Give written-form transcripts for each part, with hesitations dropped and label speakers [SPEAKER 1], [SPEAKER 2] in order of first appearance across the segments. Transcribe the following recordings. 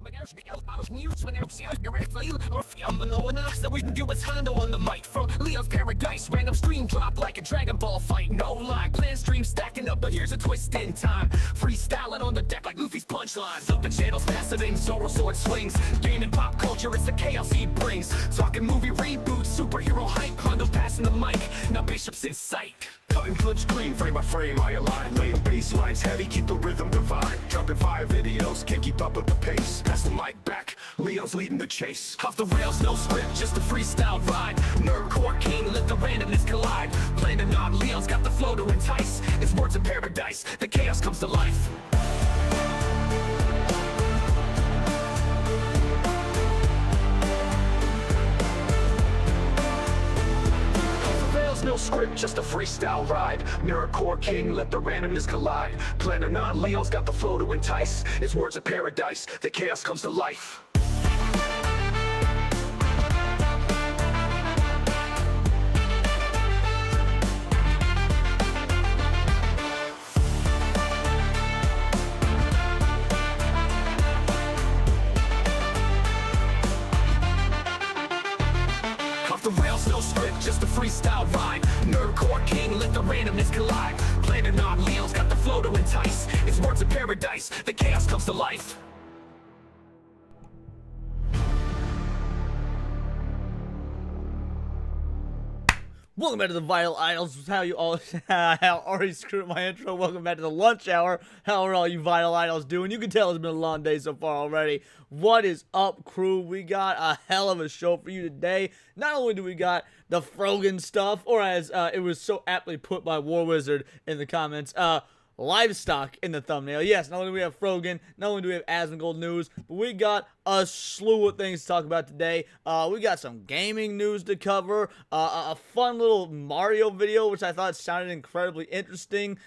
[SPEAKER 1] So we can do what's Hondo on the mic from Leo's Paradise. Random stream drop like a Dragon Ball fight. No lie, plan stream stacking up, but here's a twist in time. Freestyling on the deck like Luffy's punchlines. Up the channels faster than Zoro sword swings. Game and pop culture, it's the chaos he brings. Talking movie reboots, superhero hype. Hondo passing the mic, now Bishop's in sight. Cutting punch green, frame by frame, I align. Laying bass lines heavy, keep the rhythm divine. Dropping 5 videos, can't keep up with the pace. Pass the mic back, Leo's leading the chase. Off the rails, no script, just a freestyle ride. Nerdcore king, let the randomness collide. Planning on Leo's got the flow to entice. It's words of paradise, the chaos comes to life. No script, just a freestyle ride. Mirrorcore king, let the randomness collide. Planning on Leo's got the flow to entice. It's words of paradise, the chaos comes to life. Off the rails, no script, just a freestyle ride. Nerdcore king, let the randomness collide. Planning on Leo's got the flow to entice. It's words of paradise, the chaos comes to life.
[SPEAKER 2] Welcome back to the Vital Idols. How you all how already screwed my intro. Welcome back to the lunch hour. How are all you Vital Idols doing? You can tell it's been a long day so far already. What is up, crew? We got a hell of a show for you today. Not only do we got the Frogan stuff, or as it was so aptly put by War Wizard in the comments, livestock in the thumbnail. Yes, not only do we have Frogan, not only do we have Asmongold news, but we got a slew of things to talk about today. We got some gaming news to cover, a fun little Mario video, which I thought sounded incredibly interesting.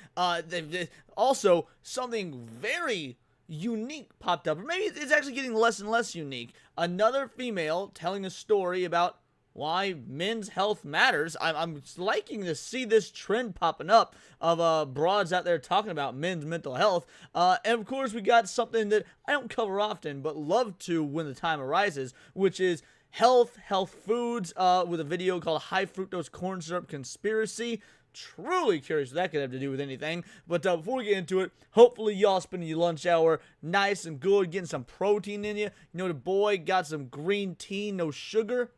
[SPEAKER 2] Also, something very unique popped up, or maybe it's actually getting less and less unique. Another female telling a story about why men's health matters. I'm liking to see this trend popping up of broads out there talking about men's mental health. And of course, we got something that I don't cover often, but love to when the time arises, which is health foods, with a video called High Fructose Corn Syrup Conspiracy. Truly curious what that could have to do with anything. But before we get into it, hopefully y'all spending your lunch hour nice and good, getting some protein in you. You know, the boy got some green tea, no sugar.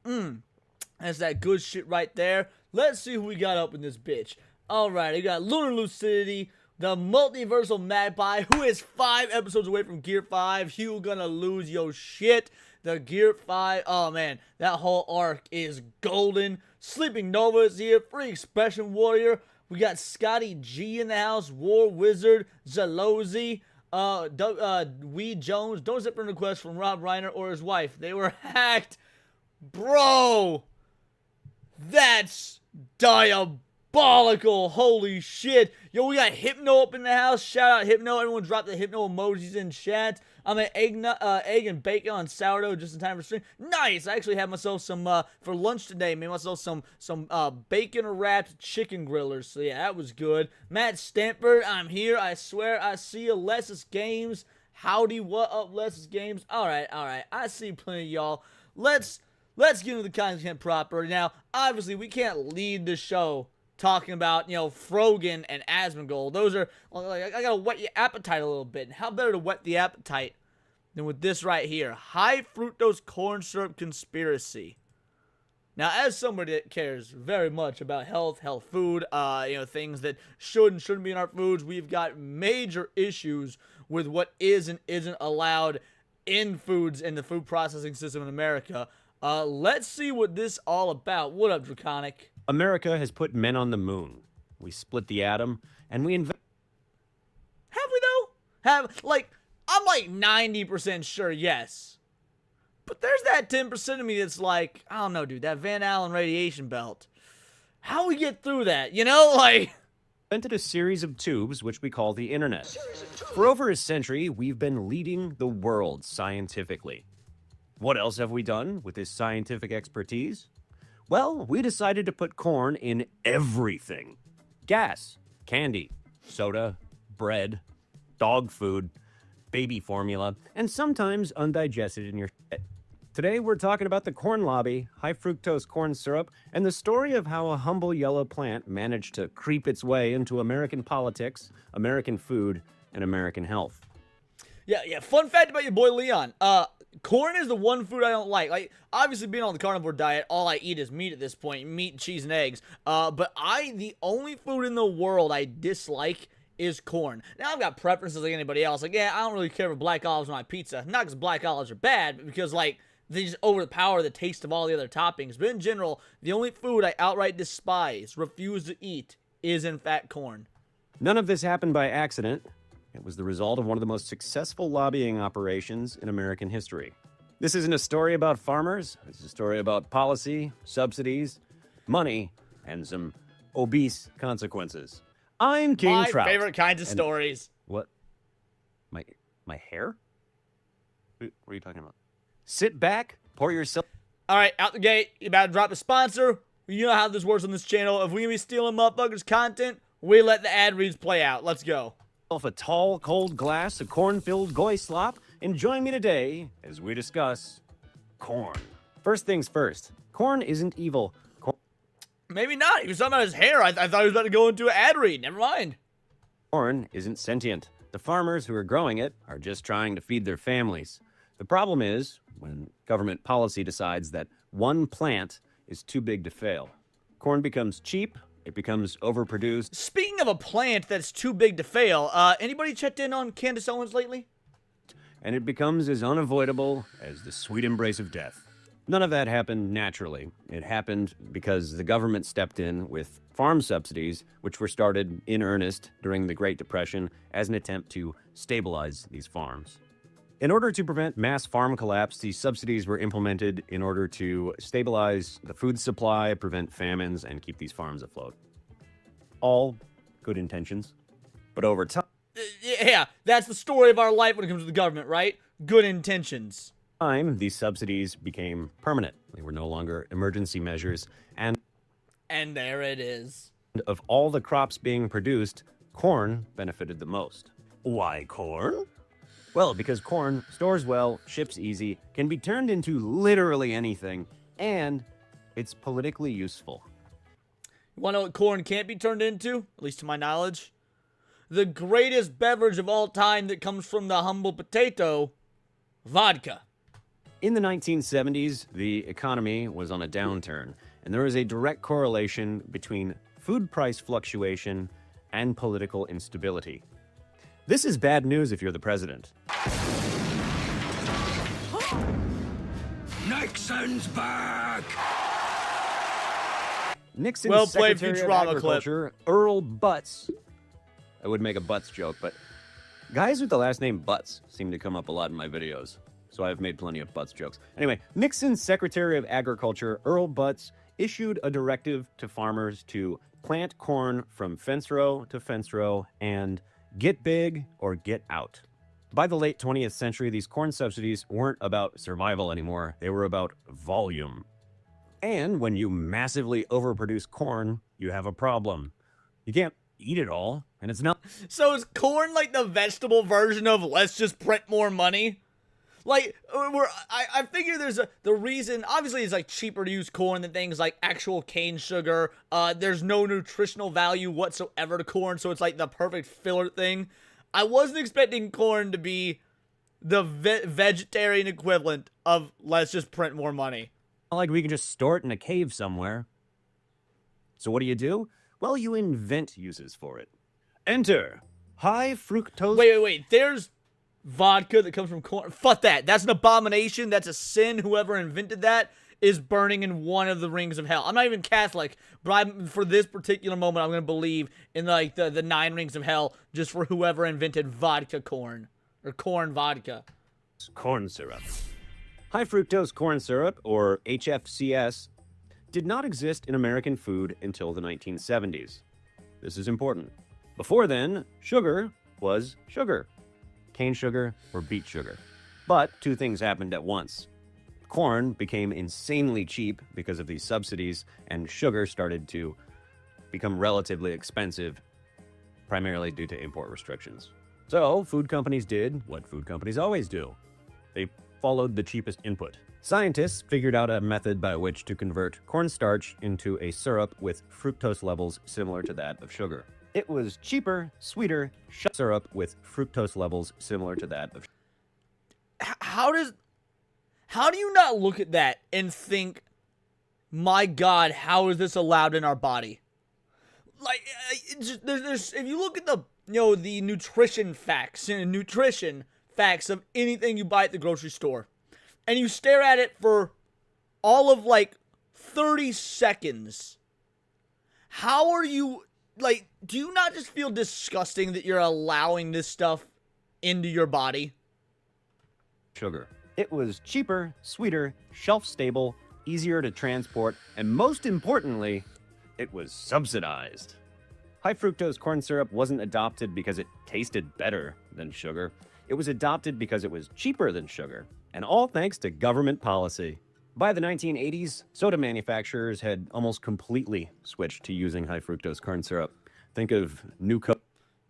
[SPEAKER 2] That's that good shit right there. Let's see who we got up in this bitch. Alright, we got Lunar Lucidity, the multiversal magpie, who is 5 episodes away from Gear 5. You gonna lose your shit. The Gear 5, oh man, that whole arc is golden. Sleeping Nova is here, Free Expression Warrior. We got Scotty G in the house, War Wizard, Zalozi, Wee Jones. Don't accept a request from Rob Reiner or his wife. They were hacked. Bro, that's diabolical. Holy shit. Yo, we got Hypno up in the house. Shout out Hypno. Everyone drop the Hypno emojis in chat. I'm at egg and bacon on sourdough just in time for stream. Nice. I actually had myself some for lunch today. Made myself some bacon wrapped chicken grillers. So yeah, that was good. Matt Stanford, I'm here. I swear I see you. Les's Games. Howdy, what up, Les's Games? All right. I see plenty of y'all. Let's get into the content proper. Now, obviously, we can't lead the show talking about, you know, Frogan and Asmongold. Those are, like, I gotta whet your appetite a little bit. And how better to whet the appetite than with this right here? High Fructose Corn Syrup Conspiracy. Now, as somebody that cares very much about health food, you know, things that should and shouldn't be in our foods, we've got major issues with what is and isn't allowed in foods in the food processing system in America. Let's see what this all about. What up, Draconic?
[SPEAKER 3] America has put men on the moon. We split the atom, and we invent.
[SPEAKER 2] Have we though? I'm like 90% sure yes. But there's that 10% of me that's like, I don't know, dude, that Van Allen radiation belt. How we get through that, you know? Like,
[SPEAKER 3] invented a series of tubes which we call the internet. For over a century, we've been leading the world scientifically. What else have we done with this scientific expertise? Well, we decided to put corn in everything. Gas, candy, soda, bread, dog food. baby formula, and sometimes undigested in your shit. Today, we're talking about the corn lobby, high fructose corn syrup, and the story of how a humble yellow plant managed to creep its way into American politics, American food, and American health.
[SPEAKER 2] Yeah. Fun fact about your boy Leon. Corn is the one food I don't like. Like, obviously, being on the carnivore diet, all I eat is meat at this point. Meat, cheese, and eggs. But the only food in the world I dislike is corn. Now, I've got preferences like anybody else. Like, yeah, I don't really care for black olives on my pizza. Not because black olives are bad, but because, like, they just overpower the taste of all the other toppings. But in general, the only food I outright despise, refuse to eat, is in fact corn.
[SPEAKER 3] None of this happened by accident. It was the result of one of the most successful lobbying operations in American history. This isn't a story about farmers. It's a story about policy, subsidies, money, and some obese consequences. I'm King
[SPEAKER 2] My
[SPEAKER 3] Trout.
[SPEAKER 2] favorite kinds of stories.
[SPEAKER 3] What? My hair? What are you talking about? Sit back, pour yourself.
[SPEAKER 2] All right, out the gate, you about to drop a sponsor. You know how this works on this channel. If we be stealing motherfuckers' content, we let the ad reads play out. Let's go.
[SPEAKER 3] A tall, cold glass of corn-filled goy slop, and join me today as we discuss corn. First things first, corn isn't evil.
[SPEAKER 2] Maybe not. He was talking about his hair. I thought he was about to go into an ad read. Never mind.
[SPEAKER 3] Corn isn't sentient. The farmers who are growing it are just trying to feed their families. The problem is when government policy decides that one plant is too big to fail. Corn becomes cheap, it becomes overproduced.
[SPEAKER 2] Speaking of a plant that's too big to fail, anybody checked in on Candace Owens lately?
[SPEAKER 3] And it becomes as unavoidable as the sweet embrace of death. None of that happened naturally. It happened because the government stepped in with farm subsidies, which were started in earnest during the Great Depression as an attempt to stabilize these farms. In order to prevent mass farm collapse, these subsidies were implemented in order to stabilize the food supply, prevent famines, and keep these farms afloat. All good intentions, but over time,
[SPEAKER 2] Yeah, that's the story of our life when it comes to the government, right? Good intentions.
[SPEAKER 3] these subsidies became permanent. They were no longer emergency measures, and
[SPEAKER 2] there it is.
[SPEAKER 3] of all the crops being produced, corn benefited the most. Why corn? Well, because corn stores well, ships easy, can be turned into literally anything, and it's politically useful.
[SPEAKER 2] You want to know what corn can't be turned into? At least to my knowledge. The greatest beverage of all time that comes from the humble potato, vodka.
[SPEAKER 3] In the 1970s, the economy was on a downturn, and there was a direct correlation between food price fluctuation and political instability. This is bad news if you're the president.
[SPEAKER 1] Nixon's back!
[SPEAKER 3] Nixon's
[SPEAKER 2] Well played,
[SPEAKER 3] Secretary of
[SPEAKER 2] Futurama clip.
[SPEAKER 3] Agriculture, Earl Butz. I would make a Butz joke, but guys with the last name Butz seem to come up a lot in my videos, so I've made plenty of Butz jokes. Anyway, Nixon's Secretary of Agriculture, Earl Butz, issued a directive to farmers to plant corn from fence row to fence row and get big or get out. By the late 20th century, these corn subsidies weren't about survival anymore. They were about volume. And when you massively overproduce corn, you have a problem. You can't eat it all, and it's not.
[SPEAKER 2] So is corn like the vegetable version of let's just print more money? Like, I figure the reason, obviously it's like cheaper to use corn than things like actual cane sugar. There's no nutritional value whatsoever to corn, so it's like the perfect filler thing. I wasn't expecting corn to be the vegetarian equivalent of let's just print more money.
[SPEAKER 3] Not like we can just store it in a cave somewhere. So what do? Well, you invent uses for it. Enter high fructose.
[SPEAKER 2] Wait. There's vodka that comes from corn. Fuck that. That's an abomination. That's a sin. Whoever invented that is burning in one of the rings of hell. I'm not even Catholic, but for this particular moment, I'm going to believe in like the 9 rings of hell just for whoever invented vodka corn or corn vodka.
[SPEAKER 3] Corn syrup. High fructose corn syrup, or HFCS, did not exist in American food until the 1970s. This is important. Before then, sugar was sugar. Cane sugar or beet sugar. But 2 things happened at once. Corn became insanely cheap because of these subsidies, and sugar started to become relatively expensive, primarily due to import restrictions. So, food companies did what food companies always do. They followed the cheapest input. Scientists figured out a method by which to convert cornstarch into a syrup with fructose levels similar to that of sugar. It was cheaper, sweeter, syrup with fructose levels similar to that of
[SPEAKER 2] How do you not look at that and think, my God, how is this allowed in our body? Like, there's if you look at the the nutrition facts of anything you buy at the grocery store, and you stare at it for all of like 30 seconds, how are you, like, do you not just feel disgusting that you're allowing this stuff into your body?
[SPEAKER 3] sugar. It was cheaper, sweeter, shelf-stable, easier to transport, and most importantly, it was subsidized. High fructose corn syrup wasn't adopted because it tasted better than sugar. It was adopted because it was cheaper than sugar, and all thanks to government policy. By the 1980s, soda manufacturers had almost completely switched to using high fructose corn syrup. Think of New Coke.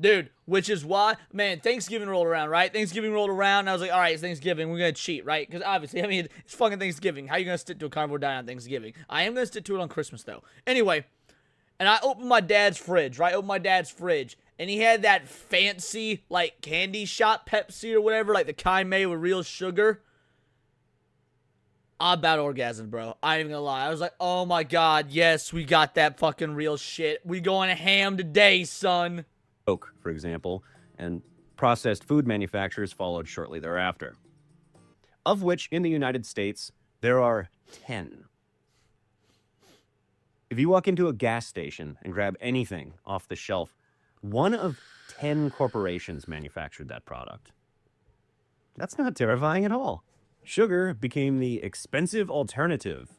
[SPEAKER 2] Dude, which is why, man, Thanksgiving rolled around, right? Thanksgiving rolled around, and I was like, all right, it's Thanksgiving, we're going to cheat, right? Because obviously, I mean, it's fucking Thanksgiving. How are you going to stick to a carnivore diet on Thanksgiving? I am going to stick to it on Christmas, though. Anyway, and I opened my dad's fridge, right? And he had that fancy, like, candy shot Pepsi or whatever, like the kind made with real sugar. I about orgasmed, bro. I ain't even gonna lie. I was like, oh my God, yes, we got that fucking real shit. We going ham today, son.
[SPEAKER 3] Coke, for example, and processed food manufacturers followed shortly thereafter. Of which, in the United States, there are 10. If you walk into a gas station and grab anything off the shelf, one of 10 corporations manufactured that product. That's not terrifying at all. Sugar became the expensive alternative.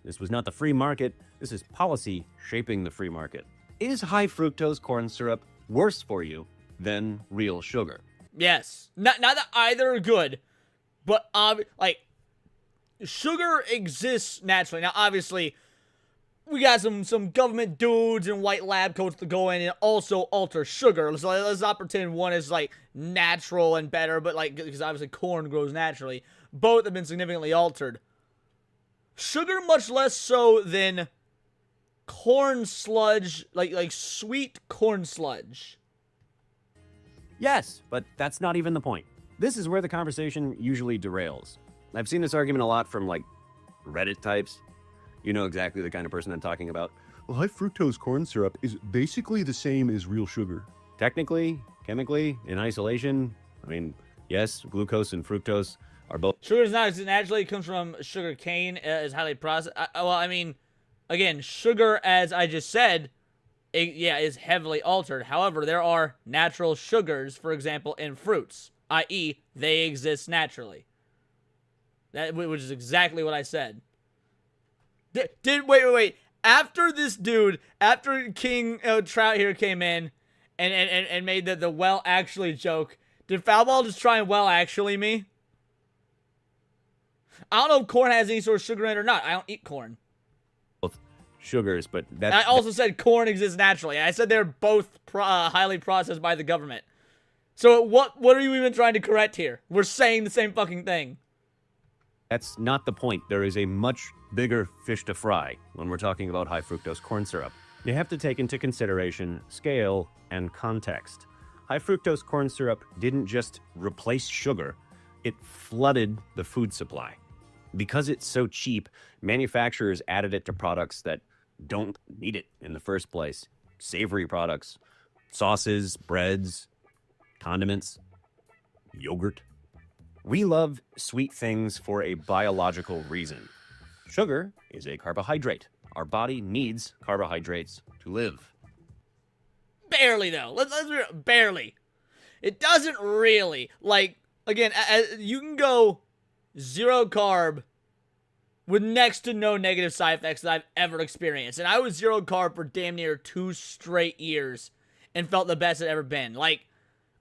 [SPEAKER 3] This was not the free market. This is policy shaping the free market. Is high fructose corn syrup worse for you than real sugar?
[SPEAKER 2] Yes. Not that either are good, but like, sugar exists naturally. Now, obviously, we got some government dudes in white lab coats to go in and also alter sugar. So let's not pretend one is like natural and better, but like, because obviously corn grows naturally. Both have been significantly altered. Sugar much less so than corn sludge, like sweet corn sludge.
[SPEAKER 3] Yes, but that's not even the point. This is where the conversation usually derails. I've seen this argument a lot from like Reddit types. You know exactly the kind of person I'm talking about.
[SPEAKER 4] Well, high fructose corn syrup is basically the same as real sugar.
[SPEAKER 3] Technically, chemically, in isolation, I mean, yes, glucose and fructose are both.
[SPEAKER 2] Sugar is not naturally. It comes from sugar cane. Is highly processed. Well, I mean, again, sugar, as I just said, is heavily altered. However, there are natural sugars, for example, in fruits, i.e., they exist naturally. Which is exactly what I said. Wait. After this dude, after King Trout here came in and made the well actually joke, did Foulball just try and well actually me? I don't know if corn has any sort of sugar in it or not. I don't eat corn.
[SPEAKER 3] Both sugars, but that's.
[SPEAKER 2] I also said corn exists naturally. I said they're both highly processed by the government. So what are you even trying to correct here? We're saying the same fucking thing.
[SPEAKER 3] That's not the point. There is a much bigger fish to fry when we're talking about high fructose corn syrup. You have to take into consideration scale and context. High fructose corn syrup didn't just replace sugar, it flooded the food supply. Because it's so cheap, manufacturers added it to products that don't need it in the first place. Savory products, sauces, breads, condiments, yogurt. We love sweet things for a biological reason. Sugar is a carbohydrate. Our body needs carbohydrates to live.
[SPEAKER 2] Barely, though. Let's barely. It doesn't really. Like, again, you can go zero carb with next to no negative side effects that I've ever experienced. And I was zero carb for damn near 2 straight years and felt the best I'd ever been. Like,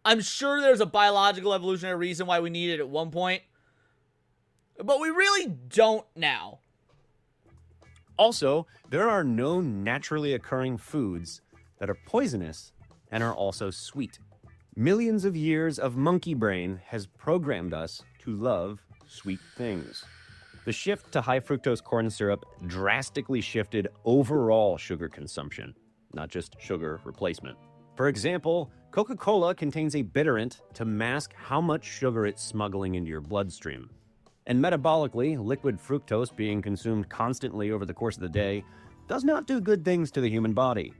[SPEAKER 2] I'm sure there's a biological evolutionary reason why we needed it at one point, but we really don't now.
[SPEAKER 3] Also, there are no naturally occurring foods that are poisonous and are also sweet. Millions of years of monkey brain has programmed us to love sweet things. The shift to high fructose corn syrup drastically shifted overall sugar consumption, not just sugar replacement. For example, Coca-Cola contains a bitterant to mask how much sugar it's smuggling into your bloodstream. And metabolically, liquid fructose being consumed constantly over the course of the day does not do good things to the human body.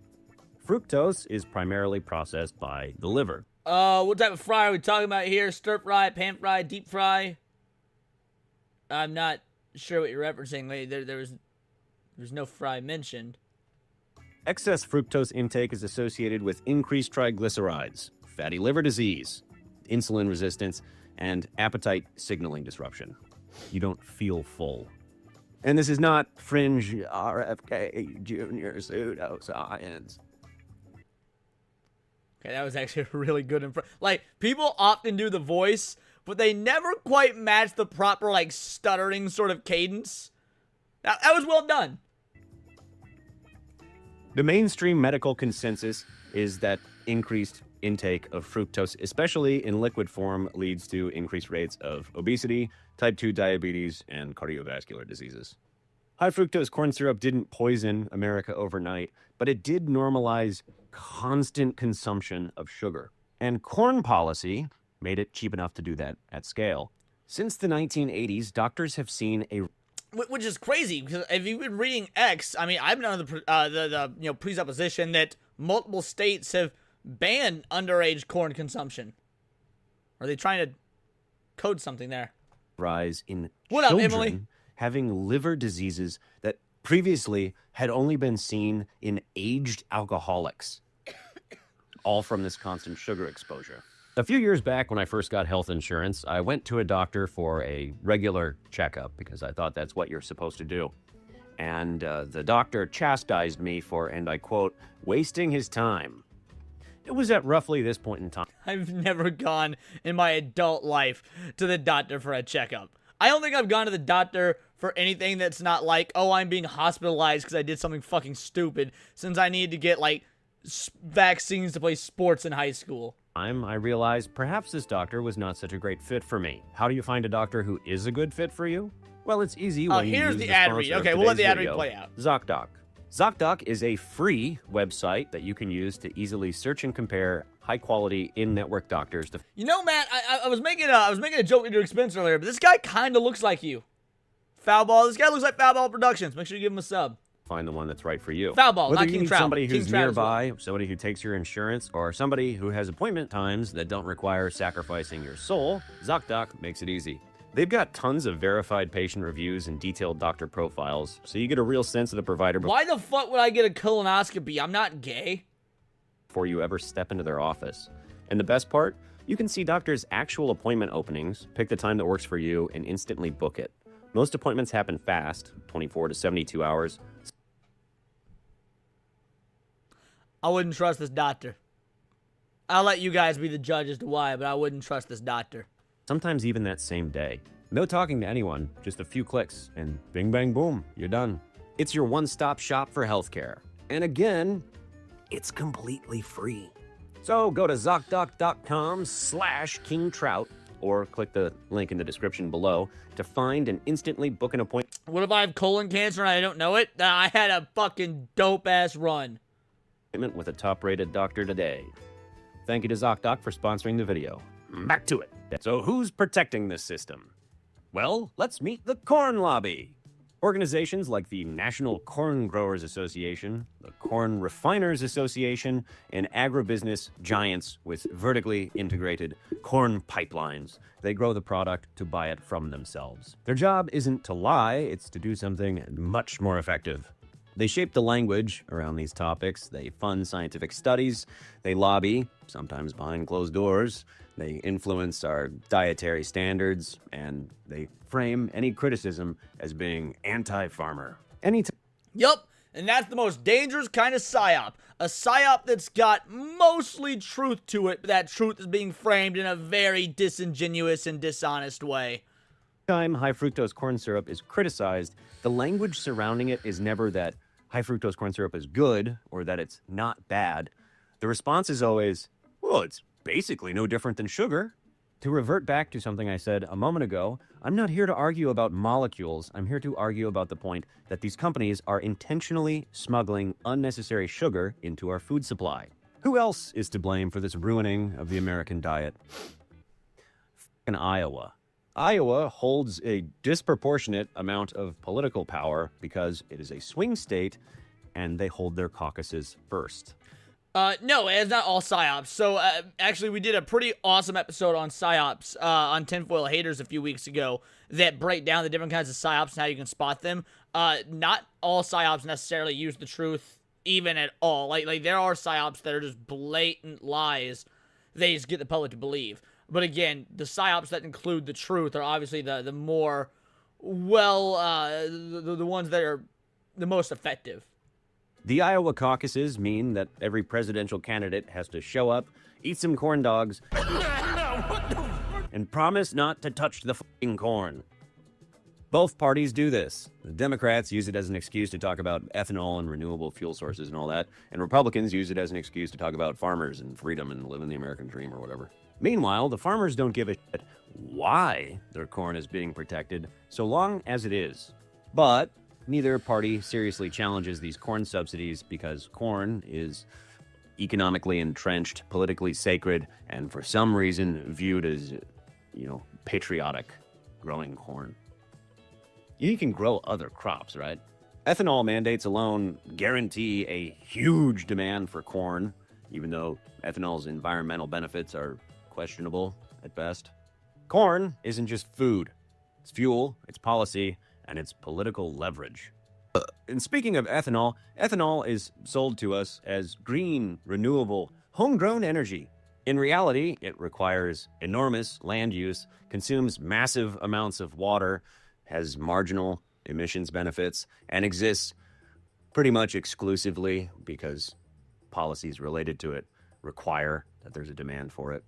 [SPEAKER 3] Fructose is primarily processed by the liver.
[SPEAKER 2] What type of fry are we talking about here? Stir fry, pan fry, deep fry? I'm not sure what you're referencing. There's no fry mentioned.
[SPEAKER 3] Excess fructose intake is associated with increased triglycerides, fatty liver disease, insulin resistance, and appetite signaling disruption. You don't feel full. And this is not fringe RFK Jr. pseudoscience.
[SPEAKER 2] Okay, that was actually a really good like, people often do the voice, but they never quite match the proper, like, stuttering sort of cadence. That was well done.
[SPEAKER 3] The mainstream medical consensus is that increased intake of fructose, especially in liquid form, leads to increased rates of obesity, type 2 diabetes, and cardiovascular diseases. High fructose corn syrup didn't poison America overnight, but it did normalize constant consumption of sugar. And corn policy made it cheap enough to do that at scale. Since the 1980s, doctors have seen a...
[SPEAKER 2] Which is crazy, because if you've been reading X, I mean, I've been under the presupposition that multiple states have banned underage corn consumption. Are they trying to code something there?
[SPEAKER 3] Rise in
[SPEAKER 2] What up,
[SPEAKER 3] children
[SPEAKER 2] Emily?
[SPEAKER 3] having liver diseases that previously had only been seen in aged alcoholics, all from this constant sugar exposure. A few years back when I first got health insurance, I went to a doctor for a regular checkup because I thought that's what you're supposed to do. And the doctor chastised me for, and I quote, wasting his time. It was at roughly this point in time.
[SPEAKER 2] I've never gone in my adult life to the doctor for a checkup. I don't think I've gone to the doctor for anything that's not like, oh, I'm being hospitalized because I did something fucking stupid, since I needed to get, like, vaccines to play sports in high school.
[SPEAKER 3] I realized perhaps this doctor was not such a great fit for me. How do you find a doctor who is a good fit for you? Well, it's easy when you
[SPEAKER 2] here's
[SPEAKER 3] use
[SPEAKER 2] the ad read.
[SPEAKER 3] sponsor of
[SPEAKER 2] Okay, we'll let the
[SPEAKER 3] today's
[SPEAKER 2] ad read
[SPEAKER 3] video,
[SPEAKER 2] play out.
[SPEAKER 3] ZocDoc. ZocDoc is a free website that you can use to easily search and compare high-quality in-network doctors to...
[SPEAKER 2] You know, Matt, I was making a joke at your expense earlier, but this guy kind of looks like you. Foulball. This guy looks like Foulball Productions. Make sure you give him a sub.
[SPEAKER 3] Find the one that's right for you.
[SPEAKER 2] Foulball,
[SPEAKER 3] Whether
[SPEAKER 2] not
[SPEAKER 3] you
[SPEAKER 2] King
[SPEAKER 3] need
[SPEAKER 2] Trout.
[SPEAKER 3] somebody
[SPEAKER 2] King
[SPEAKER 3] who's
[SPEAKER 2] Trout as well.
[SPEAKER 3] nearby, somebody who takes your insurance, or somebody who has appointment times that don't require sacrificing your soul, ZocDoc makes it easy. They've got tons of verified patient reviews and detailed doctor profiles, so you get a real sense of the provider
[SPEAKER 2] Why the fuck would I get a colonoscopy? I'm not gay.
[SPEAKER 3] before you ever step into their office. And the best part? You can see doctors' actual appointment openings, pick the time that works for you, and instantly book it. Most appointments happen fast, 24 to 72 hours.
[SPEAKER 2] I wouldn't trust this doctor. I'll let you guys be the judge as to why, but I wouldn't trust this doctor.
[SPEAKER 3] Sometimes even that same day. No talking to anyone, just a few clicks, and bing bang boom, you're done. It's your one-stop shop for healthcare. And again, it's completely free. So go to ZocDoc.com/KingTrout or click the link in the description below to find and instantly book an appointment
[SPEAKER 2] What if I have colon cancer and I don't know it? I had a fucking dope-ass run.
[SPEAKER 3] with a top-rated doctor today. Thank you to ZocDoc for sponsoring the video. Back to it. So who's protecting this system? Well, let's meet the Corn Lobby. Organizations like the National Corn Growers Association, the Corn Refiners Association, and agribusiness giants with vertically integrated corn pipelines. They grow the product to buy it from themselves. Their job isn't to lie, it's to do something much more effective. They shape the language around these topics, they fund scientific studies, they lobby, sometimes behind closed doors, they influence our dietary standards, and they frame any criticism as being anti-farmer.
[SPEAKER 2] Yup, and that's the most dangerous kind of psyop. A psyop that's got mostly truth to it, but that truth is being framed in a very disingenuous and dishonest way.
[SPEAKER 3] Time high fructose corn syrup is criticized, the language surrounding it is never that high fructose corn syrup is good or that it's not bad. The response is always, well, it's basically no different than sugar. To revert back to something I said a moment ago, I'm not here to argue about molecules. I'm here to argue about the point that these companies are intentionally smuggling unnecessary sugar into our food supply. Who else is to blame for this ruining of the American diet? In Iowa. Iowa holds a disproportionate amount of political power because it is a swing state and they hold their caucuses first.
[SPEAKER 2] No, it's not all psyops. So, actually, we did a pretty awesome episode on psyops on Tinfoil Haters a few weeks ago that break down the different kinds of psyops and how you can spot them. Not all psyops necessarily use the truth even at all. Like there are psyops that are just blatant lies they just get the public to believe. But again, the psyops that include the truth are obviously the more, well, the ones that are the most effective.
[SPEAKER 3] The Iowa caucuses mean that every presidential candidate has to show up, eat some corn dogs, and promise not to touch the f***ing corn. Both parties do this. The Democrats use it as an excuse to talk about ethanol and renewable fuel sources and all that, and Republicans use it as an excuse to talk about farmers and freedom and living the American dream or whatever. Meanwhile, the farmers don't give a shit why their corn is being protected, so long as it is. But neither party seriously challenges these corn subsidies because corn is economically entrenched, politically sacred, and for some reason viewed as, patriotic, growing corn. You can grow other crops, right? Ethanol mandates alone guarantee a huge demand for corn, even though ethanol's environmental benefits are questionable at best. Corn isn't just food. It's fuel, it's policy, and it's political leverage. And speaking of ethanol, ethanol is sold to us as green, renewable, homegrown energy. In reality, it requires enormous land use, consumes massive amounts of water, has marginal emissions benefits, and exists pretty much exclusively because policies related to it require that there's a demand for it.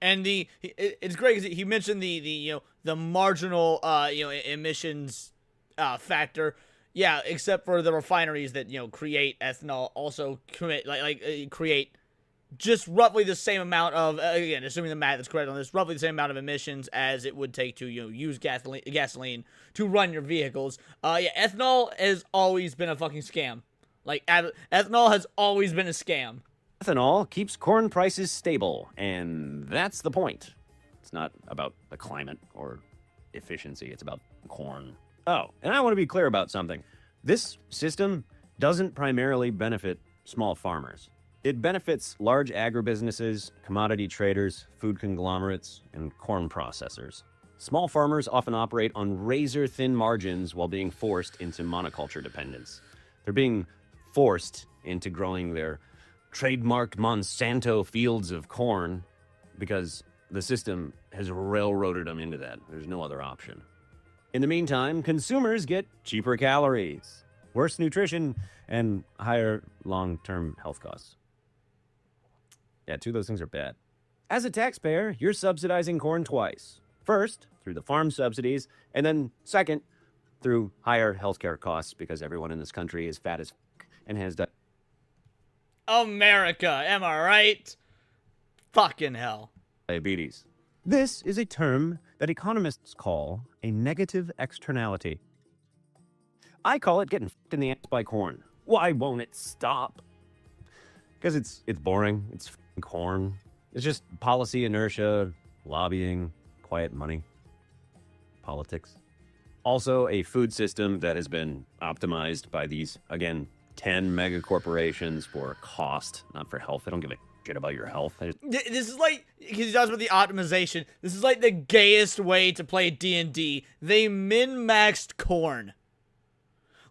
[SPEAKER 2] And it's great because he mentioned the marginal emissions factor. Yeah, except for the refineries that create ethanol also create just roughly the same amount of, again, assuming the math is correct on this, roughly the same amount of emissions as it would take to use gasoline to run your vehicles. Ethanol has always been a fucking scam. Like ethanol has always been a scam.
[SPEAKER 3] Ethanol keeps corn prices stable, and that's the point. It's not about the climate or efficiency, it's about corn. Oh, and I want to be clear about something. This system doesn't primarily benefit small farmers. It benefits large agribusinesses, commodity traders, food conglomerates, and corn processors. Small farmers often operate on razor-thin margins while being forced into monoculture dependence. They're being forced into growing their trademarked Monsanto fields of corn because the system has railroaded them into that. There's no other option. In the meantime, consumers get cheaper calories, worse nutrition, and higher long-term health costs. Yeah, two of those things are bad. As a taxpayer, you're subsidizing corn twice. First, through the farm subsidies, and then second, through higher healthcare costs because everyone in this country is fat as f*** and has
[SPEAKER 2] America, am I right? Fucking hell.
[SPEAKER 3] Diabetes. This is a term that economists call a negative externality. I call it getting f***ed in the ass by corn. Why won't it stop? Because it's boring. It's f***ing corn. It's just policy inertia, lobbying, quiet money, politics. Also, a food system that has been optimized by these, again, 10 mega corporations for cost, not for health. They don't give a shit about your health.
[SPEAKER 2] This is like, because he talks about the optimization, this is like the gayest way to play D&D. They min-maxed corn.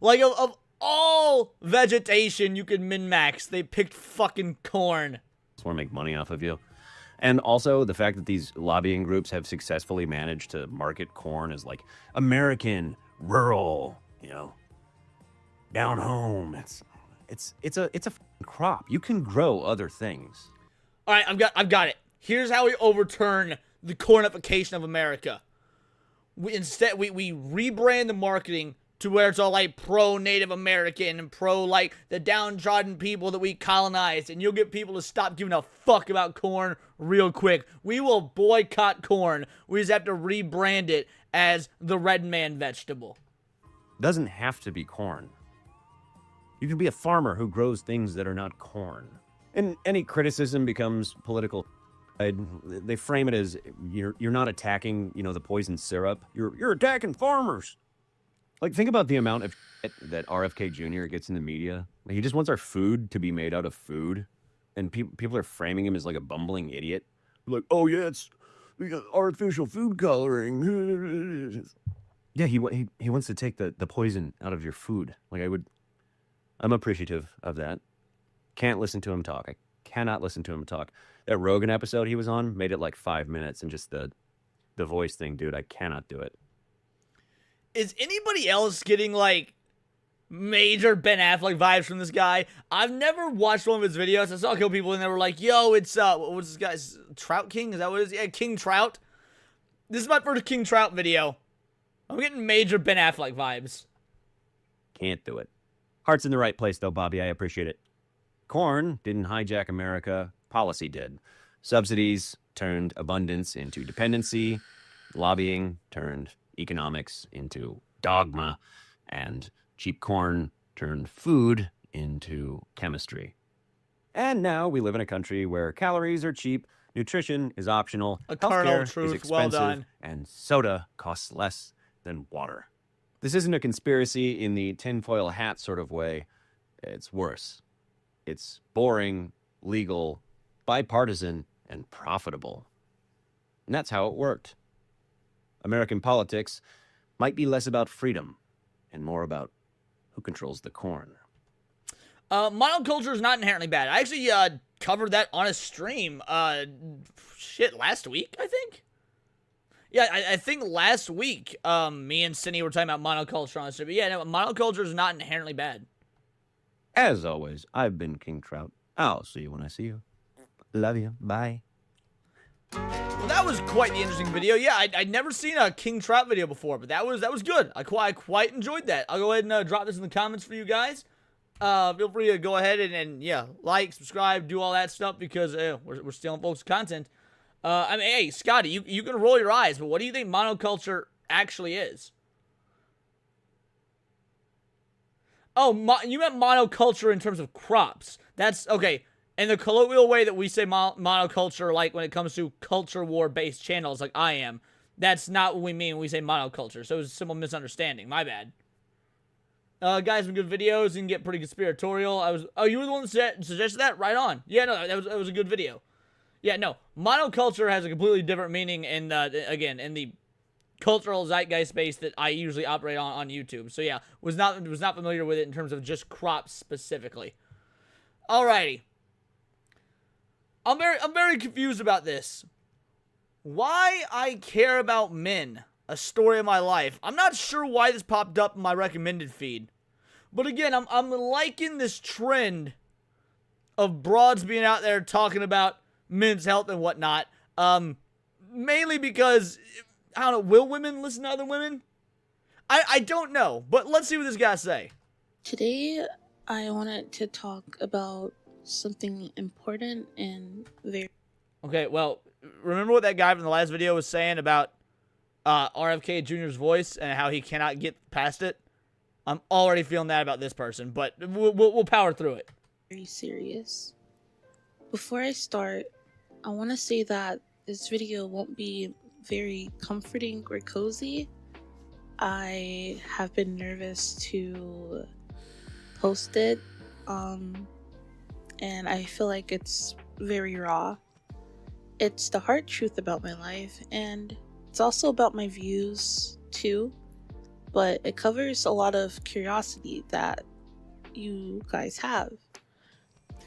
[SPEAKER 2] Like, of all vegetation you could min-max, they picked fucking corn.
[SPEAKER 3] Just want to make money off of you. And also the fact that these lobbying groups have successfully managed to market corn as like American, rural, down home. It's a crop. You can grow other things.
[SPEAKER 2] All right, I've got it. Here's how we overturn the cornification of America. We rebrand the marketing to where it's all like pro-Native American and pro like the downtrodden people that we colonized, and you'll get people to stop giving a fuck about corn real quick. We will boycott corn. We just have to rebrand it as the red man vegetable.
[SPEAKER 3] Doesn't have to be corn. You can be a farmer who grows things that are not corn. And any criticism becomes political. They frame it as you're not attacking, the poison syrup. You're attacking farmers. Like, think about the amount of shit that RFK Jr. gets in the media. Like, he just wants our food to be made out of food, and people are framing him as like a bumbling idiot. Like, oh yeah, it's artificial food coloring. Yeah, he wants to take the poison out of your food. Like, I'm appreciative of that. Can't listen to him talk. I cannot listen to him talk. That Rogan episode he was on made it like 5 minutes, and just the voice thing, dude, I cannot do it.
[SPEAKER 2] Is anybody else getting like major Ben Affleck vibes from this guy? I've never watched one of his videos. I saw a couple people and they were like, yo, it's what's this guy's Trout King? Is that what it is? Yeah, King Trout. This is my first King Trout video. I'm getting major Ben Affleck vibes.
[SPEAKER 3] Can't do it. Heart's in the right place though, Bobby. I appreciate it. Corn didn't hijack America. Policy did. Subsidies turned abundance into dependency. Lobbying turned economics into dogma, and cheap corn turned food into chemistry. And now we live in a country where calories are cheap, nutrition is optional,
[SPEAKER 2] Eternal
[SPEAKER 3] healthcare
[SPEAKER 2] truth.
[SPEAKER 3] is expensive,
[SPEAKER 2] Well done.
[SPEAKER 3] and soda costs less than water. This isn't a conspiracy in the tinfoil hat sort of way. It's worse. It's boring, legal, bipartisan, and profitable. And that's how it worked. American politics might be less about freedom and more about who controls the corn.
[SPEAKER 2] Monoculture is not inherently bad. I actually covered that on a stream. Last week, I think. Yeah, I think last week, me and Cindy were talking about monoculture on the stream. But yeah, no, monoculture is not inherently bad.
[SPEAKER 3] As always, I've been King Trout. I'll see you when I see you. Love you. Bye.
[SPEAKER 2] Well, that was quite the interesting video. Yeah, I'd never seen a King Trout video before, but that was good. I quite enjoyed that. I'll go ahead and drop this in the comments for you guys. Feel free to go ahead and yeah, like, subscribe, do all that stuff, because we're stealing folks' content. I mean, hey, Scotty, you can roll your eyes, but what do you think monoculture actually is? Oh, you meant monoculture in terms of crops. That's okay. In the colloquial way that we say monoculture, like when it comes to culture war-based channels like I am, that's not what we mean when we say monoculture. So it was a simple misunderstanding. My bad. Guys, some good videos. You can get pretty conspiratorial. You were the one that suggested that? Right on. Yeah, no, that was a good video. Yeah, no, monoculture has a completely different meaning in the cultural zeitgeist space that I usually operate on YouTube. So yeah, was not familiar with it in terms of just crops specifically. Alrighty. I'm very confused about this. Why I care about men, a story of my life. I'm not sure why this popped up in my recommended feed. But again, I'm liking this trend of broads being out there talking about men's health and whatnot. Mainly because, I don't know, will women listen to other women? I don't know, but let's see what this guy say.
[SPEAKER 5] Today, I wanted to talk about something important and very...
[SPEAKER 2] Okay, well, remember what that guy from the last video was saying about RFK Jr.'s voice and how he cannot get past it? I'm already feeling that about this person, but we'll power through it.
[SPEAKER 5] Very serious. Before I start, I want to say that this video won't be very comforting or cozy. I have been nervous to post it, and I feel like it's very raw. It's the hard truth about my life, and it's also about my views too, but it covers a lot of curiosity that you guys have.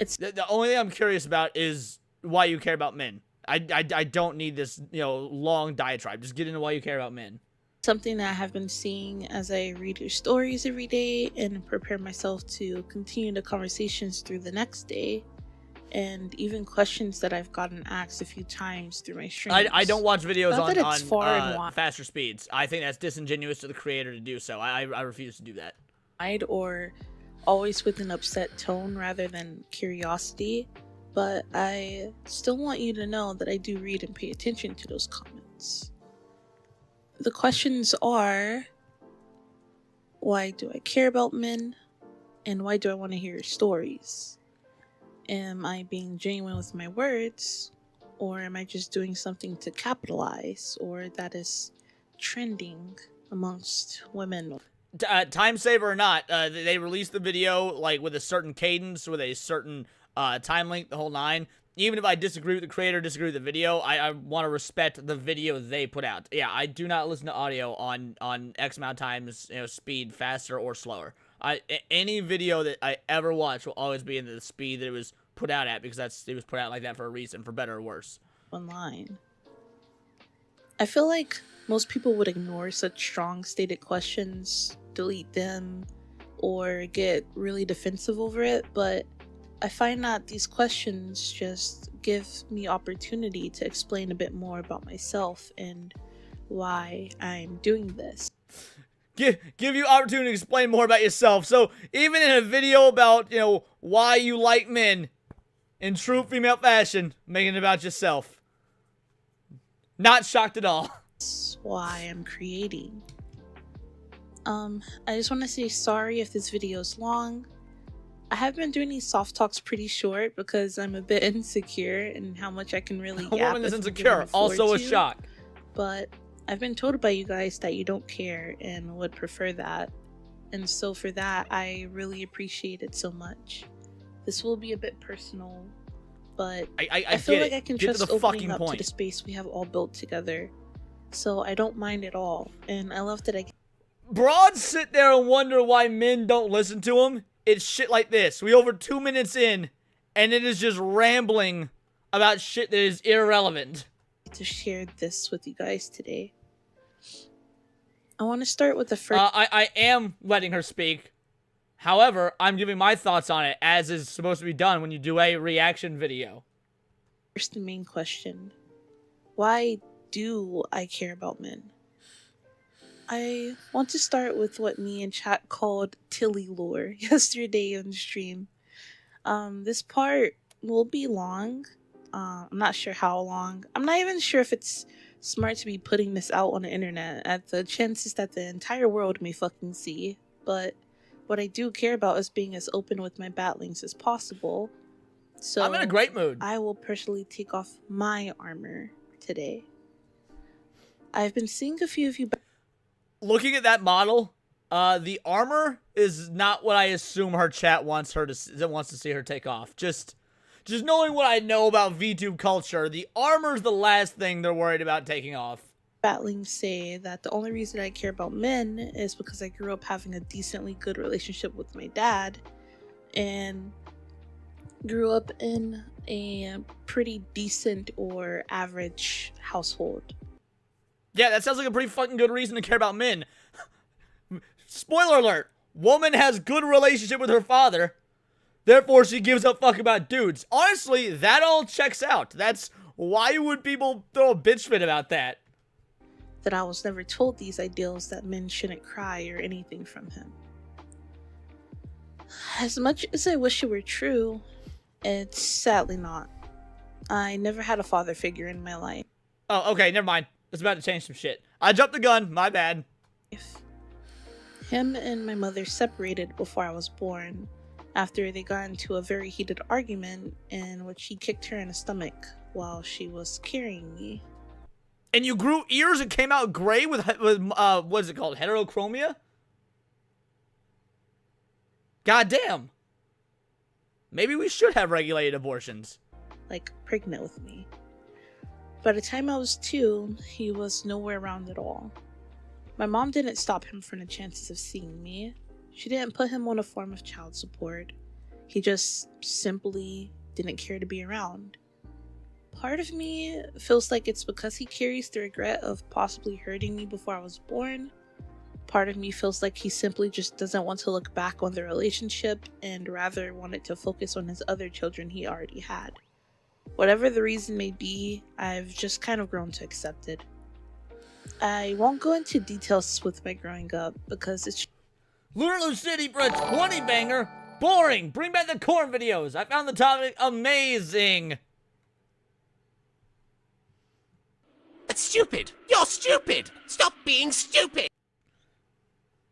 [SPEAKER 5] It's
[SPEAKER 2] the only thing I'm curious about is why you care about men. I don't need this, long diatribe. Just get into why you care about men.
[SPEAKER 5] something that I have been seeing as I read your stories every day and prepare myself to continue the conversations through the next day. and even questions that I've gotten asked a few times through my streams.
[SPEAKER 2] I don't watch videos
[SPEAKER 5] Not that it's far and
[SPEAKER 2] on
[SPEAKER 5] wide.
[SPEAKER 2] faster speeds. I think that's disingenuous to the creator to do so. I refuse to do that.
[SPEAKER 5] Or always with an upset tone rather than curiosity, but I still want you to know that I do read and pay attention to those comments. The questions are, why do I care about men? And why do I want to hear your stories? Am I being genuine with my words? Or am I just doing something to capitalize? Or that is trending amongst women?
[SPEAKER 2] Time saver or not, they released the video like with a certain cadence, with a certain time length, the whole nine. Even if I disagree with the creator, disagree with the video, I want to respect the video they put out. Yeah, I do not listen to audio on X amount of times, speed faster or slower. Any video that I ever watch will always be in the speed that it was put out at, because it was put out like that for a reason, for better or worse.
[SPEAKER 5] Online. I feel like most people would ignore such strong stated questions, delete them, or get really defensive over it, but I find that these questions just give me opportunity to explain a bit more about myself and why I'm doing this.
[SPEAKER 2] Give you opportunity to explain more about yourself. So even in a video about, why you like men in true female fashion, making it about yourself. Not shocked at all.
[SPEAKER 5] That's why I'm creating. I just want to say sorry if this video is long. I have been doing these soft talks pretty short because I'm a bit insecure in how much I can really
[SPEAKER 2] A
[SPEAKER 5] yap.
[SPEAKER 2] woman is
[SPEAKER 5] if I'm
[SPEAKER 2] insecure.
[SPEAKER 5] given the floor
[SPEAKER 2] Also a
[SPEAKER 5] to.
[SPEAKER 2] shock.
[SPEAKER 5] But I've been told by you guys that you don't care and would prefer that. And so for that, I really appreciate it so much. This will be a bit personal, but I feel like I can
[SPEAKER 2] Get to
[SPEAKER 5] trust
[SPEAKER 2] the
[SPEAKER 5] opening
[SPEAKER 2] fucking
[SPEAKER 5] up to
[SPEAKER 2] point.
[SPEAKER 5] the space we have all built together. So I don't mind at all. And I love that I
[SPEAKER 2] Broads sit there and wonder why men don't listen to them. It's shit like this. We over 2 minutes in, and it is just rambling about shit that is irrelevant.
[SPEAKER 5] get to share this with you guys today. I want to start with the first.
[SPEAKER 2] I am letting her speak. However, I'm giving my thoughts on it, as is supposed to be done when you do a reaction video.
[SPEAKER 5] First, the main question. Why do I care about men? I want to start with what me and chat called Tilly lore yesterday on stream. This part will be long. I'm not sure how long. I'm not even sure if it's smart to be putting this out on the internet at the chances that the entire world may fucking see. But what I do care about is being as open with my battlings as possible. So
[SPEAKER 2] I'm in a great mood.
[SPEAKER 5] I will personally take off my armor today. I've been seeing a few of you.
[SPEAKER 2] Looking at that model, the armor is not what I assume her chat wants to see her take off. Just knowing what I know about VTube culture, the armor's the last thing they're worried about taking off.
[SPEAKER 5] Battlings say that the only reason I care about men is because I grew up having a decently good relationship with my dad and grew up in a pretty decent or average household.
[SPEAKER 2] Yeah, that sounds like a pretty fucking good reason to care about men. Spoiler alert, woman has good relationship with her father, therefore she gives a fuck about dudes. Honestly, that all checks out. That's why would people throw a bitch fit about that?
[SPEAKER 5] That I was never told these ideals that men shouldn't cry or anything from him. As much as I wish it were true, it's sadly not. I never had a father figure in my life.
[SPEAKER 2] Oh, okay, never mind. It's about to change some shit. I jumped the gun, my bad.
[SPEAKER 5] Him and my mother separated before I was born, after they got into a very heated argument in which he kicked her in the stomach while she was carrying me.
[SPEAKER 2] And you grew ears and came out gray with what is it called, heterochromia? Goddamn. Maybe we should have regulated abortions.
[SPEAKER 5] Like, pregnant with me. By the time I was 2, he was nowhere around at all. My mom didn't stop him from the chances of seeing me. She didn't put him on a form of child support. He just simply didn't care to be around. Part of me feels like it's because he carries the regret of possibly hurting me before I was born. part of me feels like he simply just doesn't want to look back on the relationship and rather wanted to focus on his other children he already had. Whatever the reason may be, I've just kind of grown to accept it. I won't go into details with my growing up because it's
[SPEAKER 2] Lunar City for a 20 banger. Boring. Bring back the corn videos. I found the topic amazing.
[SPEAKER 1] That's stupid! You're stupid! Stop being stupid!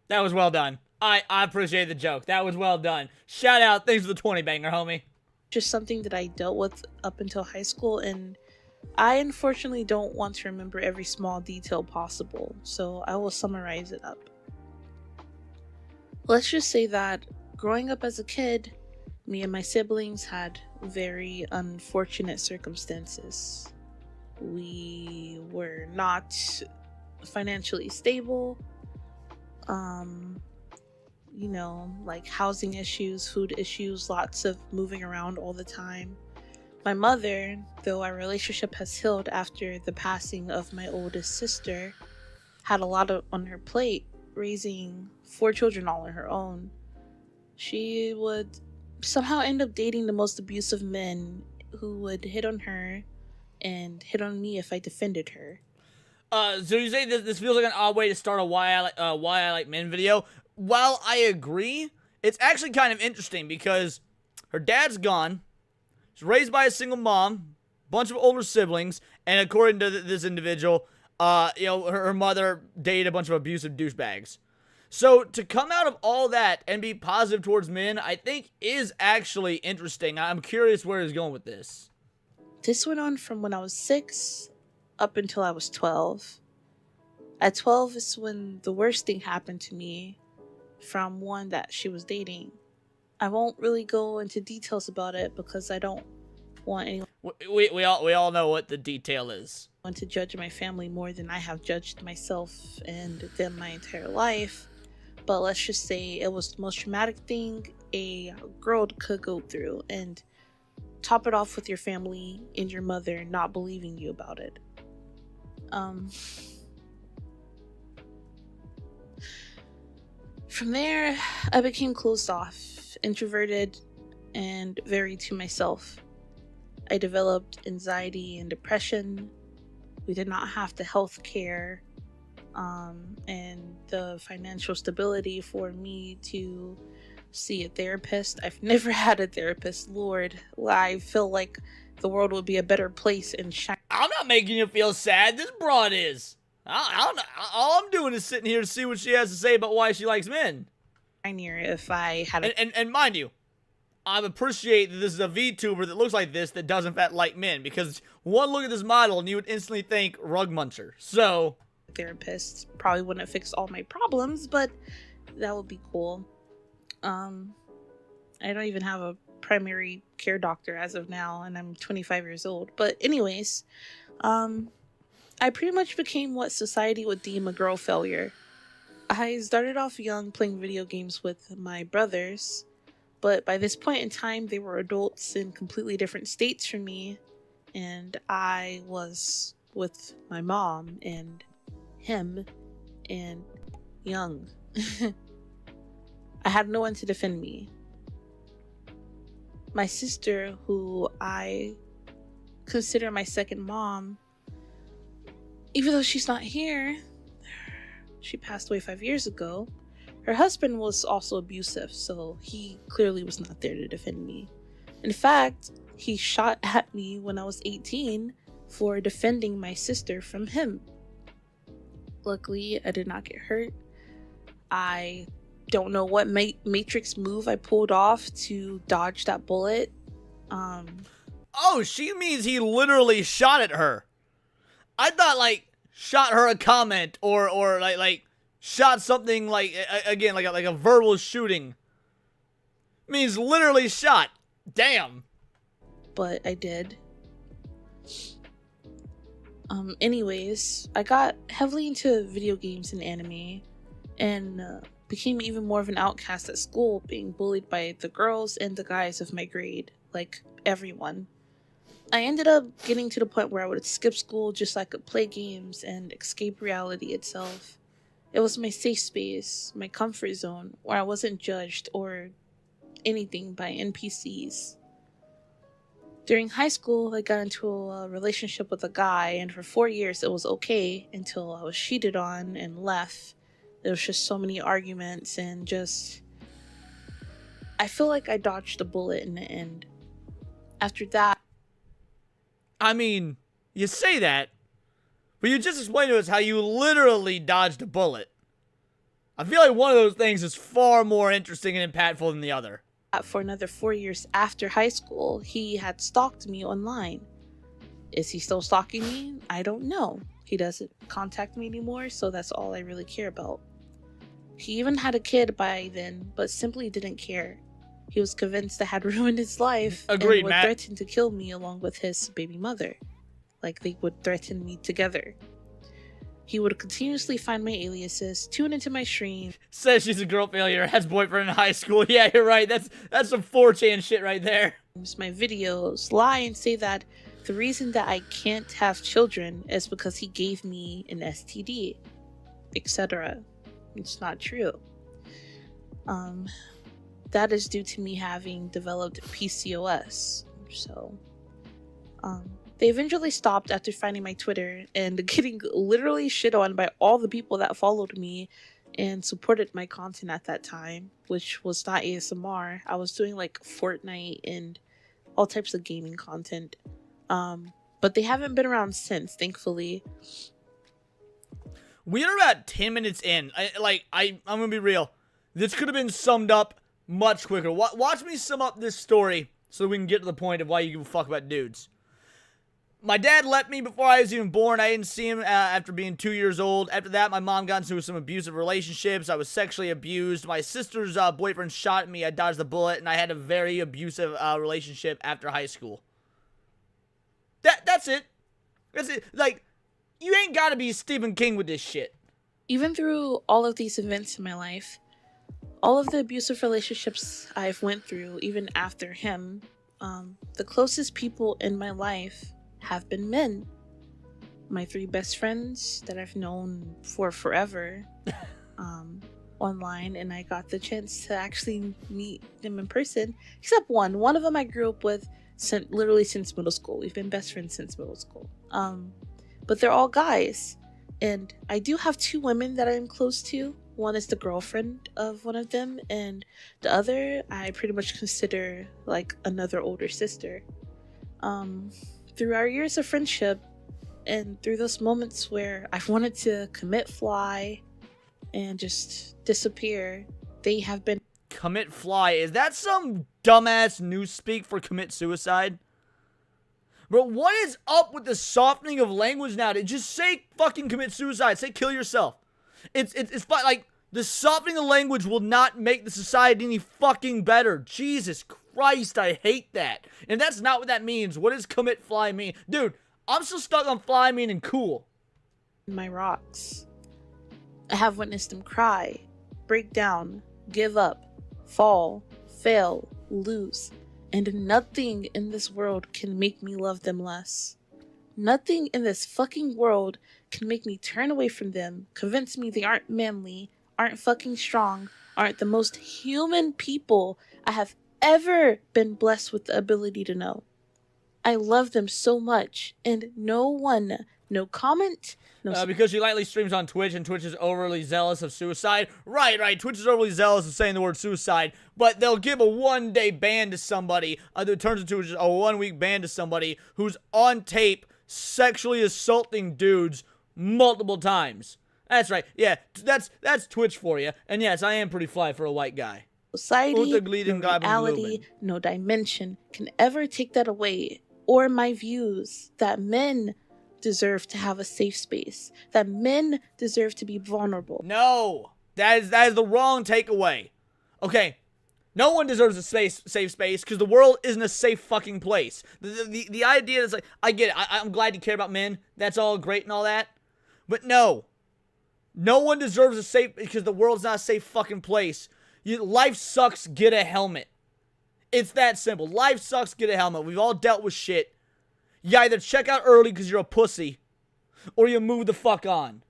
[SPEAKER 2] That was well done. I appreciate the joke. That was well done. Shout out. Thanks for the 20 banger, homie.
[SPEAKER 5] just something that I dealt with up until high school, and I unfortunately don't want to remember every small detail possible, so I will summarize it up. Let's just say that growing up as a kid, me and my siblings had very unfortunate circumstances. We were not financially stable. You know, like housing issues, food issues, lots of moving around all the time. My mother, though our relationship has healed after the passing of my oldest sister, had a lot on her plate, raising 4 children all on her own. She would somehow end up dating the most abusive men who would hit on her and hit on me if I defended her.
[SPEAKER 2] So you say this feels like an odd way to start a why I like men video. While I agree, it's actually kind of interesting because her dad's gone. She's raised by a single mom, bunch of older siblings, and according to this individual, you know, her mother dated a bunch of abusive douchebags. So to come out of all that and be positive towards men, I think is actually interesting. I'm curious where he's going with this.
[SPEAKER 5] This went on from when I was 6 up until I was 12. At 12 is when the worst thing happened to me from one that she was dating. I won't really go into details about it because I don't want anyone
[SPEAKER 2] We all know what the detail is.
[SPEAKER 5] to judge my family more than I have judged myself and them my entire life. But let's just say it was the most traumatic thing a girl could go through, and top it off with your family and your mother not believing you about it. From there, I became closed off, introverted, and very to myself. I developed anxiety and depression. We did not have the health care and the financial stability for me to see a therapist. I've never had a therapist, Lord. I feel like the world would be a better place and
[SPEAKER 2] I'm not making you feel sad. This broad is. All I'm doing is sitting here to see what she has to say about why she likes men.
[SPEAKER 5] shinier if I had a
[SPEAKER 2] And mind you, I appreciate that this is a VTuber that looks like this that does in fact like men, because one look at this model and you would instantly think rug muncher. So
[SPEAKER 5] therapist. Probably wouldn't fix all my problems, but that would be cool. I don't even have a primary care doctor as of now, and I'm 25 years old. But anyways, I pretty much became what society would deem a girl failure. I started off young playing video games with my brothers, but by this point in time, they were adults in completely different states from me, and I was with my mom and him and young. I had no one to defend me. My sister, who I consider my second mom, even though she's not here, she passed away 5 years ago, her husband was also abusive, so he clearly was not there to defend me. In fact, he shot at me when I was 18 for defending my sister from him. Luckily, I did not get hurt. I don't know what matrix move I pulled off to dodge that bullet.
[SPEAKER 2] oh, she means he literally shot at her. I thought like shot her a comment or like shot something like again like a verbal shooting. Means literally shot. Damn.
[SPEAKER 5] But I did. Anyways, I got heavily into video games and anime, and became even more of an outcast at school, being bullied by the girls and the guys of my grade, like everyone. I ended up getting to the point where I would skip school just so I could play games and escape reality itself. It was my safe space, my comfort zone, where I wasn't judged or anything by NPCs. During high school, I got into a relationship with a guy, and for 4 years it was okay until I was cheated on and left. There was just so many arguments and just... I feel like I dodged a bullet in the end. After that...
[SPEAKER 2] I mean, you say that, but you just explained to us how you literally dodged a bullet. I feel like one of those things is far more interesting and impactful than the other.
[SPEAKER 5] For another 4 years after high school, he had stalked me online. Is he still stalking me? I don't know. He doesn't contact me anymore, so that's all I really care about. He even had a kid by then, but simply didn't care. He was convinced I had ruined his life.
[SPEAKER 2] Agreed,
[SPEAKER 5] and would
[SPEAKER 2] Matt.
[SPEAKER 5] threaten to kill me along with his baby mother. Like they would threaten me together. He would continuously find my aliases, tune into my stream.
[SPEAKER 2] Says she's a girl failure, has boyfriend in high school. Yeah, you're right. That's some 4chan shit right there.
[SPEAKER 5] My videos, lie and say that the reason that I can't have children is because he gave me an STD, etc. It's not true. That is due to me having developed PCOS. So, they eventually stopped after finding my Twitter and getting literally shit on by all the people that followed me and supported my content at that time, which was not ASMR. I was doing like Fortnite and all types of gaming content. But they haven't been around since, thankfully.
[SPEAKER 2] We are about 10 minutes in. I'm gonna be real. This could have been summed up much quicker. Watch me sum up this story so we can get to the point of why you give a fuck about dudes. My dad left me before I was even born. I didn't see him after being 2 years old. After that, my mom got into some abusive relationships. I was sexually abused. My sister's boyfriend shot at me. I dodged the bullet, and I had a very abusive relationship after high school. That's it. That's it. Like, you ain't gotta be Stephen King with this shit.
[SPEAKER 5] Even through all of these events in my life, all of the abusive relationships I've went through, even after him, the closest people in my life have been men. My 3 best friends that I've known for forever online, and I got the chance to actually meet them in person, except one. One of them I grew up with literally since middle school. We've been best friends since middle school. But they're all guys. And I do have 2 women that I'm close to. One is the girlfriend of one of them, and the other I pretty much consider like another older sister. Through our years of friendship, and through those moments where I've wanted to commit fly and just disappear, they have been...
[SPEAKER 2] Commit fly? Is that some dumbass newspeak for commit suicide? Bro, what is up with the softening of language now? Just say fucking commit suicide. Say kill yourself. It's fine. Like, the softening of language will not make the society any fucking better. Jesus Christ, I hate that. And that's not what that means. What does commit fly mean? Dude, I'm still stuck on fly meaning cool.
[SPEAKER 5] My rocks. I have witnessed them cry, break down, give up, fall, fail, lose, and nothing in this world can make me love them less. Nothing in this fucking world can make me turn away from them, convince me they aren't manly, aren't fucking strong, aren't the most human people I have ever been blessed with the ability to know. I love them so much, and no one, no comment, no...
[SPEAKER 2] Because she lightly streams on Twitch, and Twitch is overly zealous of suicide. Right. Twitch is overly zealous of saying the word suicide, but they'll give a 1-day ban to somebody. It turns into just a 1-week ban to somebody who's on tape sexually assaulting dudes multiple times. That's right. Yeah, that's Twitch for you. And yes, I am pretty fly for a white guy.
[SPEAKER 5] Society, no reality, no dimension can ever take that away, or my views that men deserve to have a safe space, that men deserve to be vulnerable.
[SPEAKER 2] No, that is the wrong takeaway. Okay, no one deserves a safe space because the world isn't a safe fucking place. The idea is like, I get it. I'm glad you care about men. That's all great and all that. But no one deserves a safe, because the world's not a safe fucking place. Life sucks, get a helmet. It's that simple. Life sucks, get a helmet. We've all dealt with shit. You either check out early because you're a pussy, or you move the fuck on.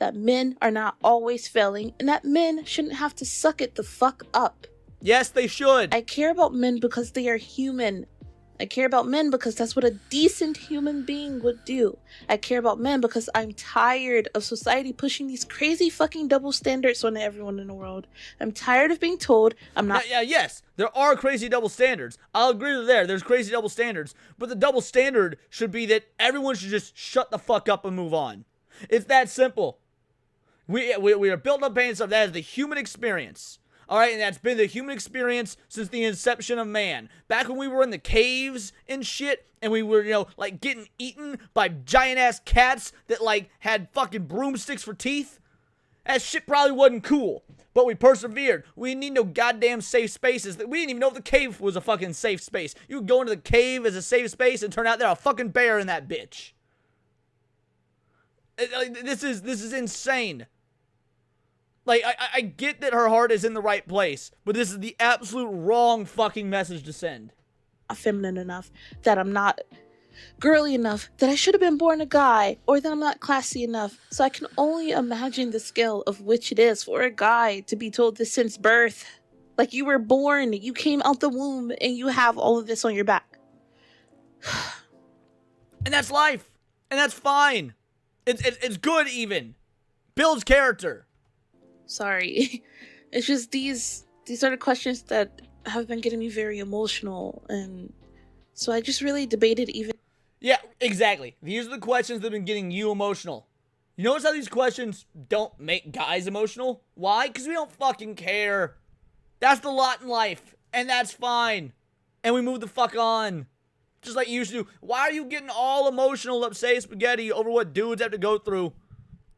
[SPEAKER 5] that men are not always failing and that men shouldn't have to suck it the fuck up.
[SPEAKER 2] Yes, they should.
[SPEAKER 5] I care about men because they are human. I care about men because that's what a decent human being would do. I care about men because I'm tired of society pushing these crazy fucking double standards on everyone in the world. I'm tired of being told I'm not.
[SPEAKER 2] Yes, there are crazy double standards. I'll agree with there. There's crazy double standards. But the double standard should be that everyone should just shut the fuck up and move on. It's that simple. We are built up paying stuff. That is the human experience. All right, and that's been the human experience since the inception of man. Back when we were in the caves and shit, and we were, like, getting eaten by giant-ass cats that, like, had fucking broomsticks for teeth. That shit probably wasn't cool, but we persevered. We didn't need no goddamn safe spaces. We didn't even know if the cave was a fucking safe space. You could go into the cave as a safe space and turn out there a fucking bear in that bitch. This is insane. Like, I get that her heart is in the right place, but this is the absolute wrong fucking message to send.
[SPEAKER 5] Not feminine enough, that I'm not girly enough, that I should have been born a guy, or that I'm not classy enough. So I can only imagine the scale of which it is for a guy to be told this since birth. Like, you were born, you came out the womb, and you have all of this on your back.
[SPEAKER 2] And that's life. And that's fine. It's good even. Builds character.
[SPEAKER 5] Sorry. It's just these are the questions that have been getting me very emotional, and so I just really debated even.
[SPEAKER 2] Yeah, exactly. These are the questions that have been getting you emotional. You notice how these questions don't make guys emotional? Why? Because we don't fucking care. That's the lot in life, and that's fine. And we move the fuck on. Just like you used to do. Why are you getting all emotional, upset spaghetti over what dudes have to go through?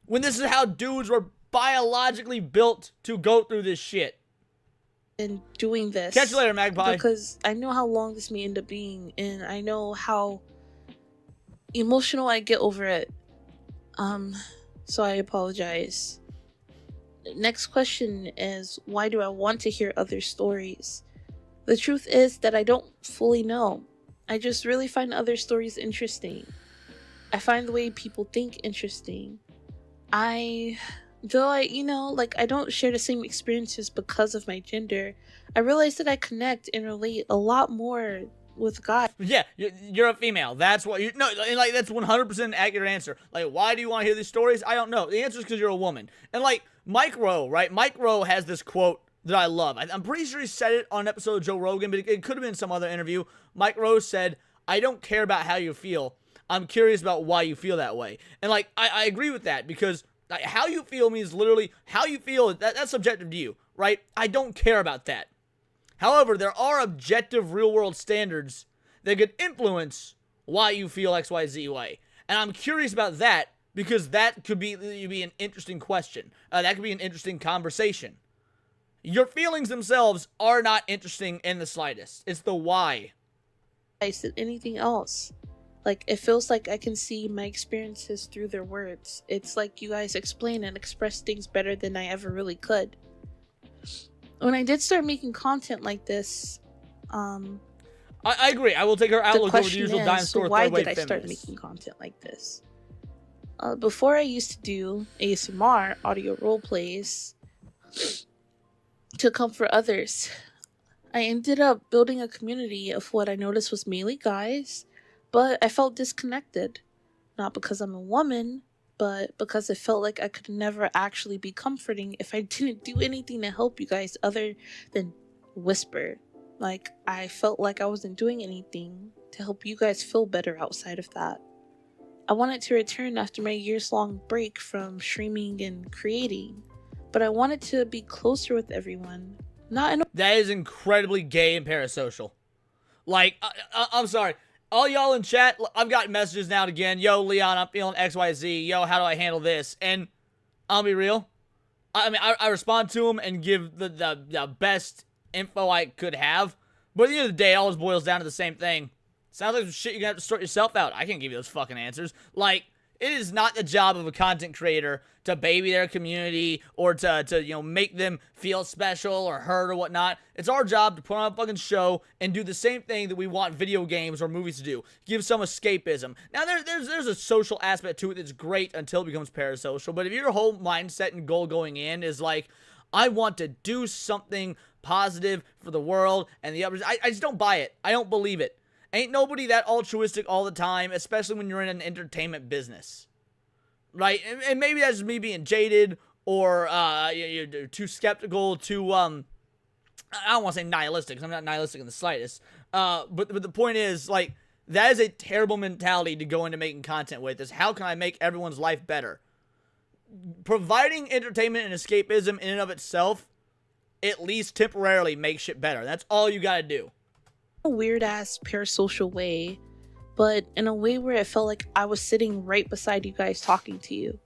[SPEAKER 2] When this is how dudes were biologically built to go through this shit.
[SPEAKER 5] And doing this.
[SPEAKER 2] Catch you later, Magpie.
[SPEAKER 5] Because I know how long this may end up being, and I know how emotional I get over it. So I apologize. Next question is, why do I want to hear other stories? The truth is that I don't fully know. I just really find other stories interesting. I find the way people think interesting. I don't share the same experiences because of my gender, I realize that I connect and relate a lot more with guys.
[SPEAKER 2] Yeah, you're a female. That's what that's 100% an accurate answer. Like, why do you want to hear these stories? I don't know. The answer is because you're a woman. And like Mike Rowe, right? Mike Rowe has this quote that I love. I'm pretty sure he said it on an episode of Joe Rogan, but it could have been some other interview. Mike Rowe said, "I don't care about how you feel. I'm curious about why you feel that way." And like, I agree with that, because like, how you feel means literally how you feel. That's subjective to you, right? I don't care about that. However, there are objective real-world standards that could influence why you feel X, Y, Z way. And I'm curious about that, because that could be an interesting question. That could be an interesting conversation. Your feelings themselves are not interesting in the slightest. It's the why.
[SPEAKER 5] I said anything else. Like, it feels like I can see my experiences through their words. It's like you guys explain and express things better than I ever really could. When I did start making content like this,
[SPEAKER 2] I agree. I will take her outlook over the usual dime store.
[SPEAKER 5] So why did I start making content like this? Before I used to do ASMR, audio role plays, to comfort others. I ended up building a community of what I noticed was mainly guys, but I felt disconnected. Not because I'm a woman, but because it felt like I could never actually be comforting if I didn't do anything to help you guys other than whisper. Like, I felt like I wasn't doing anything to help you guys feel better outside of that. I wanted to return after my years-long break from streaming and creating, but I wanted to be closer with everyone.
[SPEAKER 2] That is incredibly gay and parasocial. Like, I'm sorry. All y'all in chat, I've got messages now and again. Yo, Leon, I'm feeling XYZ. Yo, how do I handle this? And I'll be real. I mean, I respond to them and give the best info I could have. But at the end of the day, it always boils down to the same thing. Sounds like some shit you're gonna have to sort yourself out. I can't give you those fucking answers. Like, It is not the job of a content creator to baby their community or to make them feel special or heard or whatnot. It's our job to put on a fucking show and do the same thing that we want video games or movies to do. Give some escapism. Now, there's a social aspect to it that's great until it becomes parasocial, but if your whole mindset and goal going in is like, I want to do something positive for the world and the others, I just don't buy it. I don't believe it. Ain't nobody that altruistic all the time, especially when you're in an entertainment business, right? And maybe that's just me being jaded or you're too skeptical, too I don't want to say nihilistic, because I'm not nihilistic in the slightest. But the point is, like, that is a terrible mentality to go into making content with. Is how can I make everyone's life better? Providing entertainment and escapism in and of itself, at least temporarily, makes shit better. That's all you gotta do.
[SPEAKER 5] A weird ass parasocial way, but in a way where it felt like I was sitting right beside you guys talking to you,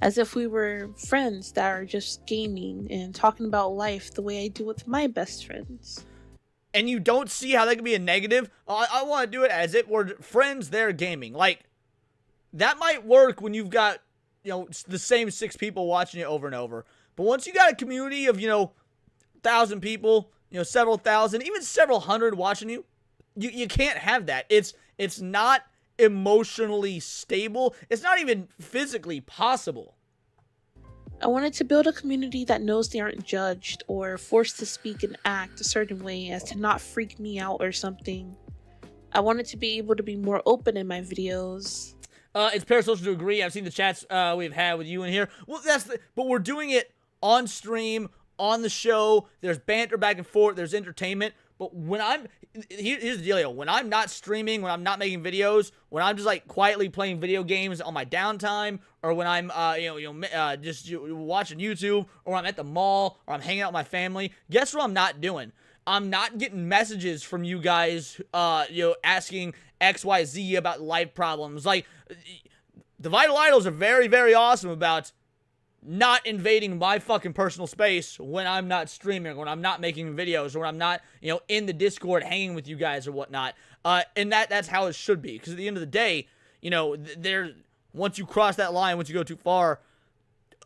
[SPEAKER 5] as if we were friends that are just gaming and talking about life the way I do with my best friends.
[SPEAKER 2] And you don't see how that could be a negative? I want to do it as if we're friends there gaming. Like, that might work when you've got, the same 6 people watching it over and over. But once you got a community of, 1,000 people, several thousand, even several hundred watching you can't have that. It's not emotionally stable. It's not even physically possible.
[SPEAKER 5] I wanted to build a community that knows they aren't judged or forced to speak and act a certain way as to not freak me out or something. I wanted to be able to be more open in my videos.
[SPEAKER 2] It's parasocial to agree. I've seen the chats we've had with you in here. Well, but we're doing it on stream, on the show. There's banter back and forth. There's entertainment. But when here's the deal. When I'm not streaming, when I'm not making videos, when I'm just like quietly playing video games on my downtime, or when I'm just watching YouTube, or I'm at the mall, or I'm hanging out with my family, guess what I'm not doing? I'm not getting messages from you guys, asking XYZ about life problems. Like, the Vital Idols are very, very awesome about not invading my fucking personal space when I'm not streaming, when I'm not making videos, or when I'm not, in the Discord hanging with you guys or whatnot. And that's how it should be. Because at the end of the day, once you cross that line, once you go too far,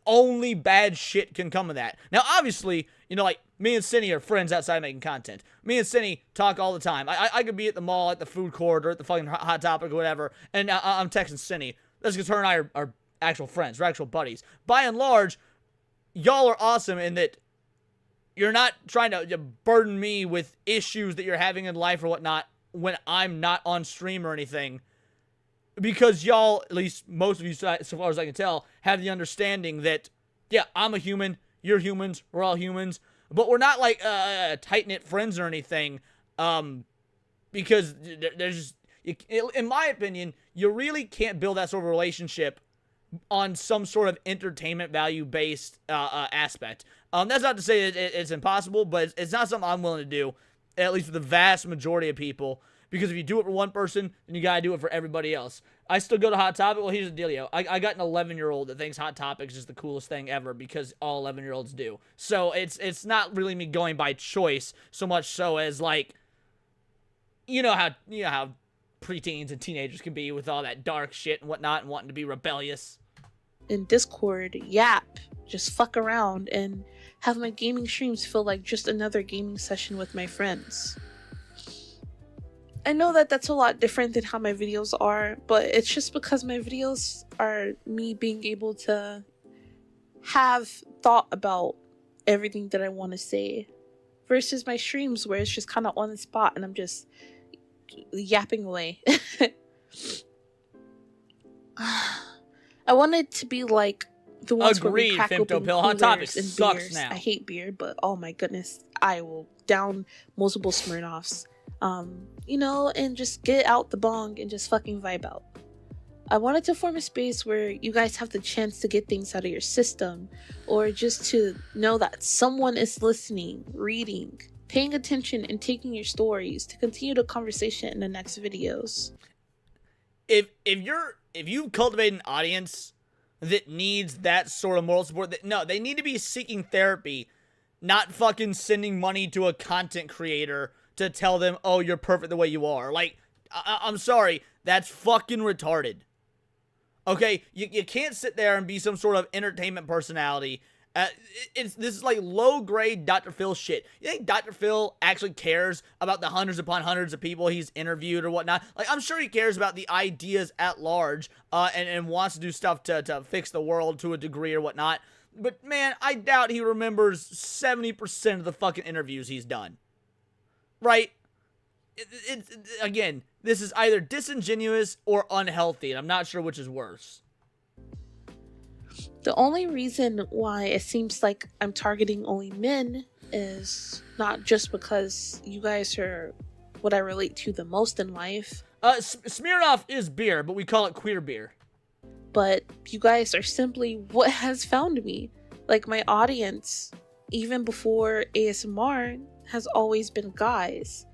[SPEAKER 2] only bad shit can come of that. Now, obviously, like, me and Cindy are friends outside making content. Me and Cindy talk all the time. I could be at the mall, at the food court, or at the fucking Hot Topic or whatever, and I'm texting Cindy. That's because her and I are actual friends. We're actual buddies. By and large, y'all are awesome in that you're not trying to burden me with issues that you're having in life or whatnot when I'm not on stream or anything. Because y'all, at least most of you, so far as I can tell, have the understanding that, yeah, I'm a human, you're humans, we're all humans, but we're not like tight-knit friends or anything, because there's just, in my opinion, you really can't build that sort of relationship on some sort of entertainment value-based aspect. That's not to say it's impossible, but it's not something I'm willing to do, at least for the vast majority of people. Because if you do it for one person, then you gotta do it for everybody else. I still go to Hot Topic. Well, here's the dealio. I got an 11-year-old that thinks Hot Topic is just the coolest thing ever because all 11-year-olds do. So it's not really me going by choice so much so as, like, you know how preteens and teenagers can be with all that dark shit and whatnot and wanting to be rebellious.
[SPEAKER 5] In Discord, yap, just fuck around and have my gaming streams feel like just another gaming session with my friends. I know that that's a lot different than how my videos are, but it's just because my videos are me being able to have thought about everything that I want to say versus my streams where it's just kind of on the spot and I'm just yapping away. I want it to be like the ones where we crack open
[SPEAKER 2] Hot Topic
[SPEAKER 5] coolers and
[SPEAKER 2] sucks
[SPEAKER 5] beers.
[SPEAKER 2] now.
[SPEAKER 5] I hate beer, but oh my goodness, I will down multiple Smirnoffs. And just get out the bong and just fucking vibe out. I wanted to form a space where you guys have the chance to get things out of your system, or just to know that someone is listening, reading, paying attention, and taking your stories to continue the conversation in the next videos.
[SPEAKER 2] If you cultivate an audience that needs that sort of moral support, they need to be seeking therapy, not fucking sending money to a content creator to tell them, oh, you're perfect the way you are. Like, I'm sorry, that's fucking retarded. Okay, you can't sit there and be some sort of entertainment personality. This is like low-grade Dr. Phil shit. You think Dr. Phil actually cares about the hundreds upon hundreds of people he's interviewed or whatnot? Like, I'm sure he cares about the ideas at large, and wants to do stuff to fix the world to a degree or whatnot. But, man, I doubt he remembers 70% of the fucking interviews he's done. Right? Again, this is either disingenuous or unhealthy, and I'm not sure which is worse.
[SPEAKER 5] The only reason why it seems like I'm targeting only men is not just because you guys are what I relate to the most in life.
[SPEAKER 2] Smirnoff is beer, but we call it queer beer.
[SPEAKER 5] But you guys are simply what has found me. Like, my audience, even before ASMR, has always been guys.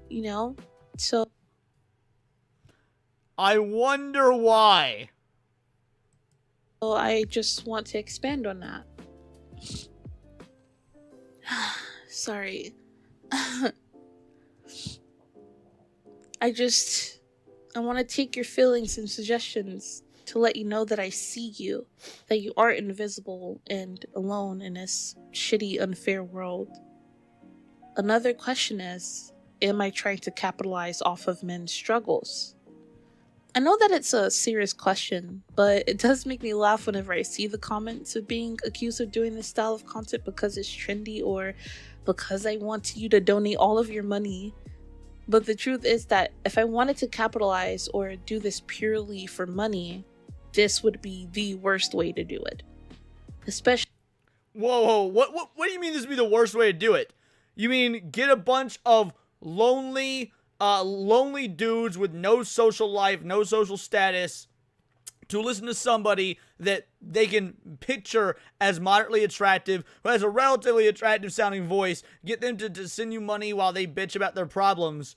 [SPEAKER 5] You know? So
[SPEAKER 2] I wonder why.
[SPEAKER 5] I just want to expand on that. Sorry. I want to take your feelings and suggestions to let you know that I see you, that you aren't invisible and alone in this shitty, unfair world. Another question is, am I trying to capitalize off of men's struggles? I know that it's a serious question, but it does make me laugh whenever I see the comments of being accused of doing this style of content because it's trendy or because I want you to donate all of your money. But the truth is that if I wanted to capitalize or do this purely for money, this would be the worst way to do it. Especially...
[SPEAKER 2] Whoa, what do you mean this would be the worst way to do it? You mean get a bunch of lonely dudes with no social life, no social status, to listen to somebody that they can picture as moderately attractive, who has a relatively attractive sounding voice, get them to send you money while they bitch about their problems,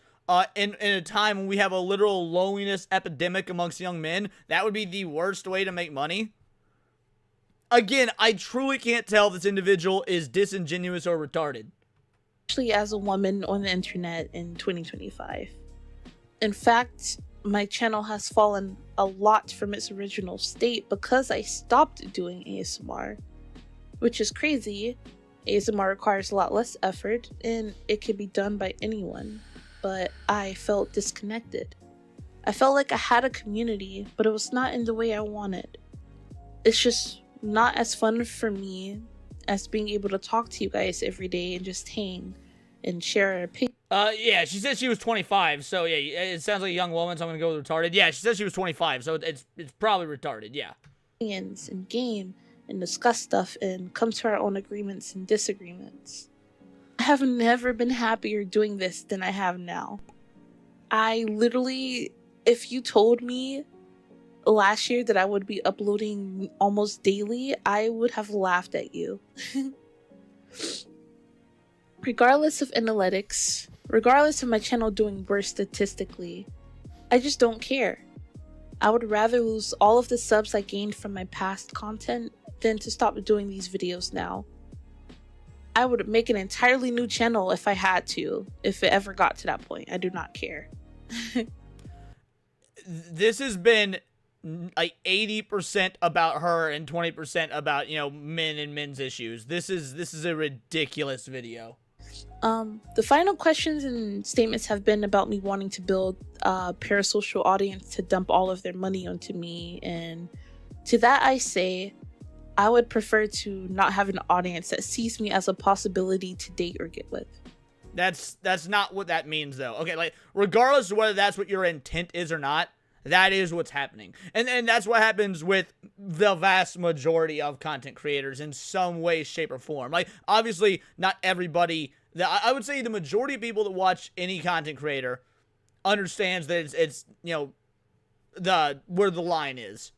[SPEAKER 2] in a time when we have a literal loneliness epidemic amongst young men? That would be the worst way to make money? Again, I truly can't tell if this individual is disingenuous or retarded.
[SPEAKER 5] Especially as a woman on the internet in 2025. In fact, my channel has fallen a lot from its original state because I stopped doing ASMR, which is crazy. ASMR requires a lot less effort and it can be done by anyone, but I felt disconnected. I felt like I had a community, but it was not in the way I wanted. It's just not as fun for me as being able to talk to you guys every day and just hang and share our opinions.
[SPEAKER 2] Yeah, she said she was 25, so yeah, it sounds like a young woman, so I'm gonna go with retarded. Yeah, she said she was 25, so it's probably retarded, yeah.
[SPEAKER 5] And game and discuss stuff and come to our own agreements and disagreements. I have never been happier doing this than I have now. I literally, if you told me last year that I would be uploading almost daily, I would have laughed at you. Regardless of analytics, regardless of my channel doing worse statistically, I just don't care. I would rather lose all of the subs I gained from my past content than to stop doing these videos now. I would make an entirely new channel if I had to, if it ever got to that point. I do not care.
[SPEAKER 2] This has been like 80% about her and 20% about, you know, men and men's issues. This is a ridiculous video.
[SPEAKER 5] The final questions and statements have been about me wanting to build a parasocial audience to dump all of their money onto me, and to that I say, I would prefer to not have an audience that sees me as a possibility to date or get with.
[SPEAKER 2] That's not what that means, though. Okay, like, regardless of whether that's what your intent is or not, that is what's happening. And that's what happens with the vast majority of content creators in some way, shape, or form. Like, obviously, not everybody... I would say the majority of people that watch any content creator understands that it's you know, where the line is.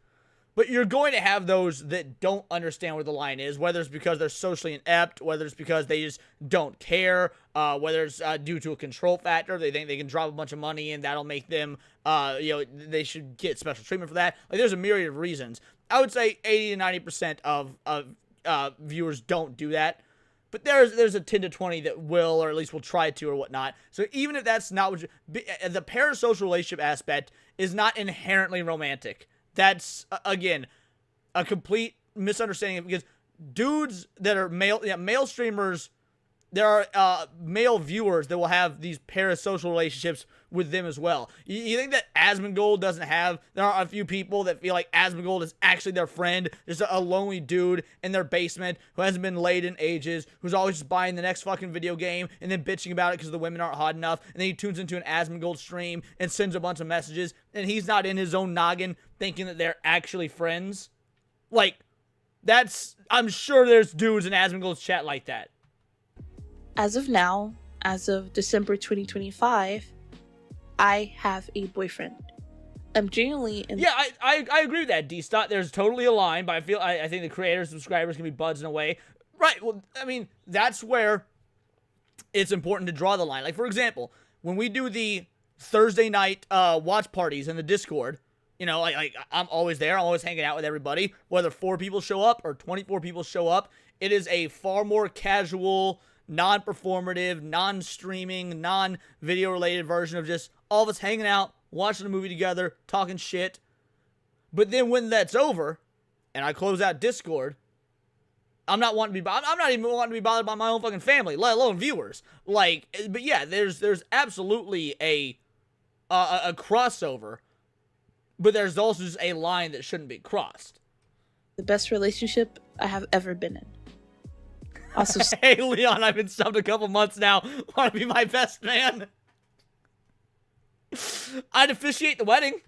[SPEAKER 2] But you're going to have those that don't understand where the line is, whether it's because they're socially inept, whether it's because they just don't care, whether it's due to a control factor. They think they can drop a bunch of money and that'll make them, you know, they should get special treatment for that. Like, there's a myriad of reasons. I would say 80 to 90% of viewers don't do that. But there's a 10 to 20 that will, or at least will try to, or whatnot. So even if that's not what the parasocial relationship aspect is not inherently romantic. that's, again, a complete misunderstanding because dudes that are male streamers, there are male viewers that will have these parasocial relationships with them as well. You think that Asmongold doesn't have, there are a few people that feel like Asmongold is actually their friend, just a lonely dude in their basement who hasn't been laid in ages, who's always just buying the next fucking video game and then bitching about it because the women aren't hot enough, and then he tunes into an Asmongold stream and sends a bunch of messages, and he's not in his own noggin thinking that they're actually friends. Like, I'm sure there's dudes in Asmongold's chat like that.
[SPEAKER 5] As of now, as of December 2025, I have a boyfriend. I'm genuinely
[SPEAKER 2] Yeah, I agree with that, D-Stot. There's totally a line, but I think the creators, subscribers can be buds in a way. Right, well, I mean, that's where it's important to draw the line. Like, for example, when we do the Thursday night watch parties in the Discord, you know, like I'm always there. I'm always hanging out with everybody. Whether 4 people show up or 24 people show up, it is a far more casual, non-performative, non-streaming, non-video related version of just all of us hanging out, watching a movie together, talking shit. But then when that's over, and I close out Discord, I'm not even wanting to be bothered by my own fucking family, let alone viewers. Like, but yeah, there's absolutely a crossover, but there's also just a line that shouldn't be crossed.
[SPEAKER 5] the best relationship I have ever been in. Also,
[SPEAKER 2] Hey, Leon, I've been subbed a couple months now. Want to be my best man? I'd officiate the wedding.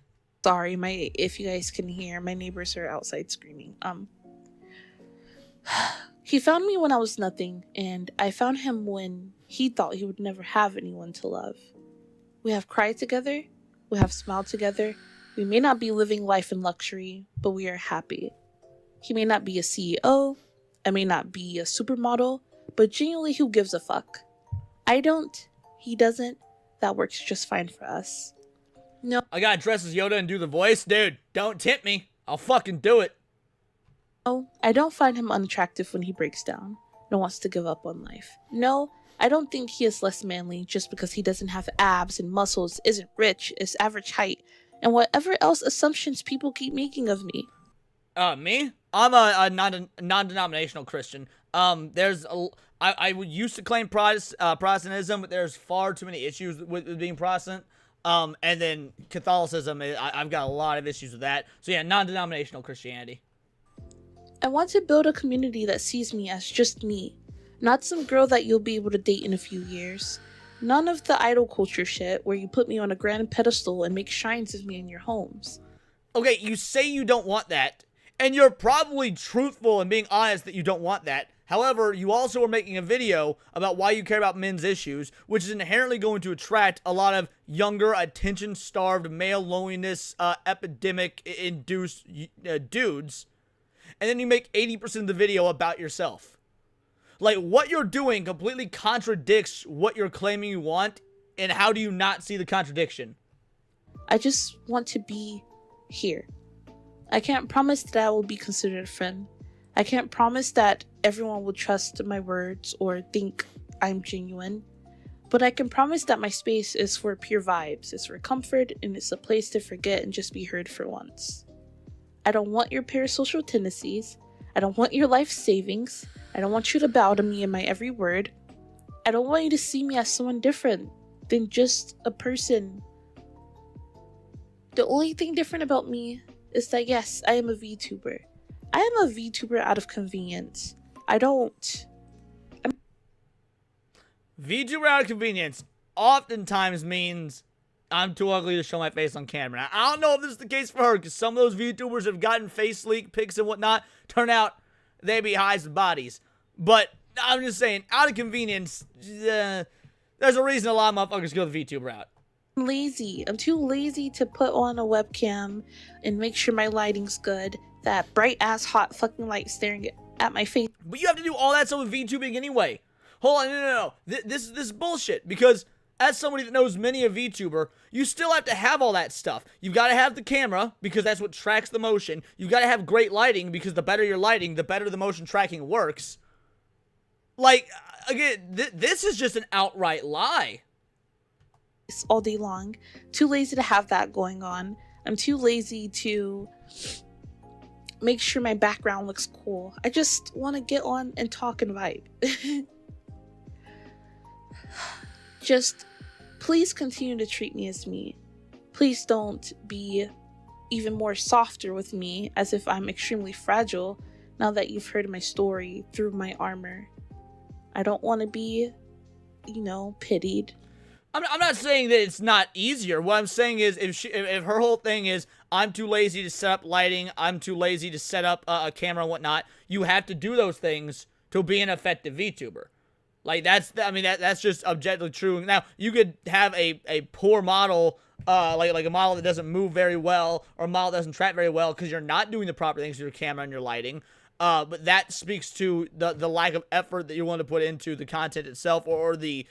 [SPEAKER 5] sorry, if you guys can hear, my neighbors are outside screaming. He found me when I was nothing, and I found him when he thought he would never have anyone to love. We have cried together, we have smiled together. We may not be living life in luxury, but we are happy. He may not be a CEO, I may not be a supermodel, but genuinely, who gives a fuck? I don't, he doesn't, that works just fine for us. No,
[SPEAKER 2] I gotta dress as Yoda and do the voice? Dude, don't tempt me. I'll fucking do it.
[SPEAKER 5] I don't find him unattractive when he breaks down and wants to give up on life. No, I don't think he is less manly just because he doesn't have abs and muscles, isn't rich, is average height, and whatever else assumptions people keep making of me.
[SPEAKER 2] Me? I'm a non-denominational Christian. I would used to claim Protestantism, but there's far too many issues with being Protestant. And then Catholicism, I've got a lot of issues with that. So yeah, non-denominational Christianity.
[SPEAKER 5] I want to build a community that sees me as just me, not some girl that you'll be able to date in a few years. None of the idol culture shit where you put me on a grand pedestal and make shrines of me in your homes.
[SPEAKER 2] Okay, you say you don't want that, and you're probably truthful and being honest that you don't want that. However, you also are making a video about why you care about men's issues, which is inherently going to attract a lot of younger, attention-starved, male loneliness, epidemic-induced dudes, and then you make 80% of the video about yourself. Like, what you're doing completely contradicts what you're claiming you want, and how do you not see the contradiction?
[SPEAKER 5] I just want to be here. I can't promise that I will be considered a friend. I can't promise that everyone will trust my words or think I'm genuine. But I can promise that my space is for pure vibes, it's for comfort, and it's a place to forget and just be heard for once. I don't want your parasocial tendencies. I don't want your life savings. I don't want you to bow to me in my every word. I don't want you to see me as someone different than just a person. The only thing different about me is that yes, I am a VTuber. I am a VTuber out of convenience.
[SPEAKER 2] VTuber out of convenience oftentimes means I'm too ugly to show my face on camera. Now, I don't know if this is the case for her, because some of those VTubers have gotten face leak pics and whatnot. Turn out they be highs and bodies. But I'm just saying, out of convenience, there's a reason a lot of motherfuckers go the VTuber route.
[SPEAKER 5] I'm lazy. I'm too lazy to put on a webcam and make sure my lighting's good. That bright ass hot fucking light staring at my face.
[SPEAKER 2] But you have to do all that stuff with VTubing anyway. Hold on, no. This is bullshit, because as somebody that knows many a VTuber, you still have to have all that stuff. You've got to have the camera, because that's what tracks the motion. You've got to have great lighting, because the better your lighting, the better the motion tracking works. Like, again, this is just an outright lie.
[SPEAKER 5] All day long. Too lazy to have that going on. I'm too lazy to make sure my background looks cool. I just want to get on and talk and vibe. Just please continue to treat me as me. Please don't be even more softer with me as if I'm extremely fragile now that you've heard my story through my armor. I don't want to be, you know, pitied.
[SPEAKER 2] I'm not saying that it's not easier. What I'm saying is if her whole thing is I'm too lazy to set up lighting, I'm too lazy to set up a camera and whatnot, you have to do those things to be an effective VTuber. Like, that's just objectively true. Now, you could have a poor model, like a model that doesn't move very well, or a model that doesn't track very well because you're not doing the proper things with your camera and your lighting. But that speaks to the lack of effort that you want to put into the content itself, or the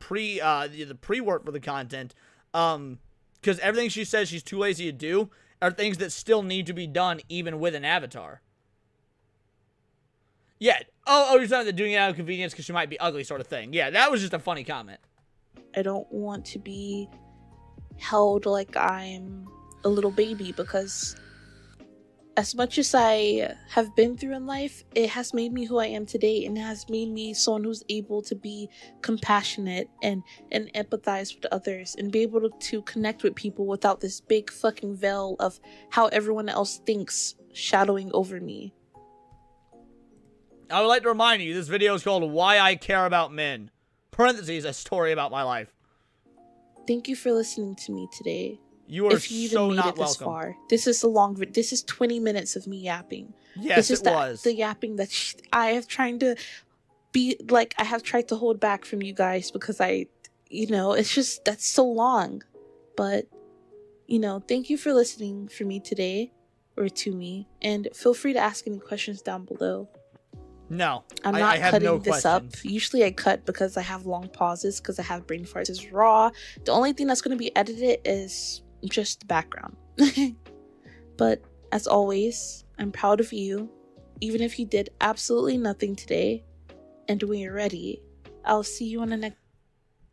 [SPEAKER 2] pre-work for the content. Because everything she says she's too lazy to do are things that still need to be done even with an avatar. Yeah. Oh, you're talking about doing it out of convenience because she might be ugly sort of thing. Yeah, that was just a funny comment.
[SPEAKER 5] I don't want to be held like I'm a little baby, because as much as I have been through in life, it has made me who I am today, and has made me someone who's able to be compassionate and empathize with others and be able to connect with people without this big fucking veil of how everyone else thinks shadowing over me.
[SPEAKER 2] I would like to remind you, this video is called Why I Care About Men. Parentheses, a story about my life.
[SPEAKER 5] Thank you for listening to me today.
[SPEAKER 2] You are
[SPEAKER 5] if you even
[SPEAKER 2] so
[SPEAKER 5] made
[SPEAKER 2] not
[SPEAKER 5] it this
[SPEAKER 2] welcome.
[SPEAKER 5] far. This is a long video. This is 20 minutes of me yapping.
[SPEAKER 2] Yes,
[SPEAKER 5] this is
[SPEAKER 2] it was.
[SPEAKER 5] the yapping that I have trying to be, like, I have tried to hold back from you guys because it's just, that's so long. But, thank you for listening for me today, or to me, and feel free to ask any questions down below.
[SPEAKER 2] No,
[SPEAKER 5] I'm not
[SPEAKER 2] I have
[SPEAKER 5] cutting
[SPEAKER 2] no
[SPEAKER 5] this
[SPEAKER 2] questions.
[SPEAKER 5] up. Usually I cut because I have long pauses, because I have brain farts. It's raw. The only thing that's going to be edited is just the background. But as always, I'm proud of you, even if you did absolutely nothing today. And when you're ready, I'll see you on the next.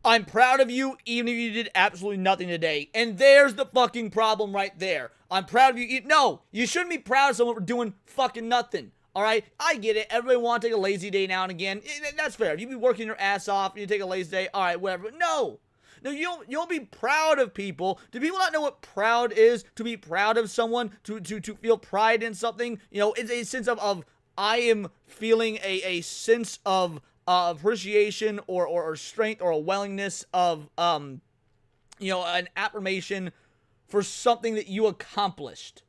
[SPEAKER 2] I'm proud of you, even if you did absolutely nothing today. And there's the fucking problem right there. I'm proud of you. No, you shouldn't be proud of someone for doing fucking nothing. Alright, I get it. Everybody wants to take a lazy day now and again. That's fair. If you be working your ass off and you take a lazy day, alright, whatever. No, you'll be proud of people. Do people not know what proud is? To be proud of someone, to feel pride in something. It's a sense of I am feeling a sense of appreciation or strength, or a willingness of an affirmation for something that you accomplished.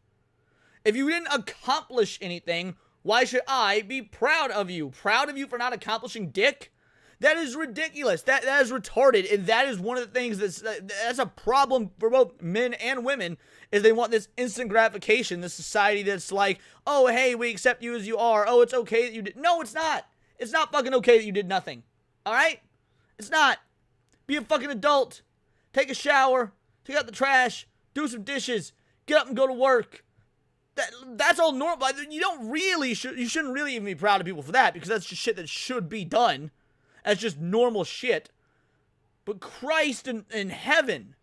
[SPEAKER 2] If you didn't accomplish anything, why should I be proud of you? Proud of you for not accomplishing dick? That is ridiculous. That is retarded. And that is one of the things that's a problem for both men and women, is they want this instant gratification, this society that's like, oh, hey, we accept you as you are. Oh, it's okay that you did. No, it's not. It's not fucking okay that you did nothing. All right? It's not. Be a fucking adult. Take a shower. Take out the trash. Do some dishes. Get up and go to work. That's all normal. You shouldn't really even be proud of people for that, because that's just shit that should be done. That's just normal shit. But Christ in heaven,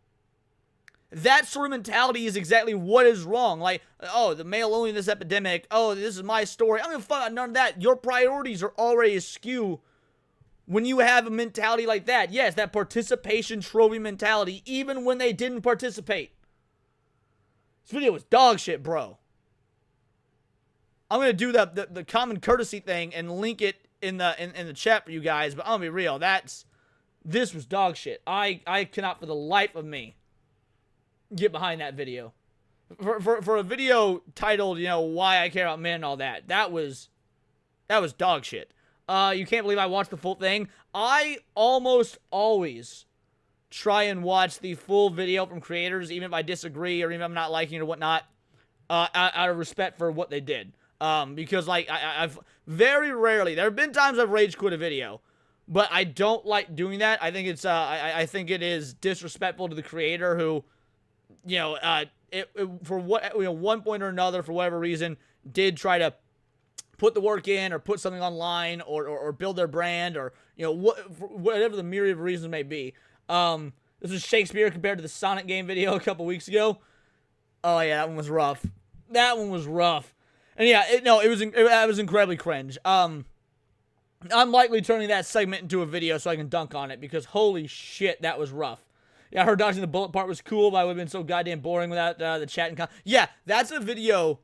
[SPEAKER 2] that sort of mentality is exactly what is wrong. Like, oh, the male loneliness epidemic. Oh, this is my story. I'm gonna fuck out none of that. Your priorities are already askew when you have a mentality like that. Yes, that participation trophy mentality, even when they didn't participate. This video was dog shit, bro. I'm gonna do the common courtesy thing and link it in the chat for you guys, but I'm gonna be real. This was dog shit. I cannot for the life of me get behind that video. For a video titled, Why I Care About Men and all that. That was dog shit. You can't believe I watched the full thing. I almost always try and watch the full video from creators, even if I disagree or even if I'm not liking it or whatnot, out of respect for what they did. Because I've very rarely, there have been times I've rage quit a video, but I don't like doing that. I think it's, I think it is disrespectful to the creator who, for what, one point or another, for whatever reason, did try to put the work in or put something online or build their brand, or, whatever the myriad of reasons may be. This was Shakespeare compared to the Sonic game video a couple weeks ago. Oh yeah, that one was rough. That one was rough. And yeah, it was incredibly cringe. I'm likely turning that segment into a video so I can dunk on it because holy shit, that was rough. Yeah, her dodging the bullet part was cool, but I would have been so goddamn boring without the chat and yeah, that's a video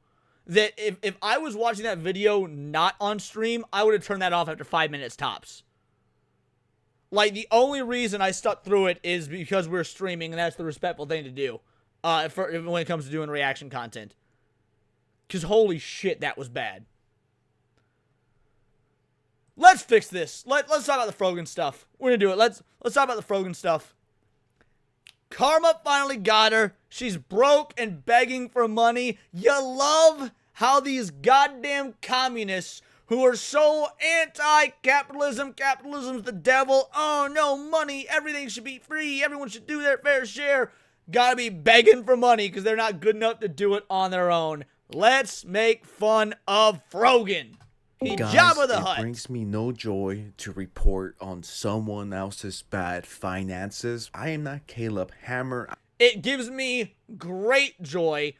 [SPEAKER 2] that if I was watching that video not on stream, I would have turned that off after 5 minutes tops. Like, the only reason I stuck through it is because we're streaming, and that's the respectful thing to do when it comes to doing reaction content. Because holy shit, that was bad. Let's fix this. Let's talk about the Frogan stuff. We're gonna do it. Let's talk about the Frogan stuff. Karma finally got her. She's broke and begging for money. You love how these goddamn communists who are so anti-capitalism, capitalism's the devil, oh no, money, everything should be free, everyone should do their fair share, gotta be begging for money because they're not good enough to do it on their own. Let's make fun of Frogan.
[SPEAKER 6] Guys,
[SPEAKER 2] Jabba the
[SPEAKER 6] it
[SPEAKER 2] Hutt.
[SPEAKER 6] brings me no joy to report on someone else's bad finances. I am not Caleb Hammer.
[SPEAKER 2] It gives me great joy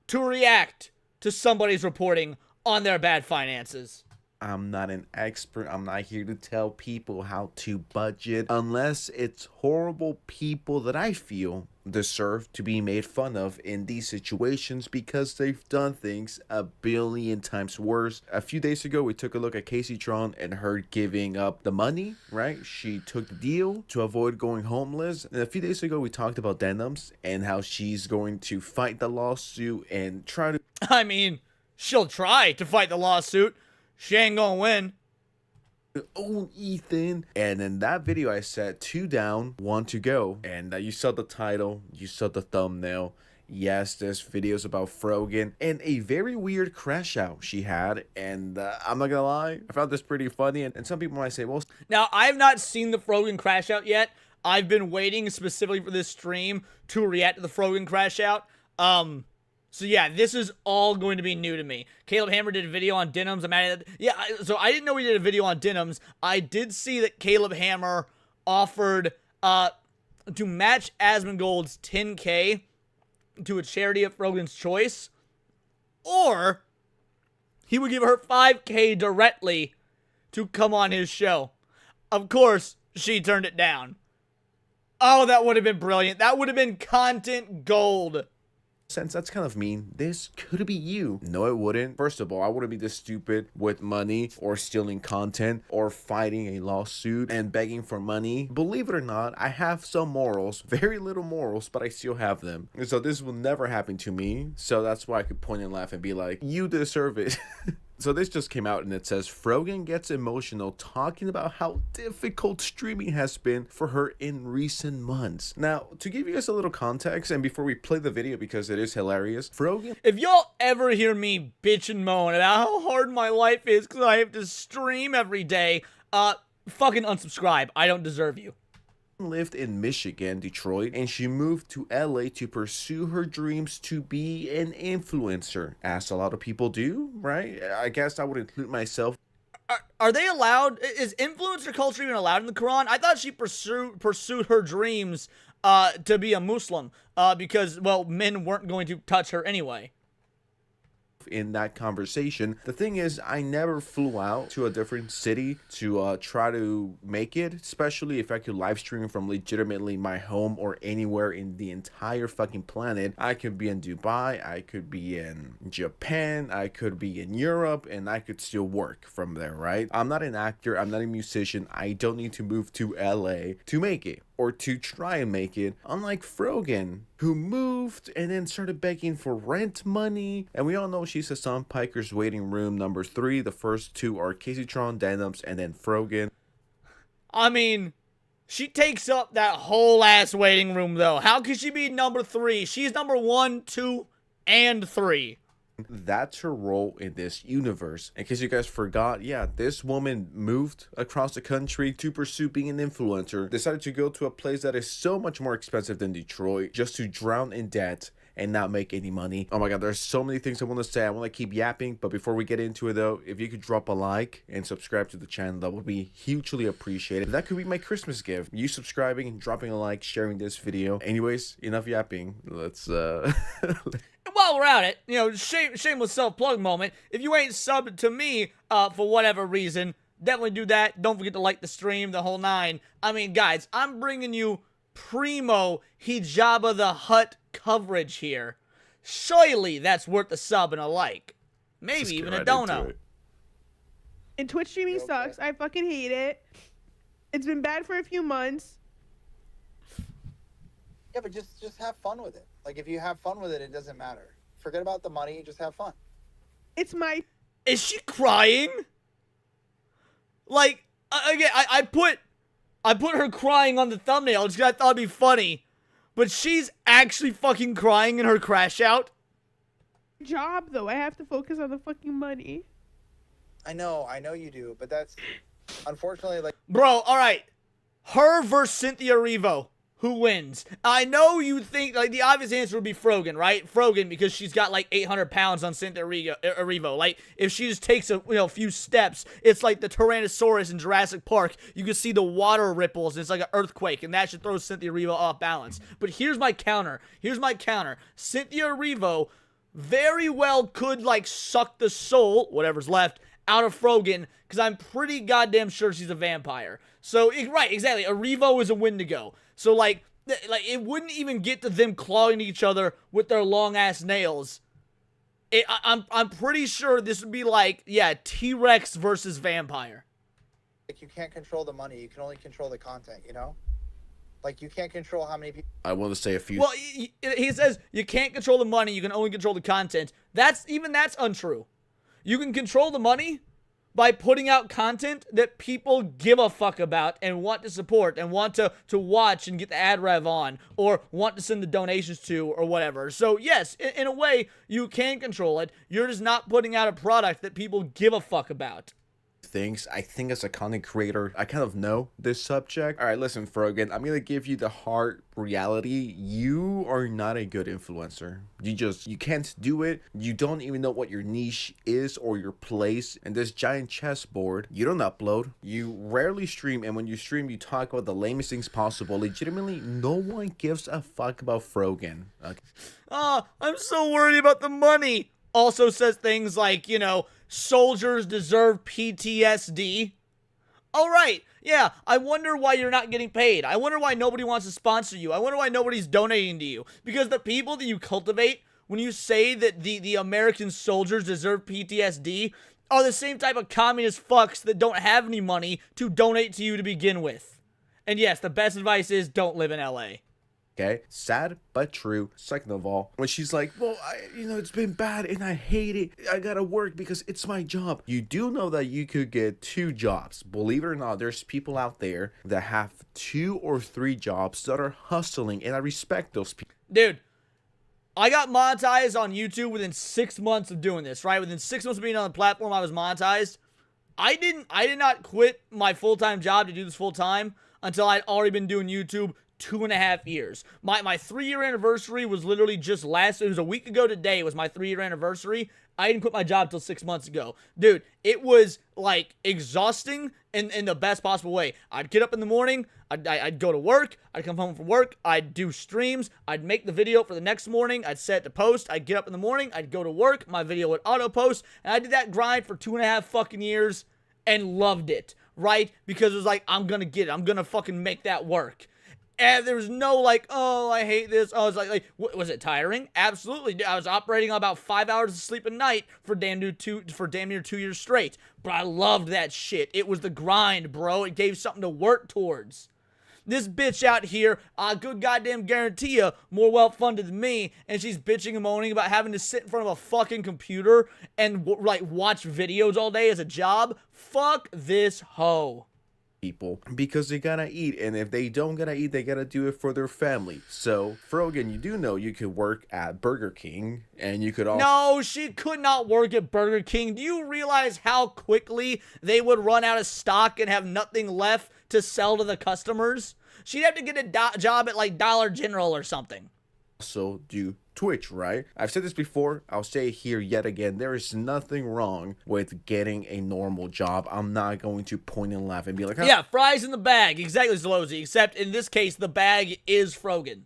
[SPEAKER 2] to react to somebody's reporting on their bad finances.
[SPEAKER 6] I'm not an expert. I'm not here to tell people how to budget unless it's horrible people that I feel deserve to be made fun of in these situations because they've done things a billion times worse. A few days ago, we took a look at Casey Tron and her giving up the money, right? She took the deal to avoid going homeless. And a few days ago, we talked about Denims and how she's going to fight the lawsuit and try to...
[SPEAKER 2] I mean, she'll try to fight the lawsuit. She ain't gonna win.
[SPEAKER 6] Oh, Ethan. And in that video, I said 2 down, 1 to go. And you saw the title, you saw the thumbnail. Yes, this video is about Frogan and a very weird crash out she had. And I'm not gonna lie, I found this pretty funny. And some people might say, well...
[SPEAKER 2] Now, I have not seen the Frogan crash out yet. I've been waiting specifically for this stream to react to the Frogan crash out. So yeah, this is all going to be new to me. Caleb Hammer did a video on Denims. So I didn't know he did a video on Denims. I did see that Caleb Hammer offered to match Asmongold's 10K to a charity of Frogan's choice, or he would give her 5K directly to come on his show. Of course, she turned it down. Oh, that would have been brilliant. That would have been content gold.
[SPEAKER 6] Since that's kind of mean, this could be you. No, it wouldn't. First of all, I wouldn't be this stupid with money or stealing content or fighting a lawsuit and begging for money. Believe it or not, I have some morals, very little morals, but I still have them. And so this will never happen to me. So that's why I could point and laugh and be like, you deserve it. So this just came out and it says, Frogan gets emotional talking about how difficult streaming has been for her in recent months. Now, to give you guys a little context, and before we play the video because it is hilarious, Frogan...
[SPEAKER 2] If y'all ever hear me bitch and moan about how hard my life is because I have to stream every day, fucking unsubscribe. I don't deserve you.
[SPEAKER 6] Lived in Michigan, Detroit, and she moved to LA to pursue her dreams to be an influencer, as a lot of people do, right? I guess I would include myself.
[SPEAKER 2] Are they allowed? Is influencer culture even allowed in the Quran? I thought she pursued her dreams to be a Muslim because, well, men weren't going to touch her anyway.
[SPEAKER 6] In that conversation, the thing is, I never flew out to a different city to try to make it, especially if I could live stream from legitimately my home or anywhere in the entire fucking planet. I could be in Dubai, I could be in Japan, I could be in Europe, and I could still work from there, right? I'm not an actor, I'm not a musician, I don't need to move to LA to make it, or to try and make it, unlike Frogan, who moved and then started begging for rent money. And we all know she's a Sun Piker's waiting room number 3. The first 2 are Casey Tron, Denims, and then Frogan.
[SPEAKER 2] I mean, she takes up that whole ass waiting room though. How could she be number 3? She's number 1, 2, and 3.
[SPEAKER 6] That's her role in this universe. In case you guys forgot, yeah, this woman moved across the country to pursue being an influencer, decided to go to a place that is so much more expensive than Detroit just to drown in debt and not make any money. Oh my god, there's so many things I want to say. I want to keep yapping, but before we get into it though, if you could drop a like and subscribe to the channel, that would be hugely appreciated. That could be my Christmas gift. You subscribing and dropping a like, sharing this video. Anyways, enough yapping. Let's
[SPEAKER 2] While we're at it, you know, shameless self-plug moment. If you ain't subbed to me for whatever reason, definitely do that. Don't forget to like the stream, the whole nine. I mean, guys, I'm bringing you primo Hijabba the Hutt coverage here. Surely that's worth a sub and a like. Maybe even a dono.
[SPEAKER 7] And Twitch streaming sucks. I fucking hate it. It's been bad for a few months.
[SPEAKER 8] Yeah, but just have fun with it. Like, if you have fun with it, it doesn't matter. Forget about the money, just have fun.
[SPEAKER 7] It's my...
[SPEAKER 2] Is she crying? Like, again, I put her crying on the thumbnail just 'cause I thought it'd be funny. But she's actually fucking crying in her crash out.
[SPEAKER 7] job, though. I have to focus on the fucking money.
[SPEAKER 8] I know you do, but that's... Unfortunately, like...
[SPEAKER 2] Bro, alright. Her versus Cynthia Erivo. Who wins? I know you think, like, the obvious answer would be Frogan, right? Frogan, because she's got, like, 800 pounds on Cynthia Erivo. Like, if she just takes a, few steps, it's like the Tyrannosaurus in Jurassic Park. You can see the water ripples, and it's like an earthquake, and that should throw Cynthia Erivo off balance. But here's my counter. Cynthia Erivo very well could, like, suck the soul, whatever's left, out of Frogan, because I'm pretty goddamn sure she's a vampire. So, right, exactly. Erivo is a Wendigo. So, like, it wouldn't even get to them clawing each other with their long-ass nails. I'm pretty sure this would be like, yeah, T-Rex versus vampire.
[SPEAKER 8] Like, you can't control the money. You can only control the content, you know? Like, you can't control how many people...
[SPEAKER 6] I want to say a few...
[SPEAKER 2] Well, he says you can't control the money, you can only control the content. That's untrue. You can control the money by putting out content that people give a fuck about and want to support and want to watch and get the ad rev on or want to send the donations to or whatever. So yes, in a way, you can control it. You're just not putting out a product that people give a fuck about.
[SPEAKER 6] Things. I think as a content creator, I kind of know this subject. All right, listen, Frogan, I'm gonna give you the hard reality. You are not a good influencer. You can't do it. You don't even know what your niche is or your place in this giant chessboard. You don't upload. You rarely stream, and when you stream, you talk about the lamest things possible. Legitimately, no one gives a fuck about Frogan. Okay.
[SPEAKER 2] I'm so worried about the money. Also says things like, soldiers deserve PTSD. All right, yeah, I wonder why you're not getting paid. I wonder why nobody wants to sponsor you. I wonder why nobody's donating to you. Because the people that you cultivate, when you say that the American soldiers deserve PTSD, are the same type of communist fucks that don't have any money to donate to you to begin with. And yes, the best advice is don't live in LA.
[SPEAKER 6] Okay, sad but true. Second of all, when she's like, well, it's been bad and I hate it. I gotta work because it's my job. You do know that you could get 2 jobs. Believe it or not, there's people out there that have 2 or 3 jobs that are hustling, and I respect those people.
[SPEAKER 2] Dude, I got monetized on YouTube within 6 months of doing this, right? Within 6 months of being on the platform, I was monetized. I did not quit my full-time job to do this full-time until I'd already been doing YouTube 2.5 years. My 3-year anniversary was literally just it was a week ago today was my 3-year anniversary. I didn't quit my job till 6 months ago. Dude, it was like exhausting in the best possible way. I'd get up in the morning, I'd go to work, I'd come home from work, I'd do streams, I'd make the video for the next morning, I'd set it to post, I'd get up in the morning, I'd go to work, my video would auto post, and I did that grind for 2.5 fucking years and loved it, right? Because it was like, I'm gonna get it, I'm gonna fucking make that work. And there was no like, oh, I hate this. I was like, was it tiring? Absolutely. I was operating on about 5 hours of sleep a night for damn near 2 years straight. But I loved that shit. It was the grind, bro. It gave something to work towards. This bitch out here, I good goddamn guarantee you, more well-funded than me, and she's bitching and moaning about having to sit in front of a fucking computer and like watch videos all day as a job. Fuck this hoe.
[SPEAKER 6] People because they gotta eat, and if they don't gotta eat, they gotta do it for their family. So Frogan, you do know you could work at Burger King, and you could also...
[SPEAKER 2] No, she could not work at Burger King. Do you realize how quickly they would run out of stock and have nothing left to sell to the customers? She'd have to get a job at like Dollar General or something.
[SPEAKER 6] also do Twitch, right? I've said this before, I'll say it here yet again. There is nothing wrong with getting a normal job. I'm not going to point and laugh and be like,
[SPEAKER 2] Yeah, fries in the bag. Exactly, Zalozy. Except in this case, the bag is Frogan.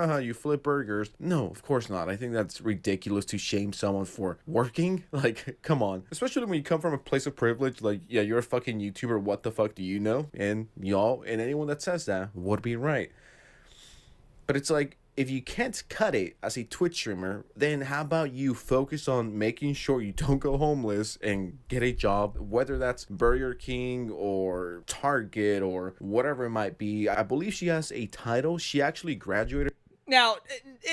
[SPEAKER 6] You flip burgers. No, of course not. I think that's ridiculous to shame someone for working. Like, come on. Especially when you come from a place of privilege. Like, yeah, you're a fucking YouTuber. What the fuck do you know? And y'all and anyone that says that would be right. But it's like, if you can't cut it as a Twitch streamer, then how about you focus on making sure you don't go homeless and get a job, whether that's Burger King or Target or whatever it might be. I believe she has a title. She actually graduated.
[SPEAKER 2] Now,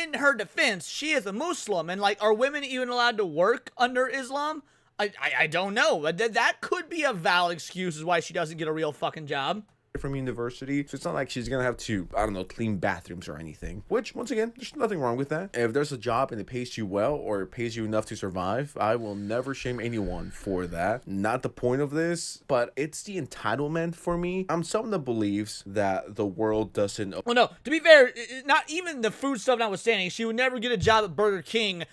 [SPEAKER 2] in her defense, she is a Muslim, and like, are women even allowed to work under Islam? I don't know. That could be a valid excuse as why she doesn't get a real fucking job
[SPEAKER 6] from university, so it's not like she's gonna have to, I don't know, clean bathrooms or anything, which once again, there's nothing wrong with that. If there's a job and it pays you well or it pays you enough to survive, I will never shame anyone for that. Not the point of this, but it's the entitlement for me. I'm someone that believes that the world doesn't.
[SPEAKER 2] Well, no, to be fair, not even the food stuff notwithstanding, she would never get a job at Burger King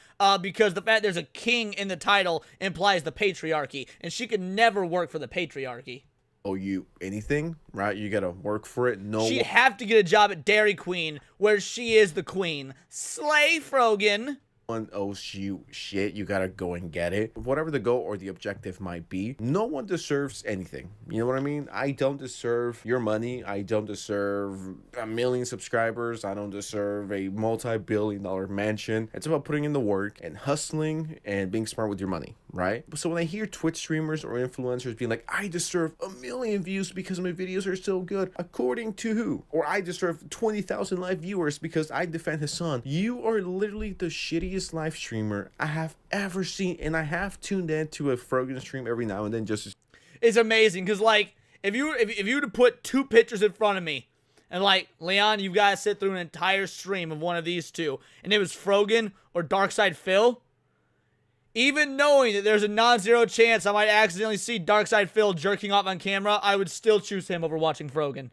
[SPEAKER 2] because the fact there's a king in the title implies the patriarchy, and she could never work for the patriarchy.
[SPEAKER 6] Owe you anything, right? You gotta work for it. No,
[SPEAKER 2] she'd have to get a job at Dairy Queen, where she is the queen. Slay, Frogan.
[SPEAKER 6] One owes you shit. You gotta go and get it. Whatever the goal or the objective might be, no one deserves anything. You know what I mean? I don't deserve your money. I don't deserve 1 million subscribers. I don't deserve a multi-billion-dollar mansion. It's about putting in the work and hustling and being smart with your money, right? So when I hear Twitch streamers or influencers being like, I deserve 1 million views because my videos are so good, according to who? Or I deserve 20,000 live viewers because I defend his son. You are literally the shittiest live streamer I have ever seen, and I have tuned in to a Frogan stream every now and then just.
[SPEAKER 2] It's amazing because, like, if you were to put two pictures in front of me, and like, Leon, you've got to sit through an entire stream of one of these two, and it was Frogan or Darkside Phil. Even knowing that there's a non-zero chance I might accidentally see Darkside Phil jerking off on camera, I would still choose him over watching Frogan.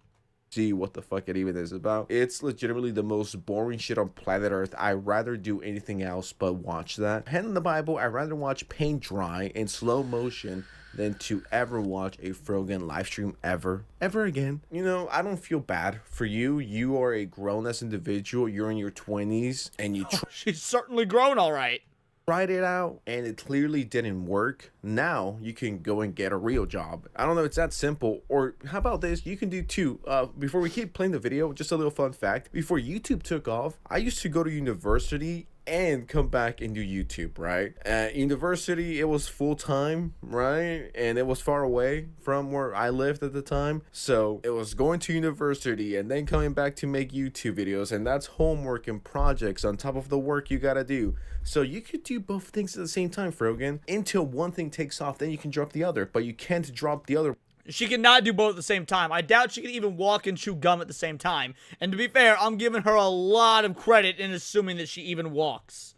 [SPEAKER 6] See what the fuck it even is about. It's legitimately the most boring shit on planet Earth. I'd rather do anything else but watch that. Pen in the Bible, I'd rather watch paint dry in slow motion than to ever watch a Frogan live stream ever again. You know, I don't feel bad for you. You are a grown-ass individual. You're in your 20s and you
[SPEAKER 2] she's certainly grown all right.
[SPEAKER 6] Tried it out and it clearly didn't work. Now you can go and get a real job. I don't know, it's that simple. Or how about this? You can do two. Before we keep playing the video, just a little fun fact. Before YouTube took off, I used to go to university and come back and do YouTube, right? At university, it was full-time, right? And it was far away from where I lived at the time. So it was going to university and then coming back to make YouTube videos, and that's homework and projects on top of the work you gotta do. So you could do both things at the same time, Frogan, until one thing takes off, then you can drop the other, but you can't drop the other.
[SPEAKER 2] She cannot do both at the same time. I doubt she can even walk and chew gum at the same time. And to be fair, I'm giving her a lot of credit in assuming that she even walks.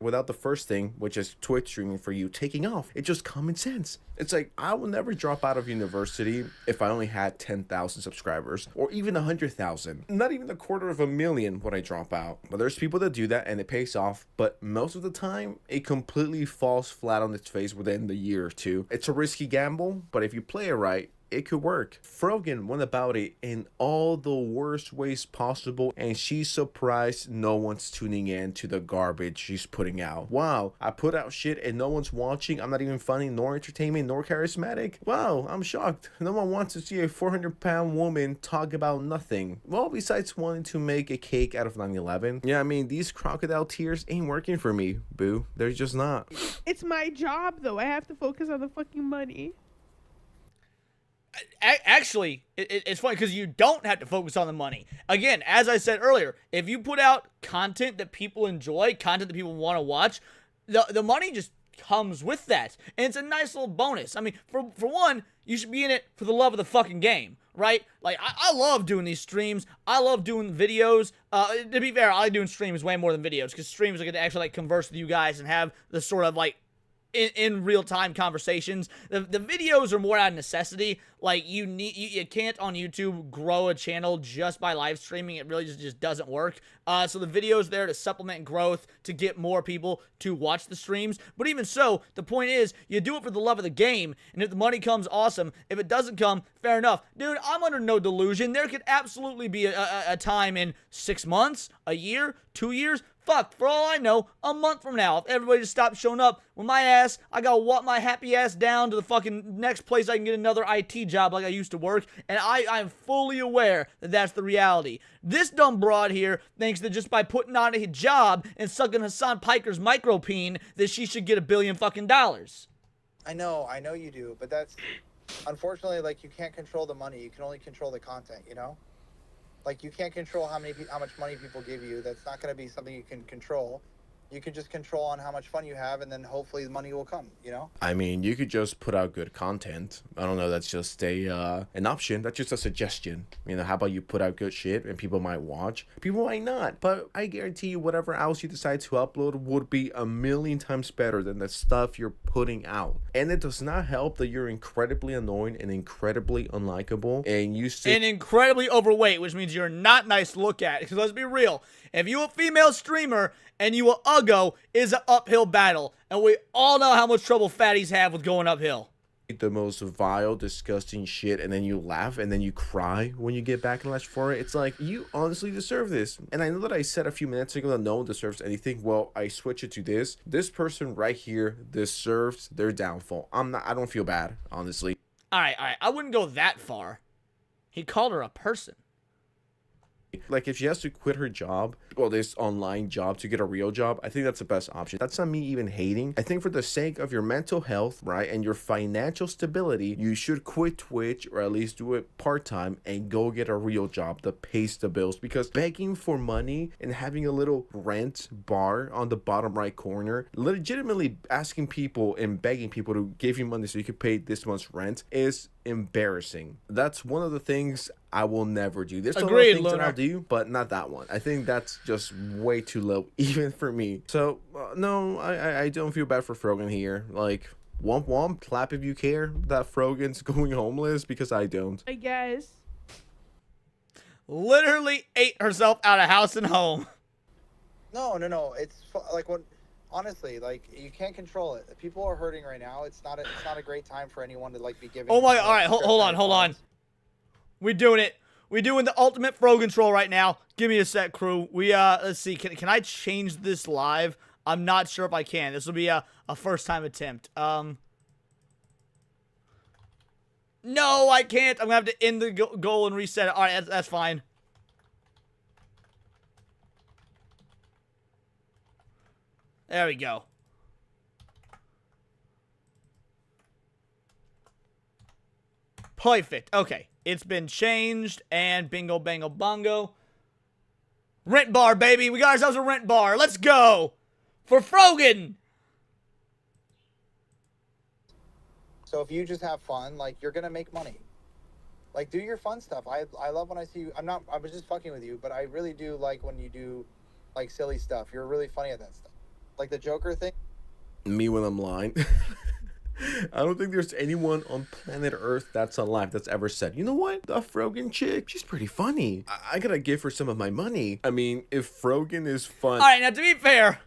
[SPEAKER 6] Without the first thing, which is Twitch streaming for you, taking off. It's just common sense. It's like, I will never drop out of university if I only had 10,000 subscribers or even 100,000. Not even 250,000 would I drop out. But there's people that do that and it pays off. But most of the time, it completely falls flat on its face within the year or two. It's a risky gamble, but if you play it right, it could work. Frogan went about it in all the worst ways possible, and she's surprised no one's tuning in to the garbage she's putting out. Wow, I put out shit and no one's watching. I'm not even funny, nor entertaining, nor charismatic. Wow, I'm shocked. No one wants to see a 400-pound woman talk about nothing. Well, besides wanting to make a cake out of 9/11. Yeah, I mean, these crocodile tears ain't working for me, boo. They're just not.
[SPEAKER 7] It's my job, though. I have to focus on the fucking money.
[SPEAKER 2] Actually, it's funny because you don't have to focus on the money. Again, as I said earlier, if you put out content that people enjoy, content that people want to watch, the money just comes with that. And it's a nice little bonus. I mean, for one, you should be in it for the love of the fucking game, right? Like, I love doing these streams. I love doing videos. To be fair, I like doing streams way more than videos because streams I get to actually, like, converse with you guys and have the sort of, like, in real-time conversations. The videos are more out of necessity. Like, you can't on YouTube grow a channel just by live streaming. It really just doesn't work. So the video's there to supplement growth, to get more people to watch the streams. But even so, the point is, you do it for the love of the game, and if the money comes, awesome. If it doesn't come, fair enough. Dude, I'm under no delusion. There could absolutely be a time in 6 months, a year, 2 years, fuck, for all I know, a month from now, if everybody just stops showing up with my ass, I gotta walk my happy ass down to the fucking next place I can get another IT job like I used to work, and I'm fully aware that that's the reality. This dumb broad here thinks that just by putting on a hijab and sucking Hassan Piker's micropeen, that she should get $1 billion fucking dollars.
[SPEAKER 8] I know you do, but that's unfortunately, like, you can't control the money. You can only control the content, you know? Like, you can't control how much money people give you. That's not going to be something you can control. You can just control on how much fun you have, and then hopefully the money will come, you know?
[SPEAKER 6] I mean, you could just put out good content. I don't know, that's just an option. That's just a suggestion. You know, how about you put out good shit and people might watch? People might not, but I guarantee you whatever else you decide to upload would be 1,000,000 times better than the stuff you're putting out. And it does not help that you're incredibly annoying and incredibly unlikable, and
[SPEAKER 2] and incredibly overweight, which means you're not nice to look at. Because let's be real, if you a female streamer and you a uggo, is an uphill battle, and we all know how much trouble fatties have with going uphill.
[SPEAKER 6] The most vile, disgusting shit, and then you laugh and then you cry when you get backlash for it. It's like, you honestly deserve this. And I know that I said a few minutes ago that no one deserves anything. Well, I switch it to this person right here deserves their downfall. I don't feel bad, honestly.
[SPEAKER 2] All right, I wouldn't go that far. He called her a person.
[SPEAKER 6] Like, if she has to quit her job, well, this online job, to get a real job, I think that's the best option. That's not me even hating. I think for the sake of your mental health, right, and your financial stability, you should quit Twitch, or at least do it part-time, and go get a real job that pays the bills. Because begging for money and having a little rent bar on the bottom right corner, legitimately asking people and begging people to give you money so you can pay this month's rent, is embarrassing. That's one of the things I will never do. There's some other things that I'll do, but not that one. I think that's just way too low, even for me. So, no, I don't feel bad for Frogan here. Like, womp womp, clap if you care that Frogan's going homeless, because I don't.
[SPEAKER 7] I guess.
[SPEAKER 2] Literally ate herself out of house and home.
[SPEAKER 8] No. It's like, when, honestly, like, you can't control it. People are hurting right now. It's not a great time for anyone to, like, be giving.
[SPEAKER 2] Oh my, all right, hold on. We're doing it. We're doing the ultimate Frogan troll right now. Give me a sec, crew. Let's see. Can I change this live? I'm not sure if I can. This will be a first time attempt. No, I can't. I'm gonna have to end the goal and reset it. All right, that's fine. There we go. Perfect. Okay. It's been changed, and bingo, bango, bongo. Rent bar, baby. We got ourselves a rent bar. Let's go. For Frogan.
[SPEAKER 8] So if you just have fun, like, you're going to make money. Like, do your fun stuff. I love when I see you. I was just fucking with you, but I really do like when you do, like, silly stuff. You're really funny at that stuff. Like the Joker thing.
[SPEAKER 6] Me when I'm lying. I don't think there's anyone on planet Earth that's alive that's ever said, you know what, the Frogan chick, she's pretty funny. I gotta give her some of my money. I mean, if Frogan is fun.
[SPEAKER 2] All right, now to be fair,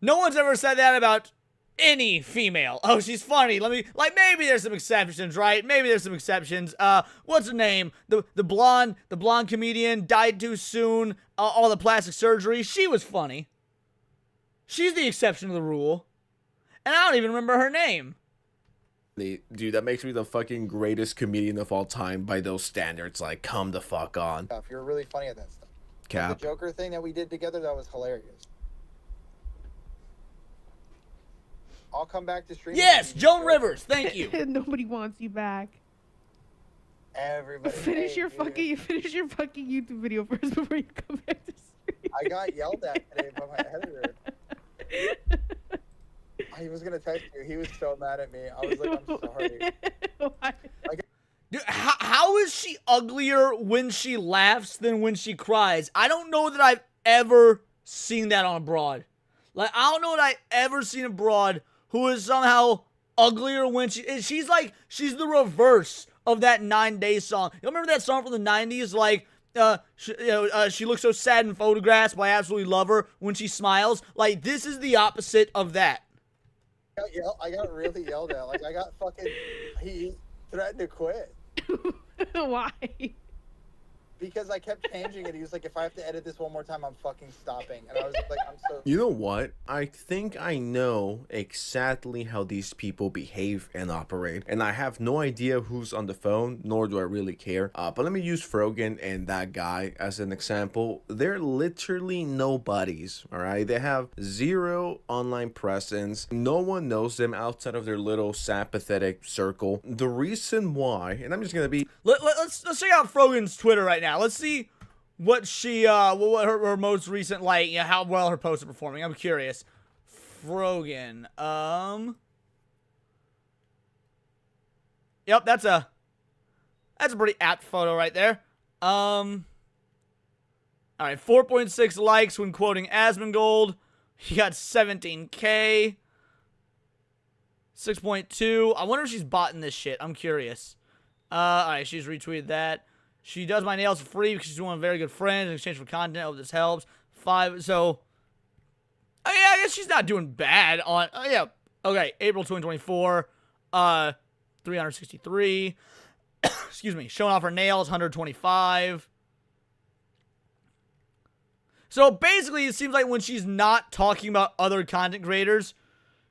[SPEAKER 2] no one's ever said that about any female. Oh, she's funny. Maybe there's some exceptions, right? Maybe there's some exceptions. What's her name? The blonde comedian died too soon. All the plastic surgery. She was funny. She's the exception to the rule. And I don't even remember her name.
[SPEAKER 6] Dude, that makes me the fucking greatest comedian of all time by those standards. Like, come the fuck on.
[SPEAKER 8] You're really funny at that stuff.
[SPEAKER 6] Cap.
[SPEAKER 8] Like the Joker thing that we did together, that was hilarious. I'll come back to stream.
[SPEAKER 2] Yes, Joan Rivers. Thank you.
[SPEAKER 7] Nobody wants you back.
[SPEAKER 8] Everybody.
[SPEAKER 7] Finish your fucking YouTube video first before you come back to stream.
[SPEAKER 8] I got yelled at today by my editor. He was gonna text you. He was so mad at me. I was like, I'm sorry.
[SPEAKER 2] Dude, how is she uglier when she laughs than when she cries? I don't know that I've ever seen that on a broad. Like, I don't know that I've ever seen a broad who is somehow uglier when she's the reverse of that 9 Days song. You remember that song from the 90s? Like, she looks so sad in photographs, but I absolutely love her when she smiles. Like, this is the opposite of that.
[SPEAKER 8] I got really yelled at. Like, I got fucking... He threatened to quit.
[SPEAKER 7] Why?
[SPEAKER 8] Because I kept changing it. He was like, if I have to edit this one more time, I'm fucking stopping. And I was like, I'm so...
[SPEAKER 6] You know what? I think I know exactly how these people behave and operate. And I have no idea who's on the phone, nor do I really care. But let me use Frogan and that guy as an example. They're literally nobodies, all right? They have zero online presence. No one knows them outside of their little sad, pathetic circle. The reason why, and I'm just gonna be...
[SPEAKER 2] Let's check out Frogan's Twitter right now. Let's see what what her most recent, like, how well her posts are performing. I'm curious. Frogan. Yep, that's a pretty apt photo right there. All right, 4.6 likes when quoting Asmongold. He got 17K. 6.2. I wonder if she's botting this shit. I'm curious. All right, she's retweeted that. She does my nails for free because she's one of very good friends in exchange for content. I hope this helps. 5. So, yeah, I guess she's not doing bad on. Yeah. Okay. April 2024. 363. Excuse me. Showing off her nails. 125. So basically, it seems like when she's not talking about other content creators,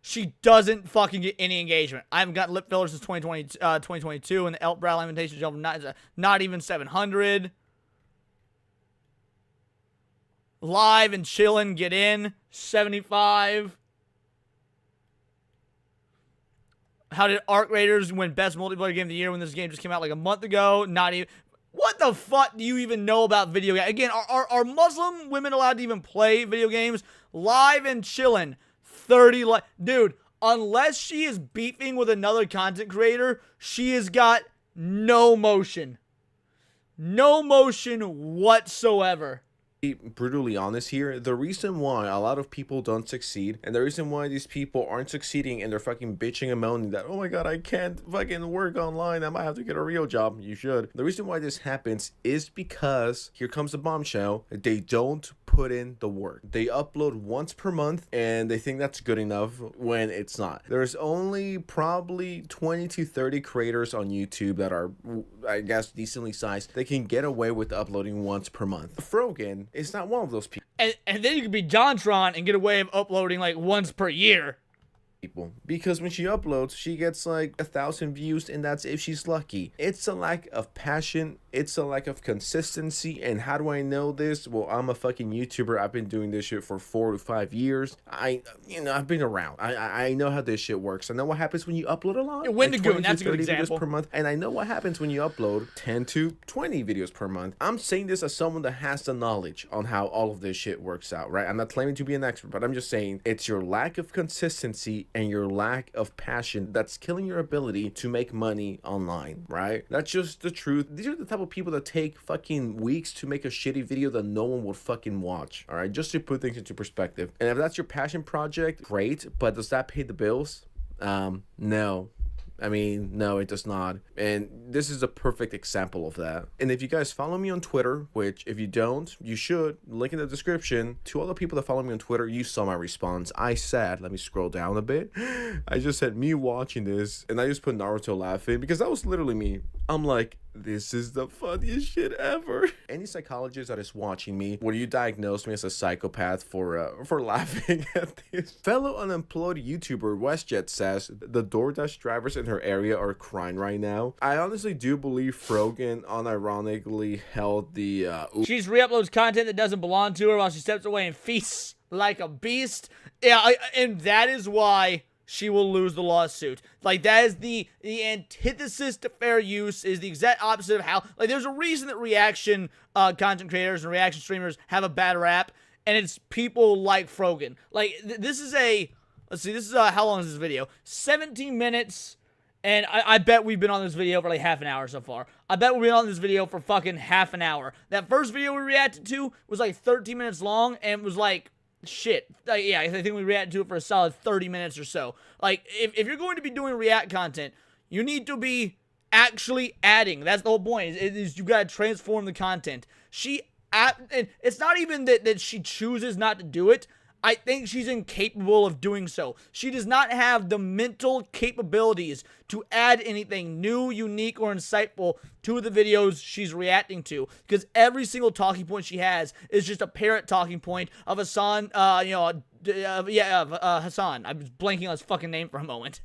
[SPEAKER 2] she doesn't fucking get any engagement. I haven't gotten lip fillers since 2022, and the Elk Brow Lamentation jump not even 700. Live and chillin', get in, 75. How did Arc Raiders win Best Multiplayer Game of the Year when this game just came out like a month ago? Not even. What the fuck do you even know about video games? Again, are Muslim women allowed to even play video games? Live and chillin'. 30 dude, unless she is beefing with another content creator, she has got no motion. No motion whatsoever.
[SPEAKER 6] Be brutally honest here, the reason why a lot of people don't succeed, and the reason why these people aren't succeeding and they're fucking bitching and moaning that, oh my god, I can't fucking work online, I might have to get a real job. You should. The reason why this happens is because, here comes the bombshell, they don't put in the work. They upload once per month and they think that's good enough when it's not. There's only probably 20 to 30 creators on YouTube that are, I guess, decently sized. They can get away with uploading once per month. Frogan is not one of those people.
[SPEAKER 2] And then you could be JonTron and get away with uploading like once per year.
[SPEAKER 6] Because when she uploads, she gets like 1,000 views, and that's if she's lucky. It's a lack of passion, it's a lack of consistency. And how do I know this? Well, I'm a fucking YouTuber. I've been doing this shit for 4 to 5 years. I've been around. I know how this shit works. I know what happens when you upload a lot.
[SPEAKER 2] Wendigoon, that's a good example.
[SPEAKER 6] Per month, and I know what happens when you upload 10 to 20 videos per month. I'm saying this as someone that has the knowledge on how all of this shit works out, right? I'm not claiming to be an expert, but I'm just saying it's your lack of consistency and your lack of passion that's killing your ability to make money online, right? That's just the truth. These are the type of people that take fucking weeks to make a shitty video that no one would fucking watch, all right? Just to put things into perspective. And if that's your passion project, great, but does that pay the bills? No. I mean, no, it does not. And this is a perfect example of that. And if you guys follow me on Twitter, which if you don't, you should, link in the description. To all the people that follow me on Twitter, you saw my response. I said, let me scroll down a bit. I just said me watching this, and I just put Naruto laughing because that was literally me. I'm like, this is the funniest shit ever. Any psychologist that is watching me, will you diagnose me as a psychopath for laughing at this? Fellow unemployed YouTuber WestJet says the DoorDash drivers in her area are crying right now. I honestly do believe Frogan unironically held the
[SPEAKER 2] She's re-uploads content that doesn't belong to her while she steps away and feasts like a beast. Yeah, and that is why she will lose the lawsuit. Like, that is the antithesis to fair use, is the exact opposite of how, like, there's a reason that reaction content creators and reaction streamers have a bad rap, and it's people like Frogan. Like, this is a, let's see, this is how long is this video? 17 minutes, and I bet we've been on this video for like half an hour so far. I bet we've been on this video for fucking half an hour. That first video we reacted to was like 13 minutes long, and it was like shit. Yeah, I think we reacted to it for a solid 30 minutes or so. Like, if you're going to be doing react content, you need to be actually adding. That's the whole point. Is you gotta transform the content. And it's not even that she chooses not to do it. I think she's incapable of doing so. She does not have the mental capabilities to add anything new, unique, or insightful to the videos she's reacting to. Because every single talking point she has is just a parrot talking point of Hassan, Hassan. I was blanking on his fucking name for a moment.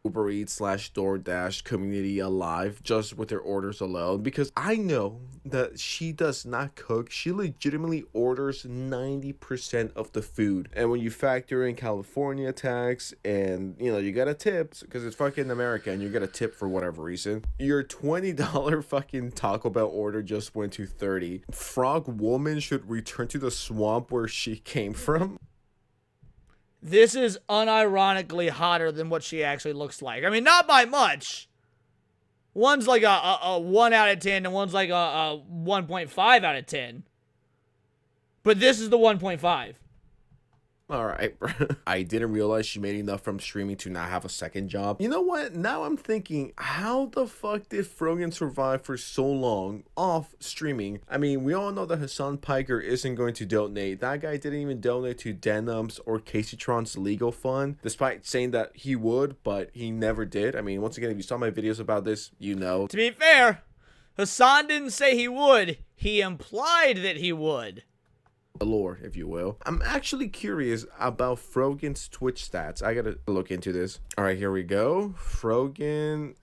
[SPEAKER 6] Uber Eats / DoorDash community alive just with their orders alone, because I know that she does not cook. She legitimately orders 90% of the food, and when you factor in California tax and you got a tip because it's fucking America and you get a tip for whatever reason, your $20 fucking Taco Bell order just went to 30. Frog woman should return to the swamp where she came from.
[SPEAKER 2] This is unironically hotter than what she actually looks like. I mean, not by much. One's like a 1 out of 10 and one's like a 1.5 out of 10. But this is the 1.5.
[SPEAKER 6] Alright, bro. I didn't realize she made enough from streaming to not have a second job. You know what? Now I'm thinking, how the fuck did Frogan survive for so long off streaming? I mean, we all know that Hassan Piker isn't going to donate. That guy didn't even donate to Denim's or Caseytron's legal fund, despite saying that he would, but he never did. I mean, once again, if you saw my videos about this, you know.
[SPEAKER 2] To be fair, Hassan didn't say he would. He implied that he would.
[SPEAKER 6] The lore, if you will. I'm actually curious about Frogan's Twitch stats. I gotta look into this. All right, here we go. Frogan,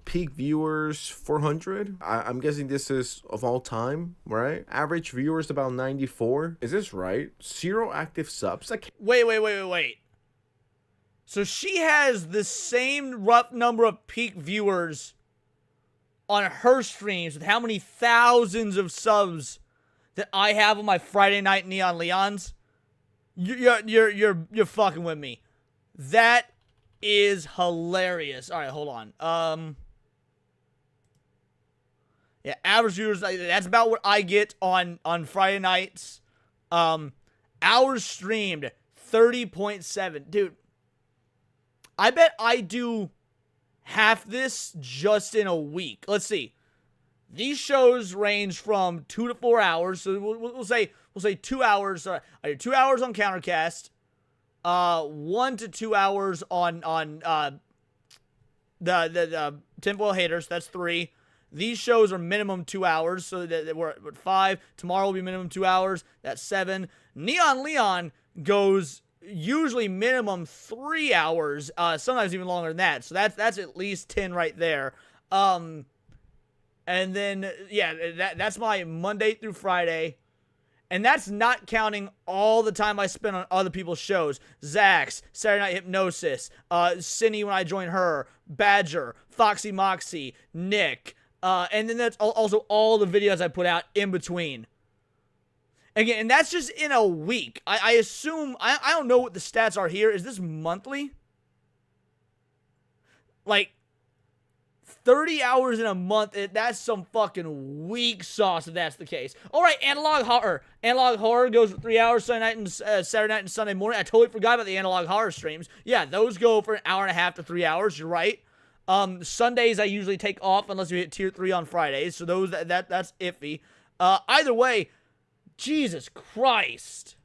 [SPEAKER 6] peak viewers 400. I'm guessing this is of all time, right? Average viewers about 94. Is this right? 0 active subs.
[SPEAKER 2] Wait. So she has the same rough number of peak viewers on her streams with how many thousands of subs that I have on my Friday Night Neon Leons? You're fucking with me. That is hilarious. All right, hold on. Yeah, average viewers. That's about what I get on Friday nights. Hours streamed 30.7. Dude, I bet I do half this just in a week. Let's see. These shows range from 2 to 4 hours, so we'll say 2 hours. I do 2 hours on Countercast, 1 to 2 hours on the Tinfoil Haters. That's 3. These shows are minimum 2 hours, so that we're at 5. Tomorrow will be minimum 2 hours. That's 7. Neon Leon goes usually minimum 3 hours, sometimes even longer than that. So that's at least 10 right there. And then, yeah, that's my Monday through Friday. And that's not counting all the time I spend on other people's shows. Zax, Saturday Night Hypnosis, Cindy when I join her, Badger, Foxy Moxie, Nick. And then that's also all the videos I put out in between. Again, and that's just in a week. I assume, I don't know what the stats are here. Is this monthly? Like, 30 hours in a month, that's some fucking weak sauce if that's the case. All right, Analog Horror. Analog Horror goes for 3 hours Saturday night and Sunday morning. I totally forgot about the Analog Horror streams. Yeah, those go for an hour and a half to 3 hours. You're right. Sundays I usually take off unless we hit tier 3 on Fridays. So those that's iffy. Either way, Jesus Christ.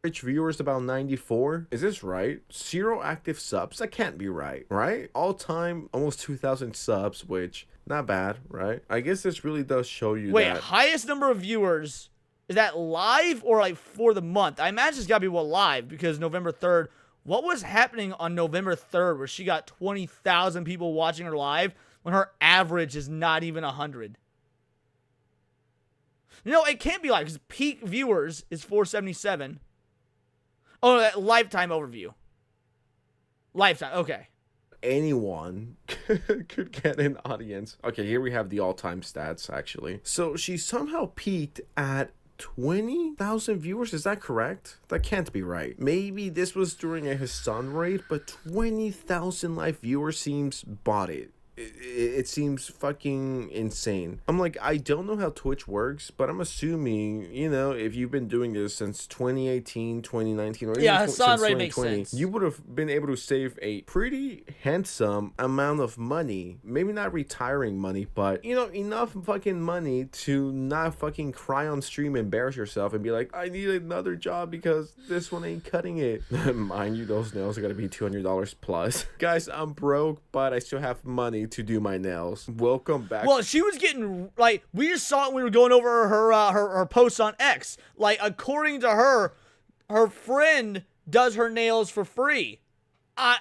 [SPEAKER 6] Average viewers about 94. Is this right? 0 active subs. That can't be right, right? All time, almost 2,000 subs, which not bad, right? I guess this really does show you
[SPEAKER 2] Wait,
[SPEAKER 6] that.
[SPEAKER 2] highest number of viewers, is that live or like for the month? I imagine it's gotta be live because November 3rd. What was happening on November 3rd where she got 20,000 people watching her live when her average is not even 100? No, it can't be live because peak viewers is 477. Oh, that lifetime overview. Lifetime, okay.
[SPEAKER 6] Anyone could get an audience. Okay, here we have the all-time stats, actually. So she somehow peaked at 20,000 viewers. Is that correct? That can't be right. Maybe this was during a Hassan raid, but 20,000 live viewers seems bought it. it seems fucking insane. I'm like, I don't know how Twitch works, but I'm assuming, you know, if you've been doing this since 2018, 2019, or even
[SPEAKER 2] Hassan
[SPEAKER 6] since
[SPEAKER 2] Ray makes
[SPEAKER 6] 2020,
[SPEAKER 2] sense.
[SPEAKER 6] you would have been able to save a pretty handsome amount of money. Maybe not retiring money, but, you know, enough fucking money to not fucking cry on stream, embarrass yourself, and be like, I need another job because this one ain't cutting it. Mind you, those nails are gonna be $200 plus. Guys, I'm broke, but I still have money to do my nails. Welcome back.
[SPEAKER 2] Well, she was getting, like, we just saw it when we were going over her posts on X. Like, according to her, her friend does her nails for free.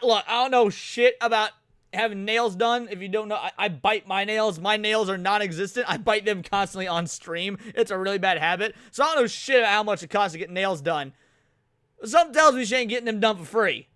[SPEAKER 2] Look, I don't know shit about having nails done. If you don't know, I bite my nails. My nails are non-existent. I bite them constantly on stream. It's a really bad habit. So I don't know shit about how much it costs to get nails done. Something tells me she ain't getting them done for free.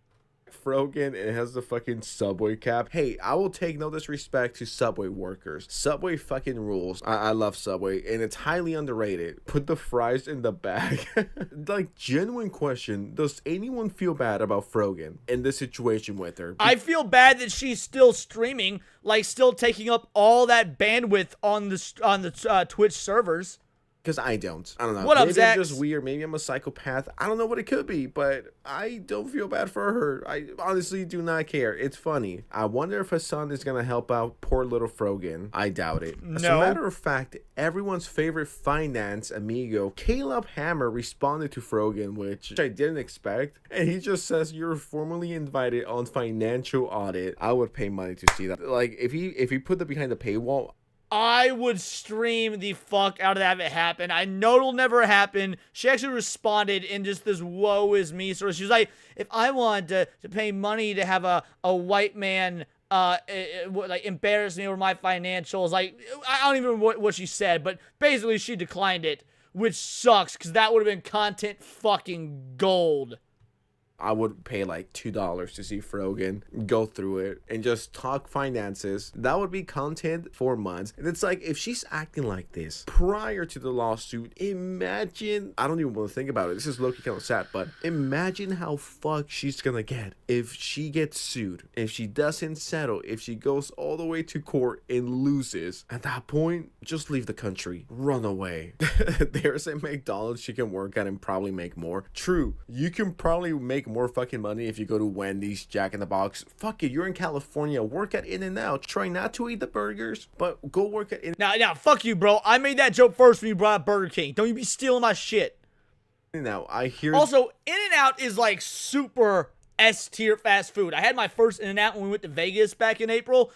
[SPEAKER 6] Frogan, it has the fucking Subway cap. Hey, I will take no disrespect to Subway workers. Subway fucking rules. I love Subway, and it's highly underrated. Put the fries in the bag. Like, genuine question, does anyone feel bad about Frogan in this situation with her?
[SPEAKER 2] I feel bad that she's still streaming, like still taking up all that bandwidth on the Twitch servers.
[SPEAKER 6] Because I don't. I don't know.
[SPEAKER 2] What up,
[SPEAKER 6] maybe
[SPEAKER 2] Zax?
[SPEAKER 6] I'm just weird. Maybe I'm a psychopath. I don't know what it could be, but I don't feel bad for her. I honestly do not care. It's funny. I wonder if Hassan is going to help out poor little Frogan. I doubt it. As a
[SPEAKER 2] No.
[SPEAKER 6] matter of fact, everyone's favorite finance amigo, Caleb Hammer, responded to Frogan, which I didn't expect. And he just says, you're formally invited on financial audit. I would pay money to see that. Like, if he put that behind the paywall,
[SPEAKER 2] I would stream the fuck out of that if it happened. I know it'll never happen. She actually responded in just this woe is me sort of. She was like, if I wanted to pay money to have a white man like embarrass me over my financials, like, I don't even know what she said, but basically she declined it, which sucks because that would have been content fucking gold.
[SPEAKER 6] I would pay like $2 to see Frogan go through it and just talk finances. That would be content for months. And it's like, if she's acting like this prior to the lawsuit, imagine, I don't even want to think about it. This is low-key kind of sad, but imagine how fucked she's gonna get if she gets sued, if she doesn't settle, if she goes all the way to court and loses. At that point, just leave the country. Run away. There's a McDonald's she can work at and probably make more. True, you can probably make more fucking money if you go to Wendy's, Jack in the Box. Fuck it, you're in California, work at In-N-Out. Try not to eat the burgers, but go work at In-N-Out.
[SPEAKER 2] Now, fuck you, bro. I made that joke first when you brought up Burger King. Don't you be stealing my shit.
[SPEAKER 6] I hear.
[SPEAKER 2] Also, In-N-Out is like super S-tier fast food. I had my first In-N-Out when we went to Vegas back in April.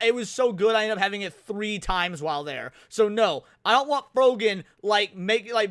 [SPEAKER 2] It was so good, I ended up having it 3 times while there. So no, I don't want Frogan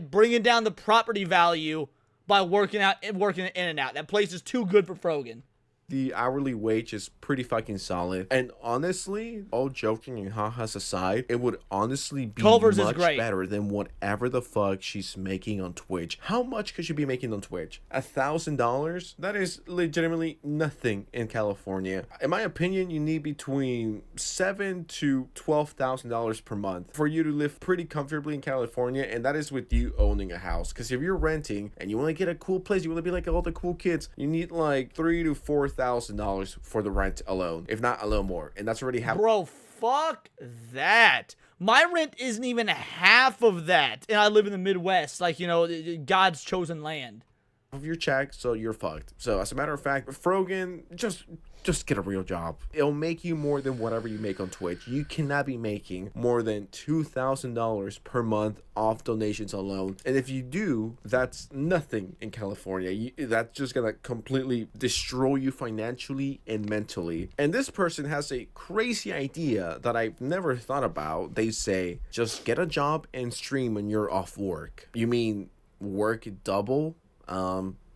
[SPEAKER 2] bringing down the property value by working at In-N-Out. That place is too good for Frogan.
[SPEAKER 6] The hourly wage is pretty fucking solid. And honestly, all joking and ha-has aside, it would honestly be
[SPEAKER 2] Culver's is
[SPEAKER 6] much
[SPEAKER 2] great.
[SPEAKER 6] better than whatever the fuck she's making on Twitch. How much could she be making on Twitch? $1,000? That is legitimately nothing in California. In my opinion, you need between $7,000 to $12,000 per month for you to live pretty comfortably in California, and that is with you owning a house. Because if you're renting and you want to get a cool place, you want to be like all the cool kids, you need like $3,000 to $4,000 for the rent alone, if not a little more, and that's already happening.
[SPEAKER 2] Bro, fuck that. My rent isn't even half of that, and I live in the Midwest, like, you know, God's chosen land.
[SPEAKER 6] Of your check, so you're fucked. So as a matter of fact, Frogan, just get a real job. It'll make you more than whatever you make on Twitch. You cannot be making more than $2,000 per month off donations alone. And if you do, that's nothing in California. That's just gonna completely destroy you financially and mentally. And this person has a crazy idea that I've never thought about. They say, just get a job and stream when you're off work. You mean work double?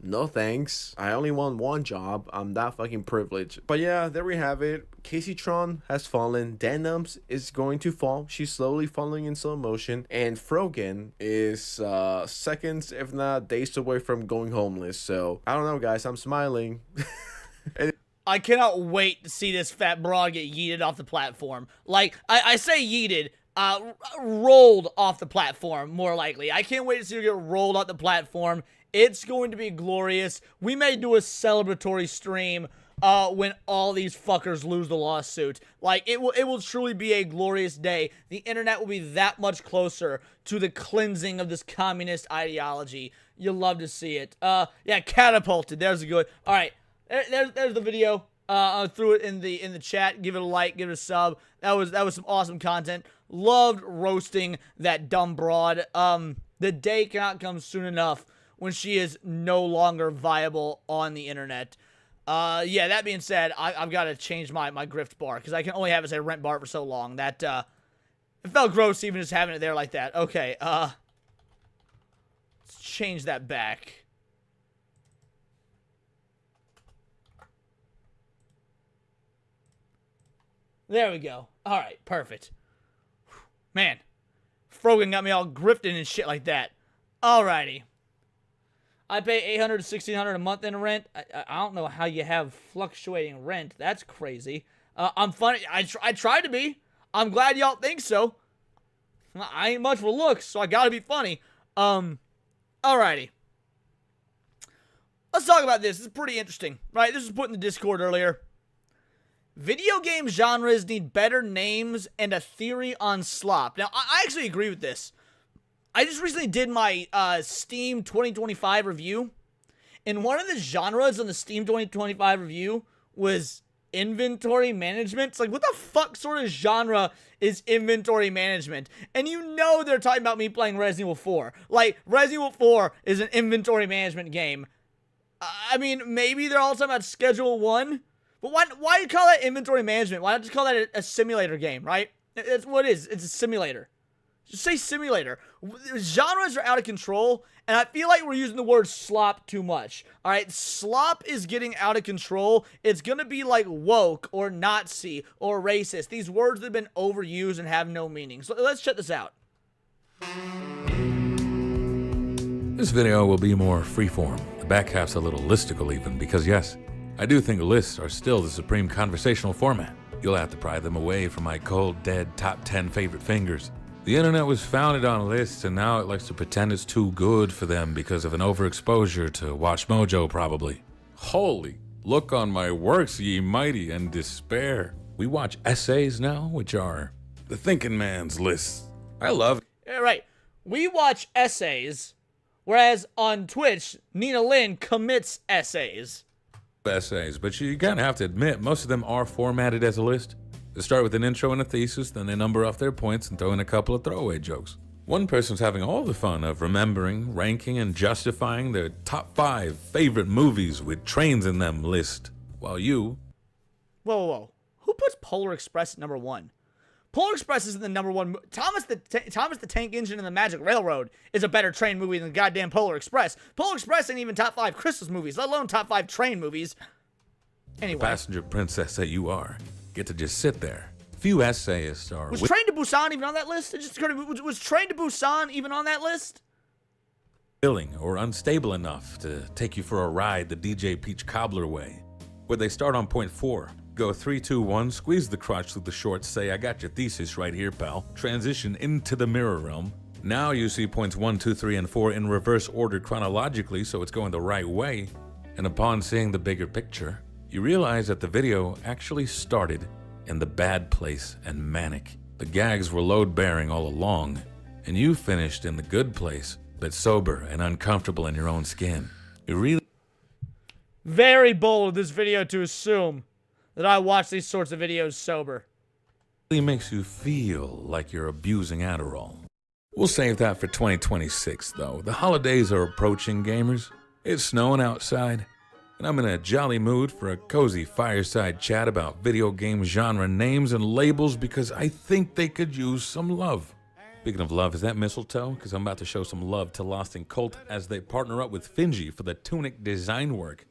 [SPEAKER 6] No thanks. I only want one job. I'm that fucking privileged. But yeah, there we have it. Casey Tron has fallen. Denims is going to fall. She's slowly falling in slow motion. And Frogan is seconds, if not days away from going homeless. So, I don't know, guys. I'm smiling.
[SPEAKER 2] I cannot wait to see this fat broad get yeeted off the platform. Like, I say yeeted, rolled off the platform, more likely. I can't wait to see her get rolled off the platform. It's going to be glorious. We may do a celebratory stream when all these fuckers lose the lawsuit. Like, it will truly be a glorious day. The internet will be that much closer to the cleansing of this communist ideology. You'll love to see it. Yeah, catapulted. There's a good. All right, there's the video. I threw it in the chat. Give it a like, give it a sub. That was some awesome content. Loved roasting that dumb broad. The day cannot come soon enough when she is no longer viable on the internet. Yeah, that being said, I've got to change my grift bar, because I can only have it say rent bar for so long. That, it felt gross even just having it there like that. Okay, let's change that back. There we go. Alright, perfect. Man, Frogan got me all grifted and shit like that. Alrighty. I pay $800 to $1,600 a month in rent. I don't know how you have fluctuating rent. That's crazy. I'm funny. I tried to be. I'm glad y'all think so. I ain't much for looks, so I gotta be funny. Alrighty. Let's talk about this. This is pretty interesting, right? This was put in the Discord earlier. Video game genres need better names and a theory on slop. Now, I actually agree with this. I just recently did my Steam 2025 review, and one of the genres on the Steam 2025 review was inventory management. It's like, what the fuck sort of genre is inventory management? And you know they're talking about me playing Resident Evil 4. Like, Resident Evil 4 is an inventory management game. I mean, maybe they're all talking about Schedule 1, but why do you call that inventory management? Why not just call that a simulator game, right? It's what it is. It's a simulator. Just say simulator. Genres are out of control, and I feel like we're using the word slop too much. Alright, slop is getting out of control. It's gonna be like woke, or Nazi, or racist. These words that have been overused and have no meaning. So let's check this out.
[SPEAKER 9] This video will be more freeform. The back half's a little listicle even, because yes, I do think lists are still the supreme conversational format. You'll have to pry them away from my cold, dead top 10 favorite fingers. The internet was founded on lists, and now it likes to pretend it's too good for them because of an overexposure to Watch Mojo, probably. Holy, look on my works, ye mighty, and despair. We watch essays now, which are the thinking man's lists. I love it.
[SPEAKER 2] Yeah, right. We watch essays, whereas on Twitch, Nina Lynn commits essays.
[SPEAKER 9] Essays, but you kind of have to admit, most of them are formatted as a list. They start with an intro and a thesis, then they number off their points and throw in a couple of throwaway jokes. One person's having all the fun of remembering, ranking, and justifying their top 5 favorite movies with trains in them list, while you...
[SPEAKER 2] Whoa. Who puts Polar Express at number 1? Polar Express isn't the number 1. Thomas the Tank Engine and the Magic Railroad is a better train movie than goddamn Polar Express. Polar Express ain't even top 5 Christmas movies, let alone top 5 train movies. Anyway.
[SPEAKER 9] Passenger princess that you are. Get to just sit there. Few essayists are...
[SPEAKER 2] Was Train to Busan even on that list? Was Train to Busan even on that list?
[SPEAKER 9] Willing or unstable enough to take you for a ride the DJ Peach Cobbler way. Where they start on point 4, go 3, 2, 1, squeeze the crotch through the shorts, say, I got your thesis right here, pal. Transition into the mirror realm. Now you see points 1, 2, 3, and 4 in reverse order chronologically, so it's going the right way. And upon seeing the bigger picture, you realize that the video actually started in the bad place and manic. The gags were load-bearing all along, and you finished in the good place, but sober and uncomfortable in your own skin. It really...
[SPEAKER 2] Very bold of this video to assume that I watch these sorts of videos sober.
[SPEAKER 9] Really makes you feel like you're abusing Adderall. We'll save that for 2026, though. The holidays are approaching, gamers. It's snowing outside. And I'm in a jolly mood for a cozy fireside chat about video game genre names and labels because I think they could use some love. Speaking of love, is that mistletoe? Because I'm about to show some love to Lost in Cult as they partner up with Finji for the tunic design work.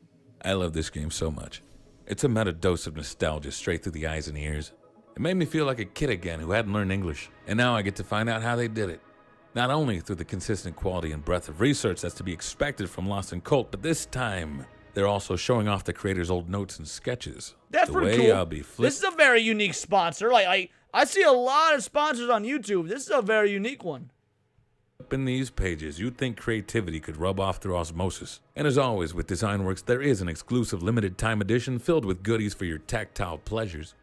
[SPEAKER 9] I love this game so much. It's a meta dose of nostalgia straight through the eyes and ears. It made me feel like a kid again who hadn't learned English. And now I get to find out how they did it. Not only through the consistent quality and breadth of research that's to be expected from Lost in Cult, but this time... they're also showing off the creator's old notes and sketches.
[SPEAKER 2] That's pretty cool. This is a very unique sponsor. Like I see a lot of sponsors on YouTube. This is a very unique one.
[SPEAKER 9] In these pages, you'd think creativity could rub off through osmosis. And as always with Designworks, there is an exclusive limited time edition filled with goodies for your tactile pleasures.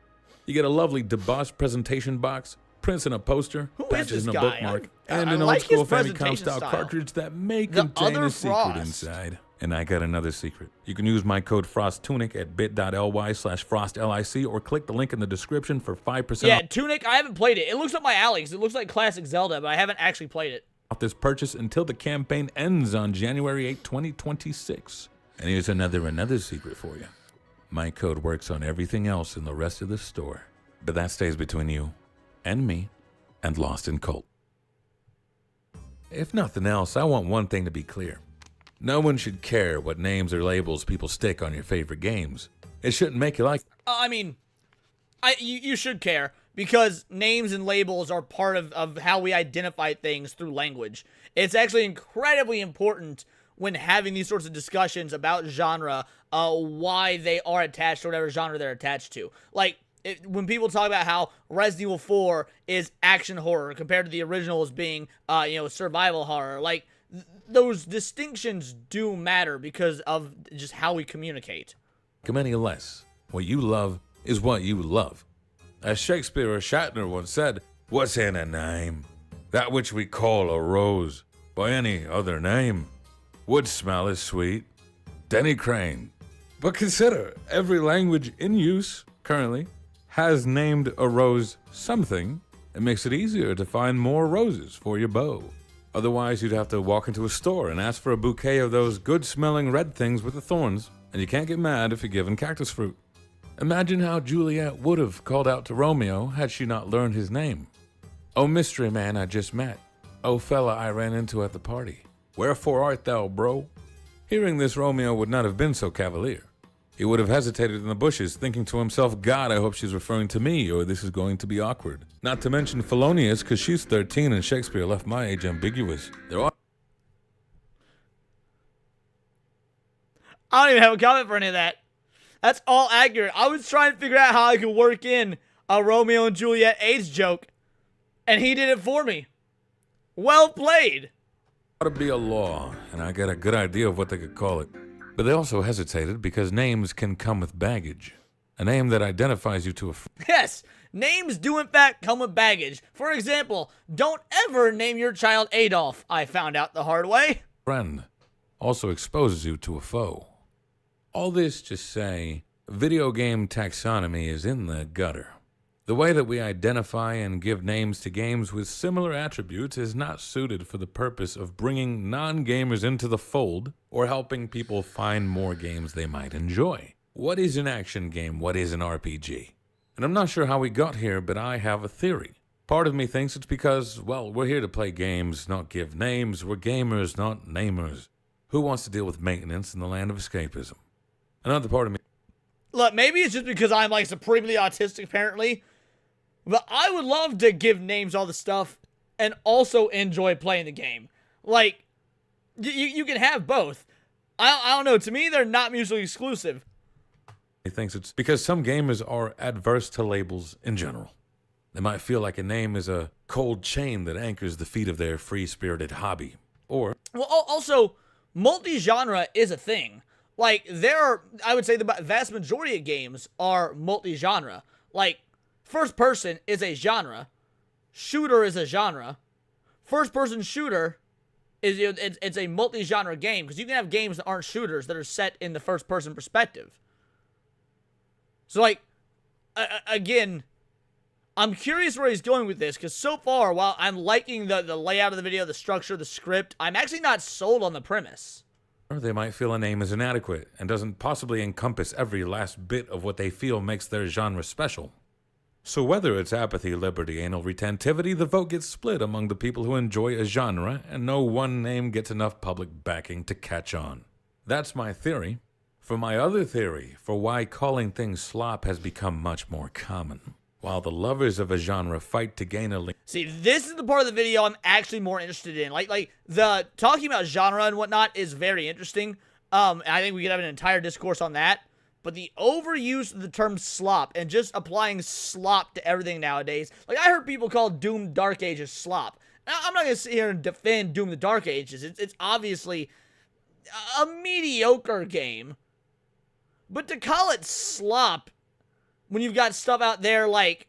[SPEAKER 9] You get a lovely DeBoss presentation box, prints and a poster, patches and a bookmark, and an old school Famicom style cartridge that may contain a secret inside. And I got another secret. You can use my code FrostTunic at bit.ly/FrostLIC or click the link in the description for 5%
[SPEAKER 2] Yeah, Tunic, I haven't played it. It looks up my alley because it looks like classic Zelda, but I haven't actually played it.
[SPEAKER 9] Off this purchase until the campaign ends on January 8, 2026. And here's another secret for you. My code works on everything else in the rest of the store, but that stays between you and me and Lost in Cult. If nothing else, I want one thing to be clear. No one should care what names or labels people stick on your favorite games. It shouldn't make you like...
[SPEAKER 2] I mean, you should care, because names and labels are part of how we identify things through language. It's actually incredibly important when having these sorts of discussions about genre, why they are attached to whatever genre they're attached to. Like, when people talk about how Resident Evil 4 is action horror compared to the original as being, survival horror, like, those distinctions do matter because of just how we communicate.
[SPEAKER 9] Any less. What you love is what you love. As Shakespeare or Shatner once said, what's in a name? That which we call a rose by any other name would smell as sweet. Denny Crane. But consider, every language in use currently has named a rose something. It makes it easier to find more roses for your bow. Otherwise, you'd have to walk into a store and ask for a bouquet of those good-smelling red things with the thorns, and you can't get mad if you're given cactus fruit. Imagine how Juliet would have called out to Romeo had she not learned his name. Oh, mystery man I just met. Oh, fella I ran into at the party. Wherefore art thou, bro? Hearing this, Romeo would not have been so cavalier. He would have hesitated in the bushes, thinking to himself, God, I hope she's referring to me, or this is going to be awkward. Not to mention Felonious, because she's 13 and Shakespeare left my age ambiguous.
[SPEAKER 2] I don't even have a comment for any of that. That's all accurate. I was trying to figure out how I could work in a Romeo and Juliet age joke, and he did it for me. Well played.
[SPEAKER 9] Ought to be a law, and I got a good idea of what they could call it. But they also hesitated because names can come with baggage. A name that identifies you to a
[SPEAKER 2] Yes, names do in fact come with baggage. For example, don't ever name your child Adolf, I found out the hard way.
[SPEAKER 9] friend also exposes you to a foe. All this to say, video game taxonomy is in the gutter. The way that we identify and give names to games with similar attributes is not suited for the purpose of bringing non-gamers into the fold or helping people find more games they might enjoy. What is an action game? What is an RPG? And I'm not sure how we got here, but I have a theory. Part of me thinks it's because, well, we're here to play games, not give names. We're gamers, not namers. Who wants to deal with maintenance in the land of escapism? Another part of me...
[SPEAKER 2] Look, maybe it's just because I'm like supremely autistic apparently, but I would love to give names all the stuff and also enjoy playing the game. Like, you can have both. I don't know, to me they're not mutually exclusive.
[SPEAKER 9] He thinks it's because some gamers are adverse to labels in general. They might feel like a name is a cold chain that anchors the feet of their free-spirited hobby. Or...
[SPEAKER 2] Well, also, multi-genre is a thing. Like, there are, I would say the vast majority of games are multi-genre. Like, first person is a genre. Shooter is a genre. First-person shooter is it's a multi-genre game, because you can have games that aren't shooters that are set in the first-person perspective. So, like, again, I'm curious where he's going with this, because so far, while I'm liking the layout of the video, the structure, the script, I'm actually not sold on the premise.
[SPEAKER 9] Or they might feel a name is inadequate and doesn't possibly encompass every last bit of what they feel makes their genre special. So whether it's apathy, liberty, anal retentivity, the vote gets split among the people who enjoy a genre, and no one name gets enough public backing to catch on. That's my theory. For my other theory, for why calling things slop has become much more common. While the lovers of a genre fight to gain a link.
[SPEAKER 2] See, this is the part of the video I'm actually more interested in. Like the talking about genre and whatnot is very interesting. I think we could have an entire discourse on that. But the overuse of the term slop and just applying slop to everything nowadays. Like, I heard people call Doom Dark Ages slop. I'm not going to sit here and defend Doom the Dark Ages. It's obviously a mediocre game. But to call it slop when you've got stuff out there like,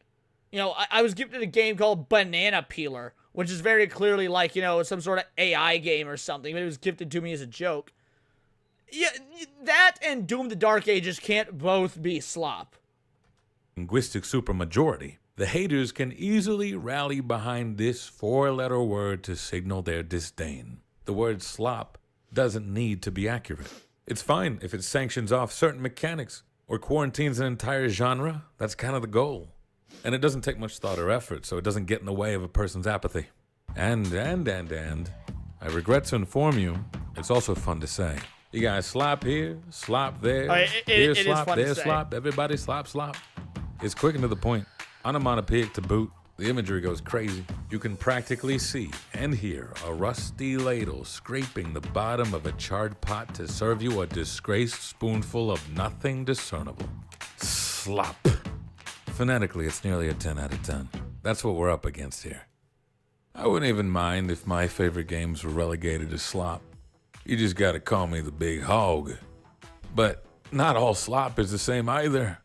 [SPEAKER 2] you know, I was gifted a game called Banana Peeler, which is very clearly like, you know, some sort of AI game or something. But it was gifted to me as a joke. Yeah, that and Doom the Dark Ages can't both be slop.
[SPEAKER 9] Linguistic supermajority, the haters can easily rally behind this four-letter word to signal their disdain. The word slop doesn't need to be accurate. It's fine if it sanctions off certain mechanics or quarantines an entire genre. That's kind of the goal. And it doesn't take much thought or effort, so it doesn't get in the way of a person's apathy. And, I regret to inform you, it's also fun to say. You guys slop here, slop there, here slop, there slop, everybody slop. It's quick and to the point, onomatopoeic to boot. The imagery goes crazy. You can practically see and hear a rusty ladle scraping the bottom of a charred pot to serve you a disgraced spoonful of nothing discernible. Slop. Phonetically, it's nearly a 10 out of 10. That's what we're up against here. I wouldn't even mind if my favorite games were relegated to slop. You just gotta call me the big hog. But not all slop is the same either.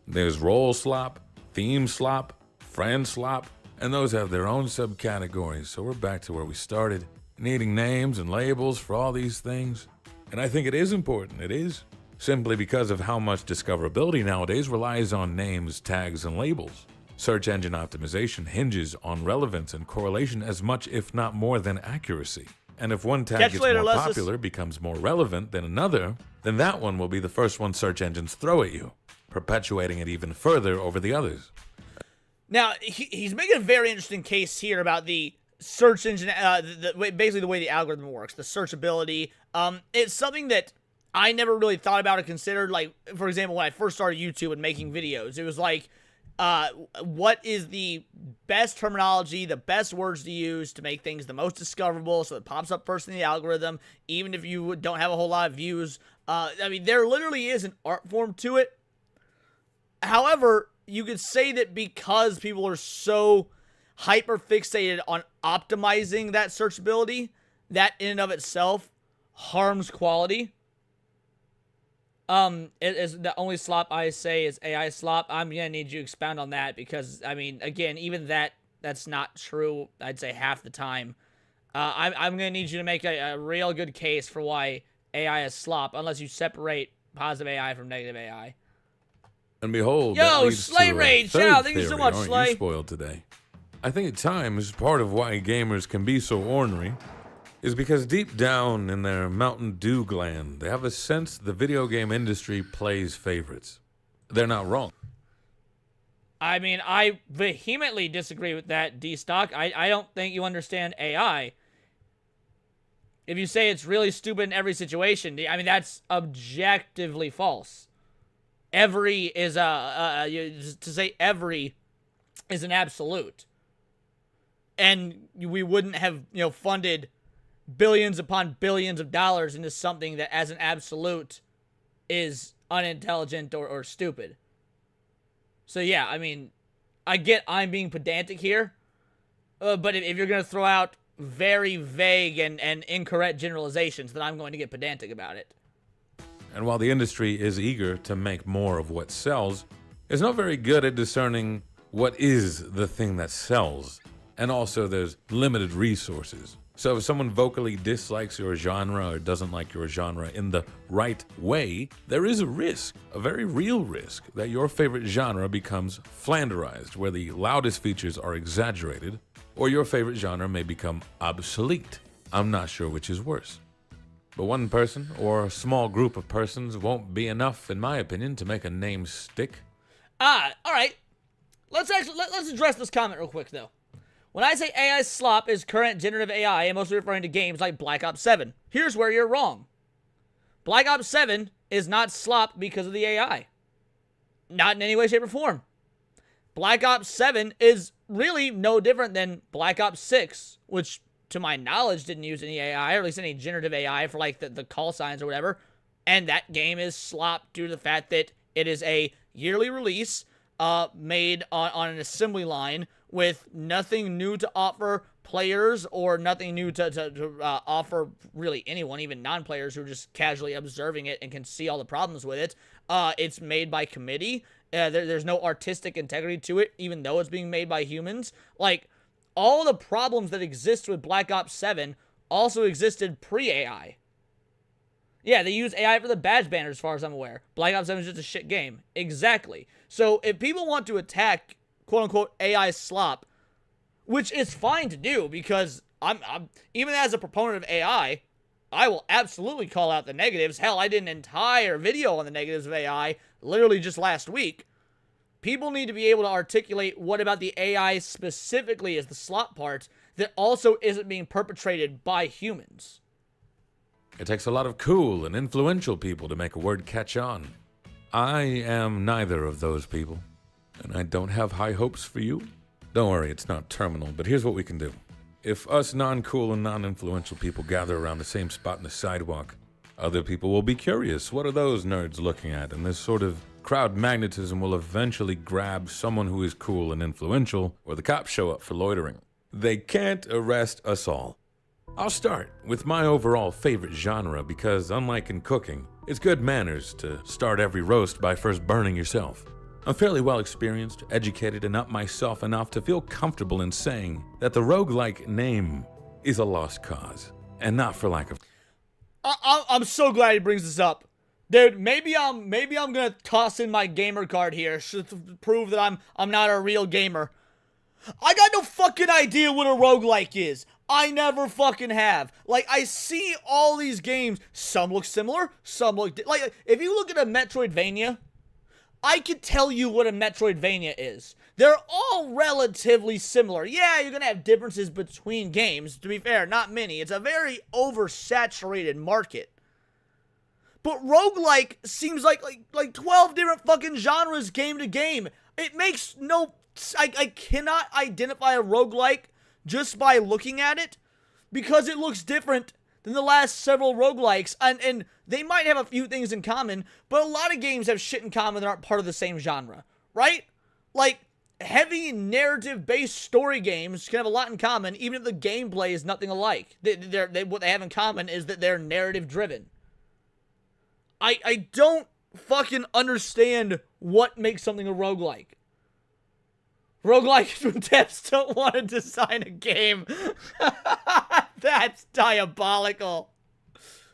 [SPEAKER 9] There's role slop, theme slop, friend slop, and those have their own subcategories, so we're back to where we started, needing names and labels for all these things. And I think it is important, it is, simply because of how much discoverability nowadays relies on names, tags, and labels. Search engine optimization hinges on relevance and correlation as much, if not more, than accuracy. And if one tag gets more popular, becomes more relevant than another, then that one will be the first one search engines throw at you, perpetuating it even further over the others.
[SPEAKER 2] Now, he's making a very interesting case here about the search engine, basically the way the algorithm works, the searchability. It's something that I never really thought about or considered. Like, for example, when I first started YouTube and making videos, it was like, what is the best terminology, the best words to use to make things the most discoverable so it pops up first in the algorithm, even if you don't have a whole lot of views. I mean, there literally is an art form to it. However, you could say that because people are so hyper fixated on optimizing that searchability, that in and of itself harms quality. It is the only slop I say is AI slop. I'm gonna need you to expound on that because, I mean, again, even that's not true, I'd say half the time. I'm gonna need you to make a real good case for why AI is slop, unless you separate positive AI from negative AI.
[SPEAKER 9] And behold,
[SPEAKER 2] yo, Slay Rage, yeah, thank you so much, Slay.
[SPEAKER 9] You spoiled today. I think at times part of why gamers can be so ornery is because deep down in their Mountain Dew gland, they have a sense the video game industry plays favorites. They're not wrong.
[SPEAKER 2] I mean, I vehemently disagree with that, D-Stock. I don't think you understand AI. If you say it's really stupid in every situation, I mean, that's objectively false. Every is to say every is an absolute. And we wouldn't have, you know, funded billions upon billions of dollars into something that as an absolute is unintelligent or stupid. So yeah, I mean, I get I'm being pedantic here, but if you're going to throw out very vague and incorrect generalizations, then I'm going to get pedantic about it.
[SPEAKER 9] And while the industry is eager to make more of what sells, it's not very good at discerning what is the thing that sells. And also there's limited resources. So if someone vocally dislikes your genre or doesn't like your genre in the right way, there is a risk, a very real risk, that your favorite genre becomes flanderized, where the loudest features are exaggerated, or your favorite genre may become obsolete. I'm not sure which is worse. But one person or a small group of persons won't be enough, in my opinion, to make a name stick.
[SPEAKER 2] All right. Let's address this comment real quick, though. When I say AI slop is current generative AI, I'm mostly referring to games like Black Ops 7. Here's where you're wrong. Black Ops 7 is not slop because of the AI. Not in any way, shape, or form. Black Ops 7 is really no different than Black Ops 6, which, to my knowledge, didn't use any AI, or at least any generative AI for, like, the call signs or whatever. And that game is slop due to the fact that it is a yearly release made on an assembly line with nothing new to offer, players or nothing new to offer really anyone, even non-players who are just casually observing it and can see all the problems with it. It's made by committee. There's no artistic integrity to it, even though it's being made by humans. Like, all the problems that exist with Black Ops 7 also existed pre-AI. Yeah, they use AI for the badge banner as far as I'm aware. Black Ops 7 is just a shit game. Exactly. So if people want to attack, quote-unquote, AI slop, which is fine to do because I'm even as a proponent of AI, I will absolutely call out the negatives. Hell, I did an entire video on the negatives of AI literally just last week. People need to be able to articulate what about the AI specifically is the slop part that also isn't being perpetrated by humans.
[SPEAKER 9] It takes a lot of cool and influential people to make a word catch on. I am neither of those people, and I don't have high hopes for you. Don't worry, it's not terminal, but here's what we can do. If us non-cool and non-influential people gather around the same spot in the sidewalk, other people will be curious. What are those nerds looking at? And this sort of crowd magnetism will eventually grab someone who is cool and influential, or the cops show up for loitering. They can't arrest us all. I'll start with my overall favorite genre because, unlike in cooking, it's good manners to start every roast by first burning yourself. I'm fairly well experienced, educated, and up myself enough to feel comfortable in saying that the roguelike name is a lost cause, and not for lack of...
[SPEAKER 2] I'm so glad he brings this up. Dude, maybe I'm gonna toss in my gamer card here to prove that I'm not a real gamer. I got no fucking idea what a roguelike is. I never fucking have. Like, I see all these games. Some look similar, some look... Like, if you look at a Metroidvania, I could tell you what a Metroidvania is. They're all relatively similar. Yeah, you're gonna have differences between games. To be fair, not many. It's a very oversaturated market. But roguelike seems like 12 different fucking genres game to game. It makes no... I cannot identify a roguelike just by looking at it because it looks different than the last several roguelikes. And they might have a few things in common, but a lot of games have shit in common that aren't part of the same genre, right? Like, heavy narrative-based story games can have a lot in common, even if the gameplay is nothing alike. What they have in common is that they're narrative-driven. I don't fucking understand what makes something a roguelike. Roguelike is when devs don't want to design a game. That's diabolical.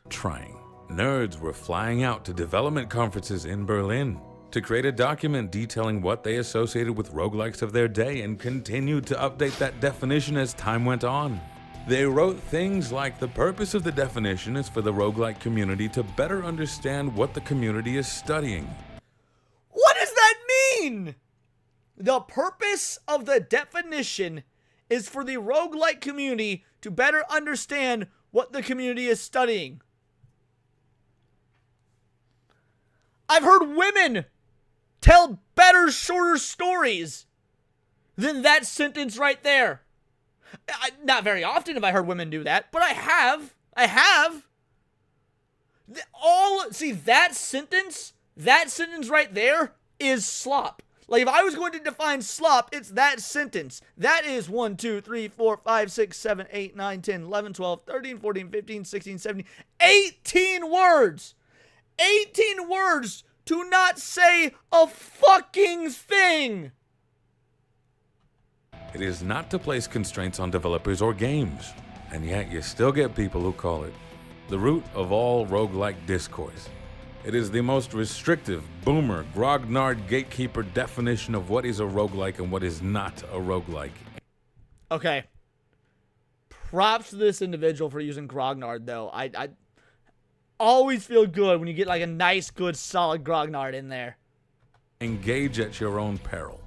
[SPEAKER 9] Trying. Nerds were flying out to development conferences in Berlin to create a document detailing what they associated with roguelikes of their day and continued to update that definition as time went on. They wrote things like the purpose of the definition is for the roguelike community to better understand what the community is studying.
[SPEAKER 2] What does that mean? The purpose of the definition is for the roguelike community to better understand what the community is studying. I've heard women tell better, shorter stories than that sentence right there. Not very often have I heard women do that, but I have. See, that sentence right there is slop. Like, if I was going to define slop, it's that sentence. That is 1, 2, 3, 4, 5, 6, 7, 8, 9, 10, 11, 12, 13, 14, 15, 16, 17, 18 words. 18 words to not say a fucking thing.
[SPEAKER 9] It is not to place constraints on developers or games, and yet you still get people who call it the root of all roguelike discourse. It is the most restrictive, boomer, grognard gatekeeper definition of what is a roguelike and what is not a roguelike.
[SPEAKER 2] Okay. Props to this individual for using grognard, though. I always feel good when you get like a nice, good, solid grognard in there.
[SPEAKER 9] Engage at your own peril.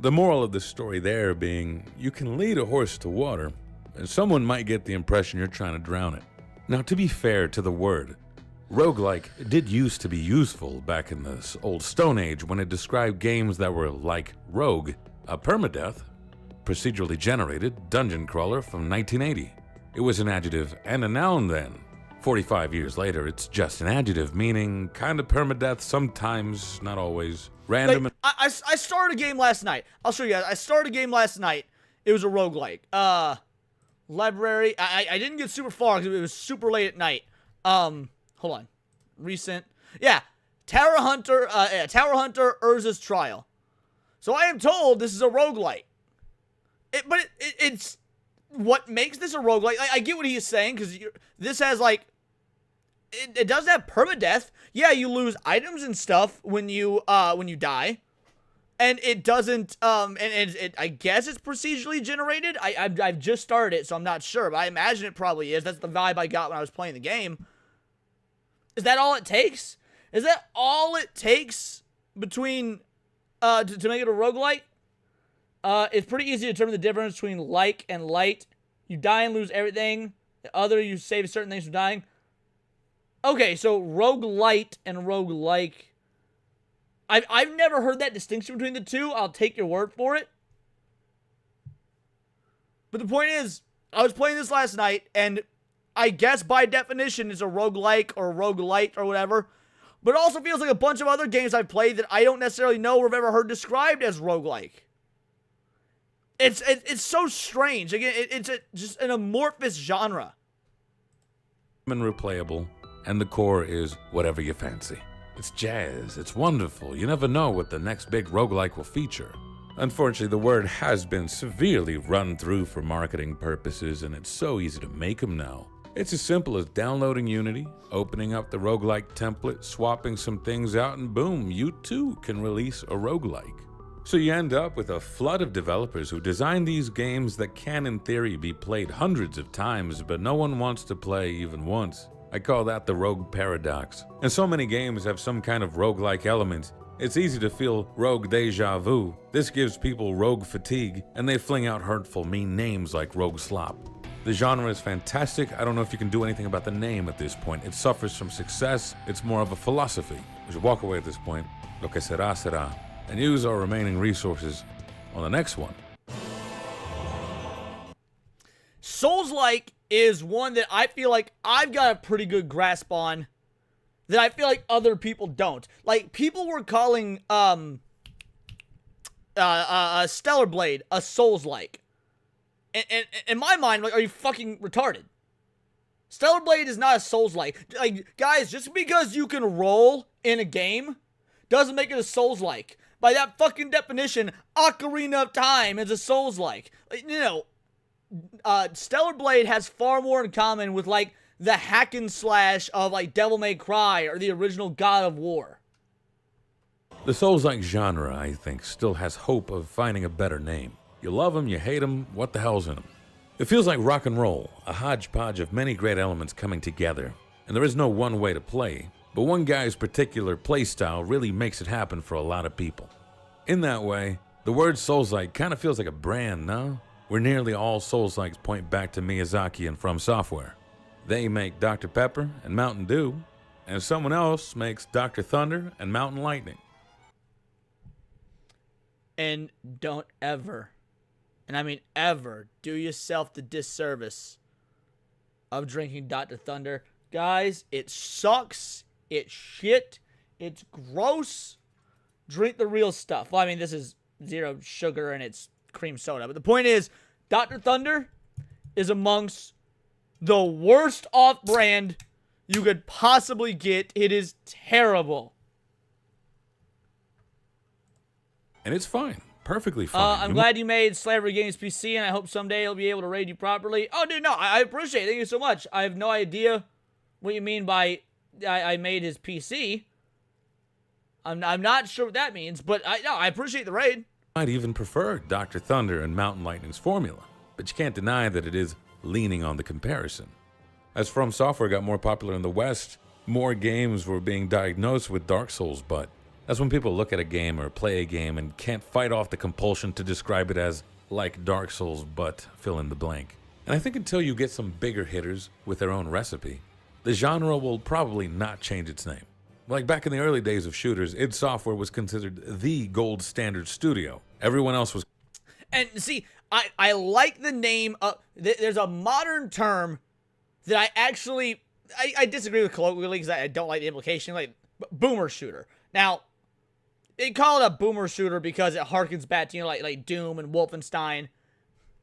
[SPEAKER 9] The moral of the story there being, you can lead a horse to water, and someone might get the impression you're trying to drown it. Now, to be fair to the word, roguelike did used to be useful back in the old Stone Age when it described games that were like Rogue, a permadeath, procedurally generated dungeon crawler from 1980. It was an adjective and a noun then. 45 years later, it's just an adjective, meaning kind of permadeath sometimes, not always, random.
[SPEAKER 2] Like, I started a game last night. I'll show you guys. I started a game last night. It was a roguelike. library. I didn't get super far because it was super late at night. Hold on. Recent. Yeah. Tower Hunter, Urza's Trial. So I am told this is a roguelite. It's what makes this a roguelite. I get what he's saying, because this has, like, it does have permadeath. Yeah, you lose items and stuff when you die. And it doesn't, I guess it's procedurally generated. I've just started it, so I'm not sure, but I imagine it probably is. That's the vibe I got when I was playing the game. Is that all it takes? Is that all it takes between, to make it a roguelite? It's pretty easy to determine the difference between like and light. You die and lose everything. The other, you save certain things from dying. Okay, so roguelite and roguelike. I've never heard that distinction between the two. I'll take your word for it. But the point is, I was playing this last night, and I guess by definition it's a roguelike or roguelite or whatever. But it also feels like a bunch of other games I've played that I don't necessarily know or have ever heard described as roguelike. It's so strange. Again, it's just an amorphous genre.
[SPEAKER 9] And replayable, and the core is whatever you fancy. It's jazz, it's wonderful, you never know what the next big roguelike will feature. Unfortunately, the word has been severely run through for marketing purposes, and it's so easy to make them now. It's as simple as downloading Unity, opening up the roguelike template, swapping some things out, and boom, you too can release a roguelike. So you end up with a flood of developers who design these games that can in theory be played hundreds of times, but no one wants to play even once. I call that the rogue paradox. And so many games have some kind of roguelike element, it's easy to feel rogue deja vu. This gives people rogue fatigue, and they fling out hurtful, mean names like rogue slop. The genre is fantastic. I don't know if you can do anything about the name at this point. It suffers from success. It's more of a philosophy. We should walk away at this point. Lo que será, será. And use our remaining resources on the next one.
[SPEAKER 2] Souls-like is one that I feel like I've got a pretty good grasp on that I feel like other people don't. Like, people were calling Stellar Blade a Souls-like. And in my mind, like, are you fucking retarded? Stellar Blade is not a Souls-like. Like, guys, just because you can roll in a game doesn't make it a Souls-like. By that fucking definition, Ocarina of Time is a Souls-like. Like, you know, Stellar Blade has far more in common with, like, the hack and slash of, like, Devil May Cry or the original God of War.
[SPEAKER 9] The Souls-like genre, I think, still has hope of finding a better name. You love them, you hate them, what the hell's in them? It feels like rock and roll, a hodgepodge of many great elements coming together. And there is no one way to play, but one guy's particular playstyle really makes it happen for a lot of people. In that way, the word Souls-like kind of feels like a brand, no? Where nearly all Souls-likes point back to Miyazaki and From Software. They make Dr. Pepper and Mountain Dew, and someone else makes Dr. Thunder and Mountain Lightning.
[SPEAKER 2] And don't ever, and I mean ever, do yourself the disservice of drinking Dr. Thunder. Guys, it sucks, it's shit, it's gross. Drink the real stuff. Well, I mean, this is 0 sugar and it's cream soda. But the point is, Dr. Thunder is amongst the worst off-brand you could possibly get. It is terrible.
[SPEAKER 9] And it's fine. Perfectly fine.
[SPEAKER 2] I'm glad you made Slavery Games PC, and I hope someday he'll be able to raid you properly. Oh, dude, no, I appreciate it. Thank you so much. I have no idea what you mean by I made his PC. I'm not sure what that means, but I appreciate the raid.
[SPEAKER 9] I'd even prefer Dr. Thunder and Mountain Lightning's formula, but you can't deny that it is leaning on the comparison. As From Software got more popular in the West, more games were being diagnosed with Dark Souls butt. That's when people look at a game or play a game and can't fight off the compulsion to describe it as like Dark Souls but fill in the blank. And I think until you get some bigger hitters with their own recipe, the genre will probably not change its name. Like back in the early days of shooters, id Software was considered the gold standard studio. Everyone else was...
[SPEAKER 2] And see, I like the name of... There's a modern term that I actually... I disagree with colloquially because I don't like the implication, like boomer shooter. Now, they call it a boomer shooter because it harkens back to, you know, like Doom and Wolfenstein.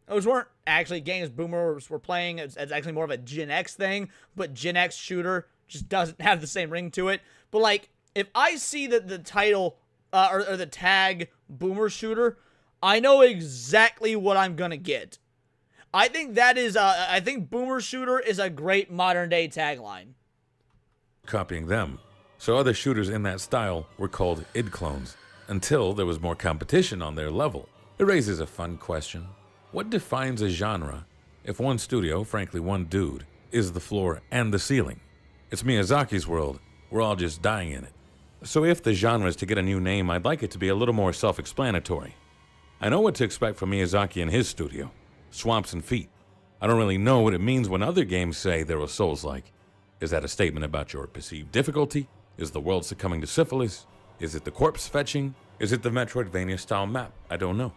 [SPEAKER 2] those weren't actually games boomers were playing. It's actually more of a Gen X thing, but Gen X shooter just doesn't have the same ring to it. But like, if I see that the title or the tag boomer shooter, I know exactly what I'm gonna get. I think that is I think boomer shooter is a great modern day tagline.
[SPEAKER 9] Copying them. So other shooters in that style were called id clones, until there was more competition on their level. It raises a fun question. What defines a genre if one studio, frankly one dude, is the floor and the ceiling? It's Miyazaki's world. We're all just dying in it. So if the genre is to get a new name, I'd like it to be a little more self-explanatory. I know what to expect from Miyazaki and his studio. Swamps and feet. I don't really know what it means when other games say they're a Souls-like. Is that a statement about your perceived difficulty? Is the world succumbing to syphilis? Is it the corpse fetching? Is it the Metroidvania-style map? I don't know.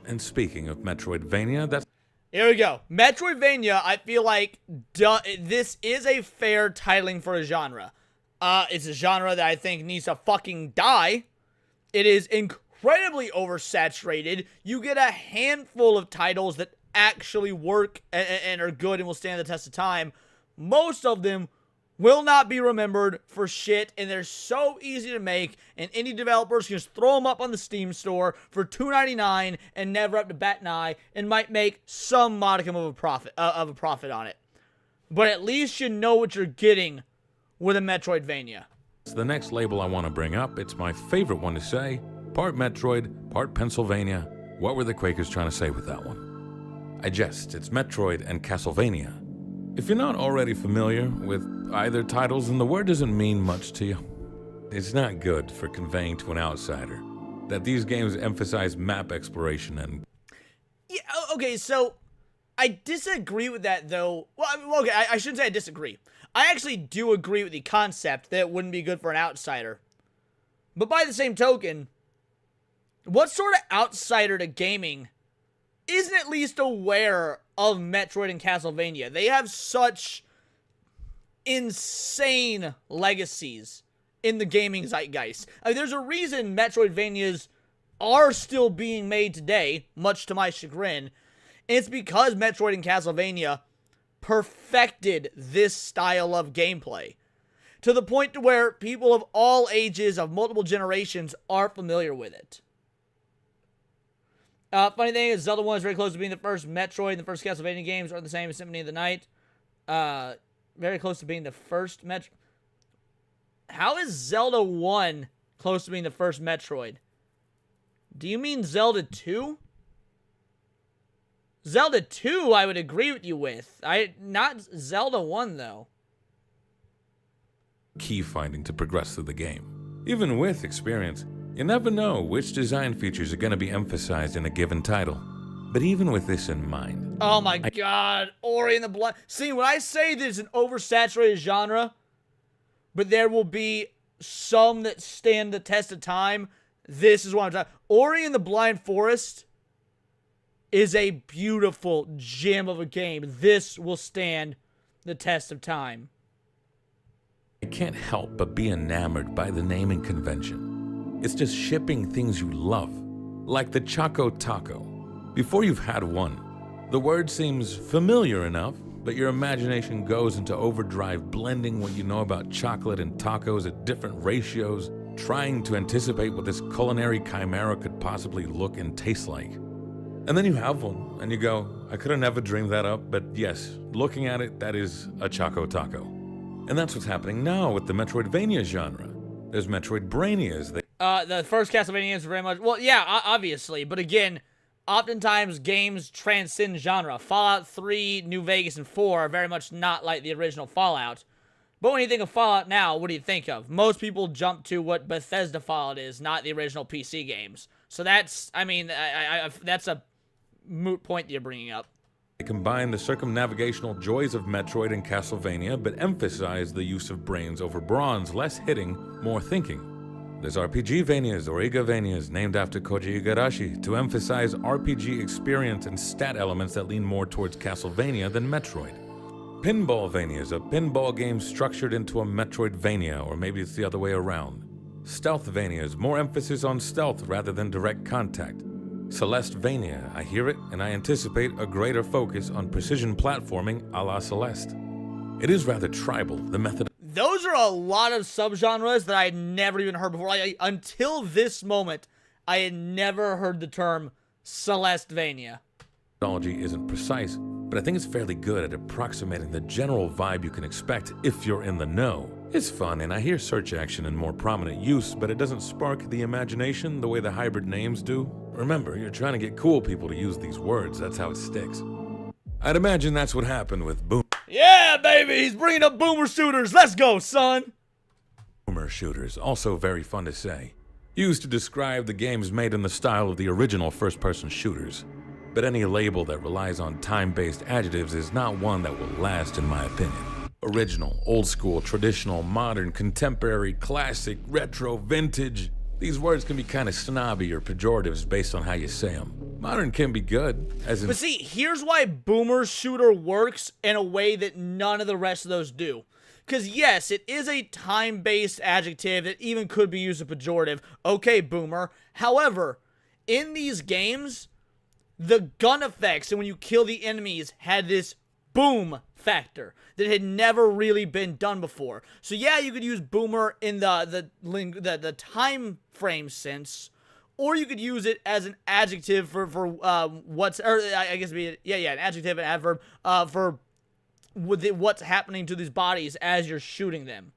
[SPEAKER 9] And speaking of Metroidvania, that's...
[SPEAKER 2] Here we go. Metroidvania, I feel like this is a fair titling for a genre. It's a genre that I think needs to fucking die. It is incredibly oversaturated. You get a handful of titles that actually work and are good and will stand the test of time. Most of them will not be remembered for shit, and they're so easy to make, and indie developers can just throw them up on the Steam store for $2.99 and never have to bat an eye, and might make some modicum of a profit on it. But at least you know what you're getting with a Metroidvania.
[SPEAKER 9] It's the next label I want to bring up. It's my favorite one to say. Part Metroid, part Pennsylvania. What were the Quakers trying to say with that one? I jest, it's Metroid and Castlevania. If you're not already familiar with either titles, then the word doesn't mean much to you. It's not good for conveying to an outsider that these games emphasize map exploration and...
[SPEAKER 2] Yeah, okay, so I disagree with that, though. Well, okay, I shouldn't say I disagree. I actually do agree with the concept that it wouldn't be good for an outsider. But by the same token, what sort of outsider to gaming isn't at least aware of Metroid and Castlevania? They have such insane legacies in the gaming zeitgeist. I mean, there's a reason Metroidvanias are still being made today, much to my chagrin. And it's because Metroid and Castlevania perfected this style of gameplay to the point to where people of all ages, of multiple generations, are familiar with it. Funny thing is, Zelda 1 is very close to being the first Metroid, and the first Castlevania games are the same as Symphony of the Night. Very close to being the first Metroid. How is Zelda 1 close to being the first Metroid? Do you mean Zelda 2? Zelda 2, I would agree with you with. Not Zelda 1, though.
[SPEAKER 9] key finding to progress through the game. Even with experience, you never know which design features are going to be emphasized in a given title. But even with this in mind...
[SPEAKER 2] Oh my god, Ori and the Blind... See, when I say there's an oversaturated genre, but there will be some that stand the test of time, this is what I'm talking... Ori and the Blind Forest is a beautiful gem of a game. This will stand the test of time.
[SPEAKER 9] I can't help but be enamored by the naming convention. It's just shipping things you love, like the Choco Taco. Before you've had one, the word seems familiar enough, but your imagination goes into overdrive, blending what you know about chocolate and tacos at different ratios, trying to anticipate what this culinary chimera could possibly look and taste like. And then you have one, and you go, I could have never dreamed that up, but yes, looking at it, that is a Choco Taco. And that's what's happening now with the Metroidvania genre. There's Metroidbranias.
[SPEAKER 2] The first Castlevania is very much... Well, yeah, obviously, but again, oftentimes games transcend genre. Fallout 3, New Vegas, and 4 are very much not like the original Fallout. But when you think of Fallout now, what do you think of? Most people jump to what Bethesda Fallout is, not the original PC games. So that's, I mean, that's a moot point that you're bringing up.
[SPEAKER 9] They combine the circumnavigational joys of Metroid and Castlevania, but emphasize the use of brains over bronze, less hitting, more thinking. There's RPG-vanias or Igavanias named after Koji Igarashi to emphasize RPG experience and stat elements that lean more towards Castlevania than Metroid. Pinball-vanias, a pinball game structured into a Metroidvania, or maybe it's the other way around. Stealth-vanias, more emphasis on stealth rather than direct contact. Celestvania, I hear it, and I anticipate a greater focus on precision platforming a la Celeste. It is rather tribal, the method.
[SPEAKER 2] Those are a lot of subgenres that I had never even heard before. Like, until this moment, I had never heard the term Celestvania.
[SPEAKER 9] Methodology isn't precise, but I think it's fairly good at approximating the general vibe you can expect if you're in the know. It's fun, and I hear search action in more prominent use, but it doesn't spark the imagination the way the hybrid names do. Remember, you're trying to get cool people to use these words. That's how it sticks. I'd imagine that's what happened with
[SPEAKER 2] Yeah, baby, he's bringing up boomer shooters. Let's go, son.
[SPEAKER 9] Boomer shooters, also very fun to say. Used to describe the games made in the style of the original first-person shooters. But any label that relies on time-based adjectives is not one that will last, in my opinion. Original, old school, traditional, modern, contemporary, classic, retro, vintage. These words can be kind of snobby or pejoratives based on how you say them. Modern can be good, as in...
[SPEAKER 2] But see, here's why boomer shooter works in a way that none of the rest of those do. Because yes, it is a time-based adjective that even could be used as a pejorative. Okay, boomer. However, in these games, the gun effects and when you kill the enemies had this boom factor that had never really been done before. So yeah, you could use boomer in the time frame sense, or you could use it as an adjective for what's, or I guess it'd be, an adjective, an adverb for what's happening to these bodies as you're shooting them.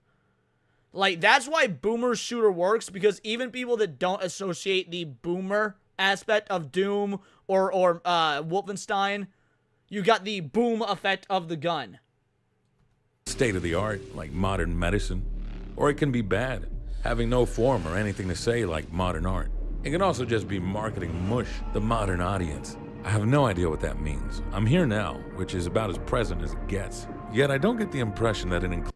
[SPEAKER 2] Like, that's why boomer shooter works, because even people that don't associate the boomer aspect of Doom or Wolfenstein, you got the boom effect of the gun.
[SPEAKER 9] State of the art, like modern medicine. Or it can be bad, having no form or anything to say like modern art. It can also just be marketing mush, the modern audience. I have no idea what that means. I'm here now, which is about as present as it gets. Yet I don't get the impression that it includes...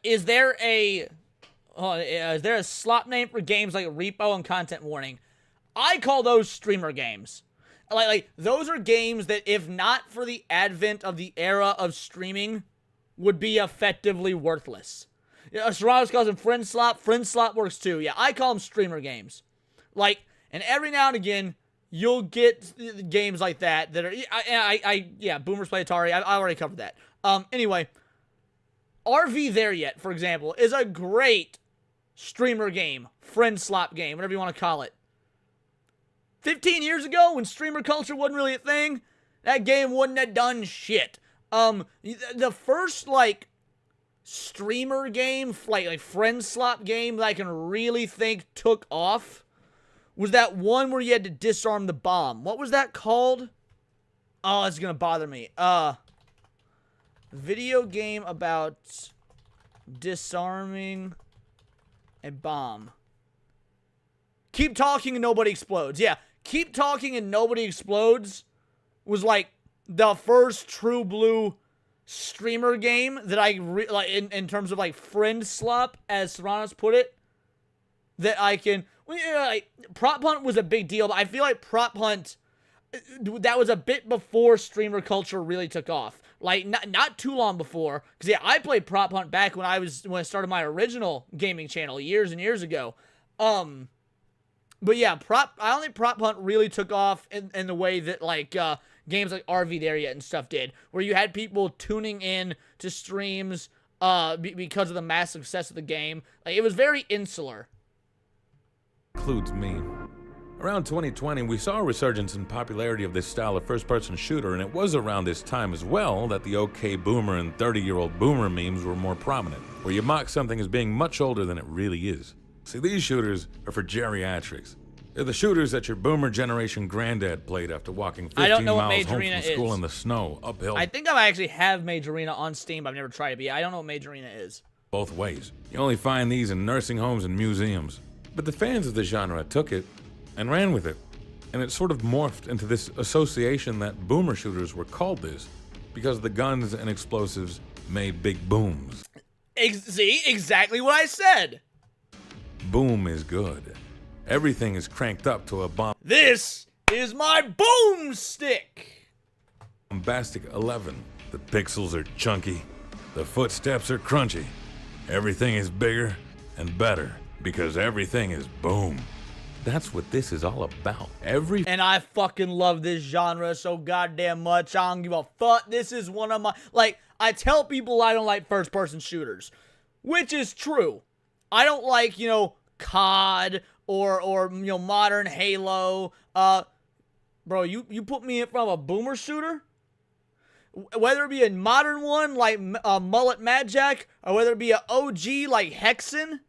[SPEAKER 2] Is there a slot name for games like Repo and Content Warning? I call those streamer games. Like those are games that, if not for the advent of the era of streaming, would be effectively worthless. Serrano's calls them friend slop. Friend slop works too. Yeah, I call them streamer games. Like, and every now and again, you'll get games like that are, yeah, boomers play Atari. I already covered that. Anyway, RV There Yet, for example, is a great streamer game, friend slop game, whatever you want to call it. 15 years ago, when streamer culture wasn't really a thing, that game wouldn't have done shit. The first, like, streamer game, like friend slop game that I can really think took off was that one where you had to disarm the bomb. What was that called? Oh, it's gonna bother me. Video game about disarming a bomb. Keep Talking and Nobody Explodes. Yeah, Keep Talking and Nobody Explodes was like the first true blue streamer game that I like in terms of like friend slop, as Serrano's put it, that I can. Well, you know, like, Prop Hunt was a big deal, but I feel like Prop Hunt, that was a bit before streamer culture really took off. Like, not too long before. Because, yeah, I played Prop Hunt back when I started my original gaming channel years and years ago. But, yeah, I don't think Prop Hunt really took off in the way that, like, games like RV There Yet and stuff did. Where you had people tuning in to streams because of the massive success of the game. Like, it was very insular.
[SPEAKER 9] Includes me. Around 2020, we saw a resurgence in popularity of this style of first-person shooter, and it was around this time as well that the OK Boomer and 30-year-old Boomer memes were more prominent, where you mock something as being much older than it really is. See, these shooters are for geriatrics. They're the shooters that your Boomer generation granddad played after walking 15 miles home from school in the snow, uphill.
[SPEAKER 2] I think I actually have Mage Arena on Steam, but I've never tried it, but yeah, I don't know what Mage Arena is.
[SPEAKER 9] Both ways. You only find these in nursing homes and museums. But the fans of the genre took it and ran with it, and it sort of morphed into this association that boomer shooters were called this because the guns and explosives made big booms.
[SPEAKER 2] See? Exactly what I said!
[SPEAKER 9] Boom is good. Everything is cranked up to a bomb.
[SPEAKER 2] This is my boomstick!
[SPEAKER 9] Bombastic 11. The pixels are chunky. The footsteps are crunchy. Everything is bigger and better. Because everything is boom. That's what this is all about. Every
[SPEAKER 2] And I fucking love this genre so goddamn much. I don't give a fuck. This is one of my... Like, I tell people I don't like first-person shooters, which is true. I don't like, you know, COD or you know, modern Halo. Bro, you put me in front of a boomer shooter, whether it be a modern one like Mullet Mad Jack, or whether it be an OG like Hexen,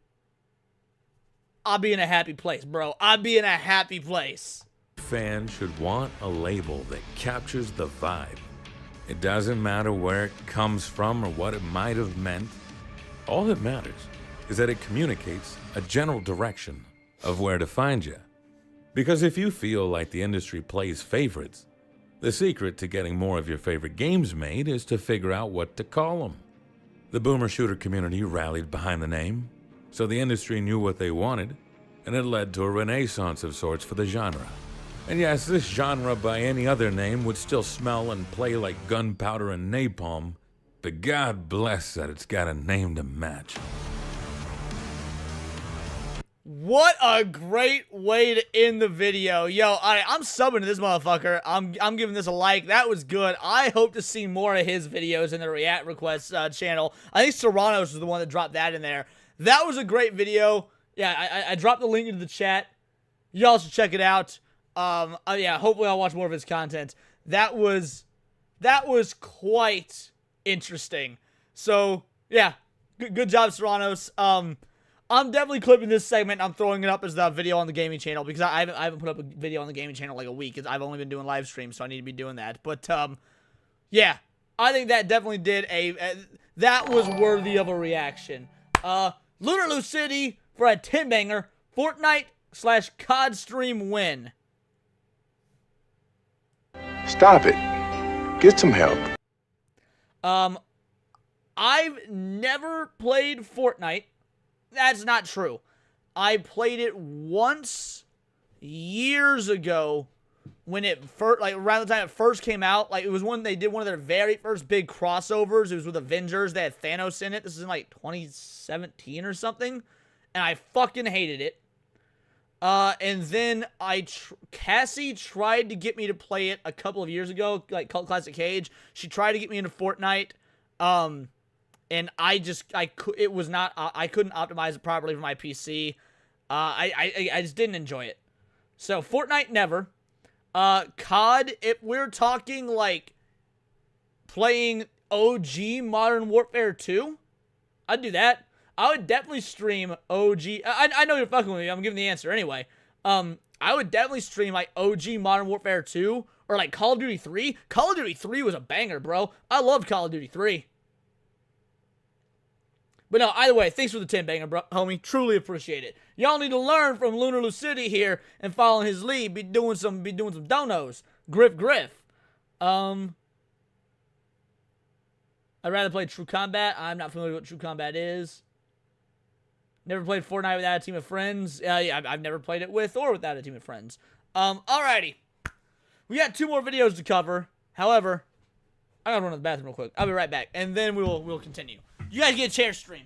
[SPEAKER 2] I'll be in a happy place, bro. I'll be in a happy place.
[SPEAKER 9] fan should want a label that captures the vibe. It doesn't matter where it comes from or what it might have meant. All that matters is that it communicates a general direction of where to find you. Because if you feel like the industry plays favorites, the secret to getting more of your favorite games made is to figure out what to call them. The boomer shooter community rallied behind the name, so the industry knew what they wanted, and it led to a renaissance of sorts for the genre. And yes, this genre by any other name would still smell and play like gunpowder and napalm, but God bless that it's got a name to match.
[SPEAKER 2] What a great way to end the video. Yo, I'm subbing to this motherfucker. I'm giving this a like. That was good. I hope to see more of his videos in the React Requests channel. I think Serranos was the one that dropped that in there. That was a great video. Yeah, I dropped the link into the chat. Y'all should check it out. Yeah, hopefully I'll watch more of his content. That was quite interesting. So, yeah, good job, Serranos. I'm definitely clipping this segment. I'm throwing it up as the video on the gaming channel because I haven't put up a video on the gaming channel like a week. I've only been doing live streams, so I need to be doing that. But yeah, I think that definitely did that was worthy of a reaction. Lunar Lucidity for a 10-banger Fortnite/COD stream win.
[SPEAKER 10] Stop it. Get some help.
[SPEAKER 2] I've never played Fortnite. That's not true. I played it once years ago when it first, like around the time it first came out. Like it was when they did one of their very first big crossovers. It was with Avengers. They had Thanos in it. This is in like 2017 or something. And I fucking hated it. And then Cassie tried to get me to play it a couple of years ago, like Cult Classic Cage. She tried to get me into Fortnite. And I couldn't optimize it properly for my PC. I just didn't enjoy it. So Fortnite, never. COD, if we're talking like playing OG Modern Warfare 2, I'd do that. I would definitely stream OG. I know you're fucking with me. I'm giving the answer anyway. I would definitely stream like OG Modern Warfare 2 or like Call of Duty 3. Call of Duty 3 was a banger, bro. I loved Call of Duty 3. But no, either way, thanks for the 10-banger, bro, homie. Truly appreciate it. Y'all need to learn from Lunar Lucidity here and follow his lead. Be doing some donos. Griff. I'd rather play True Combat. I'm not familiar with what True Combat is. Never played Fortnite without a team of friends. Yeah, I've never played it with or without a team of friends. Alrighty. We got 2 more videos to cover. However, I gotta run to the bathroom real quick. I'll be right back, and then we'll continue. You guys get a chair stream.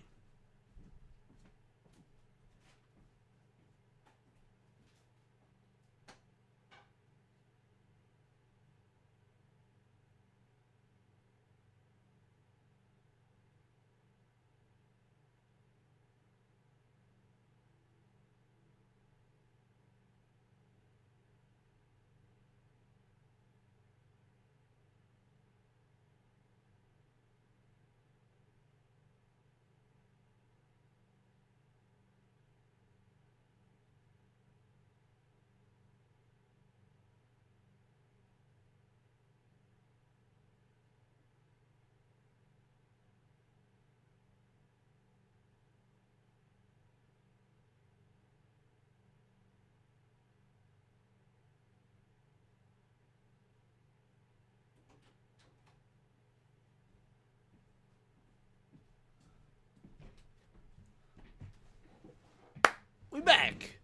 [SPEAKER 2] We back.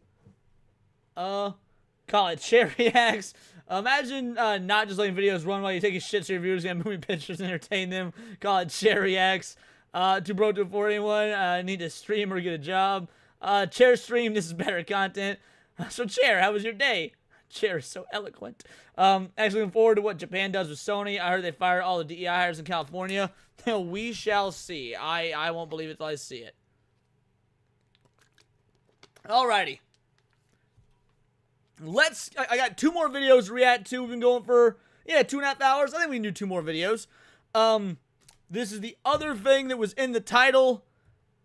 [SPEAKER 2] Call it share reacts. Imagine not just letting videos run while you take a shit so your viewers can movie pictures and entertain them. Call it share reacts. Too broke to afford anyone. Need to stream or get a job. Chair stream. This is better content. So, Chair, how was your day? Chair is so eloquent. Actually looking forward to what Japan does with Sony. I heard they fired all the DEI hires in California. We shall see. I won't believe it till I see it. Alrighty. I got 2 more videos to react to. We've been going for, 2.5 hours. I think we can do 2 more videos. This is the other thing that was in the title.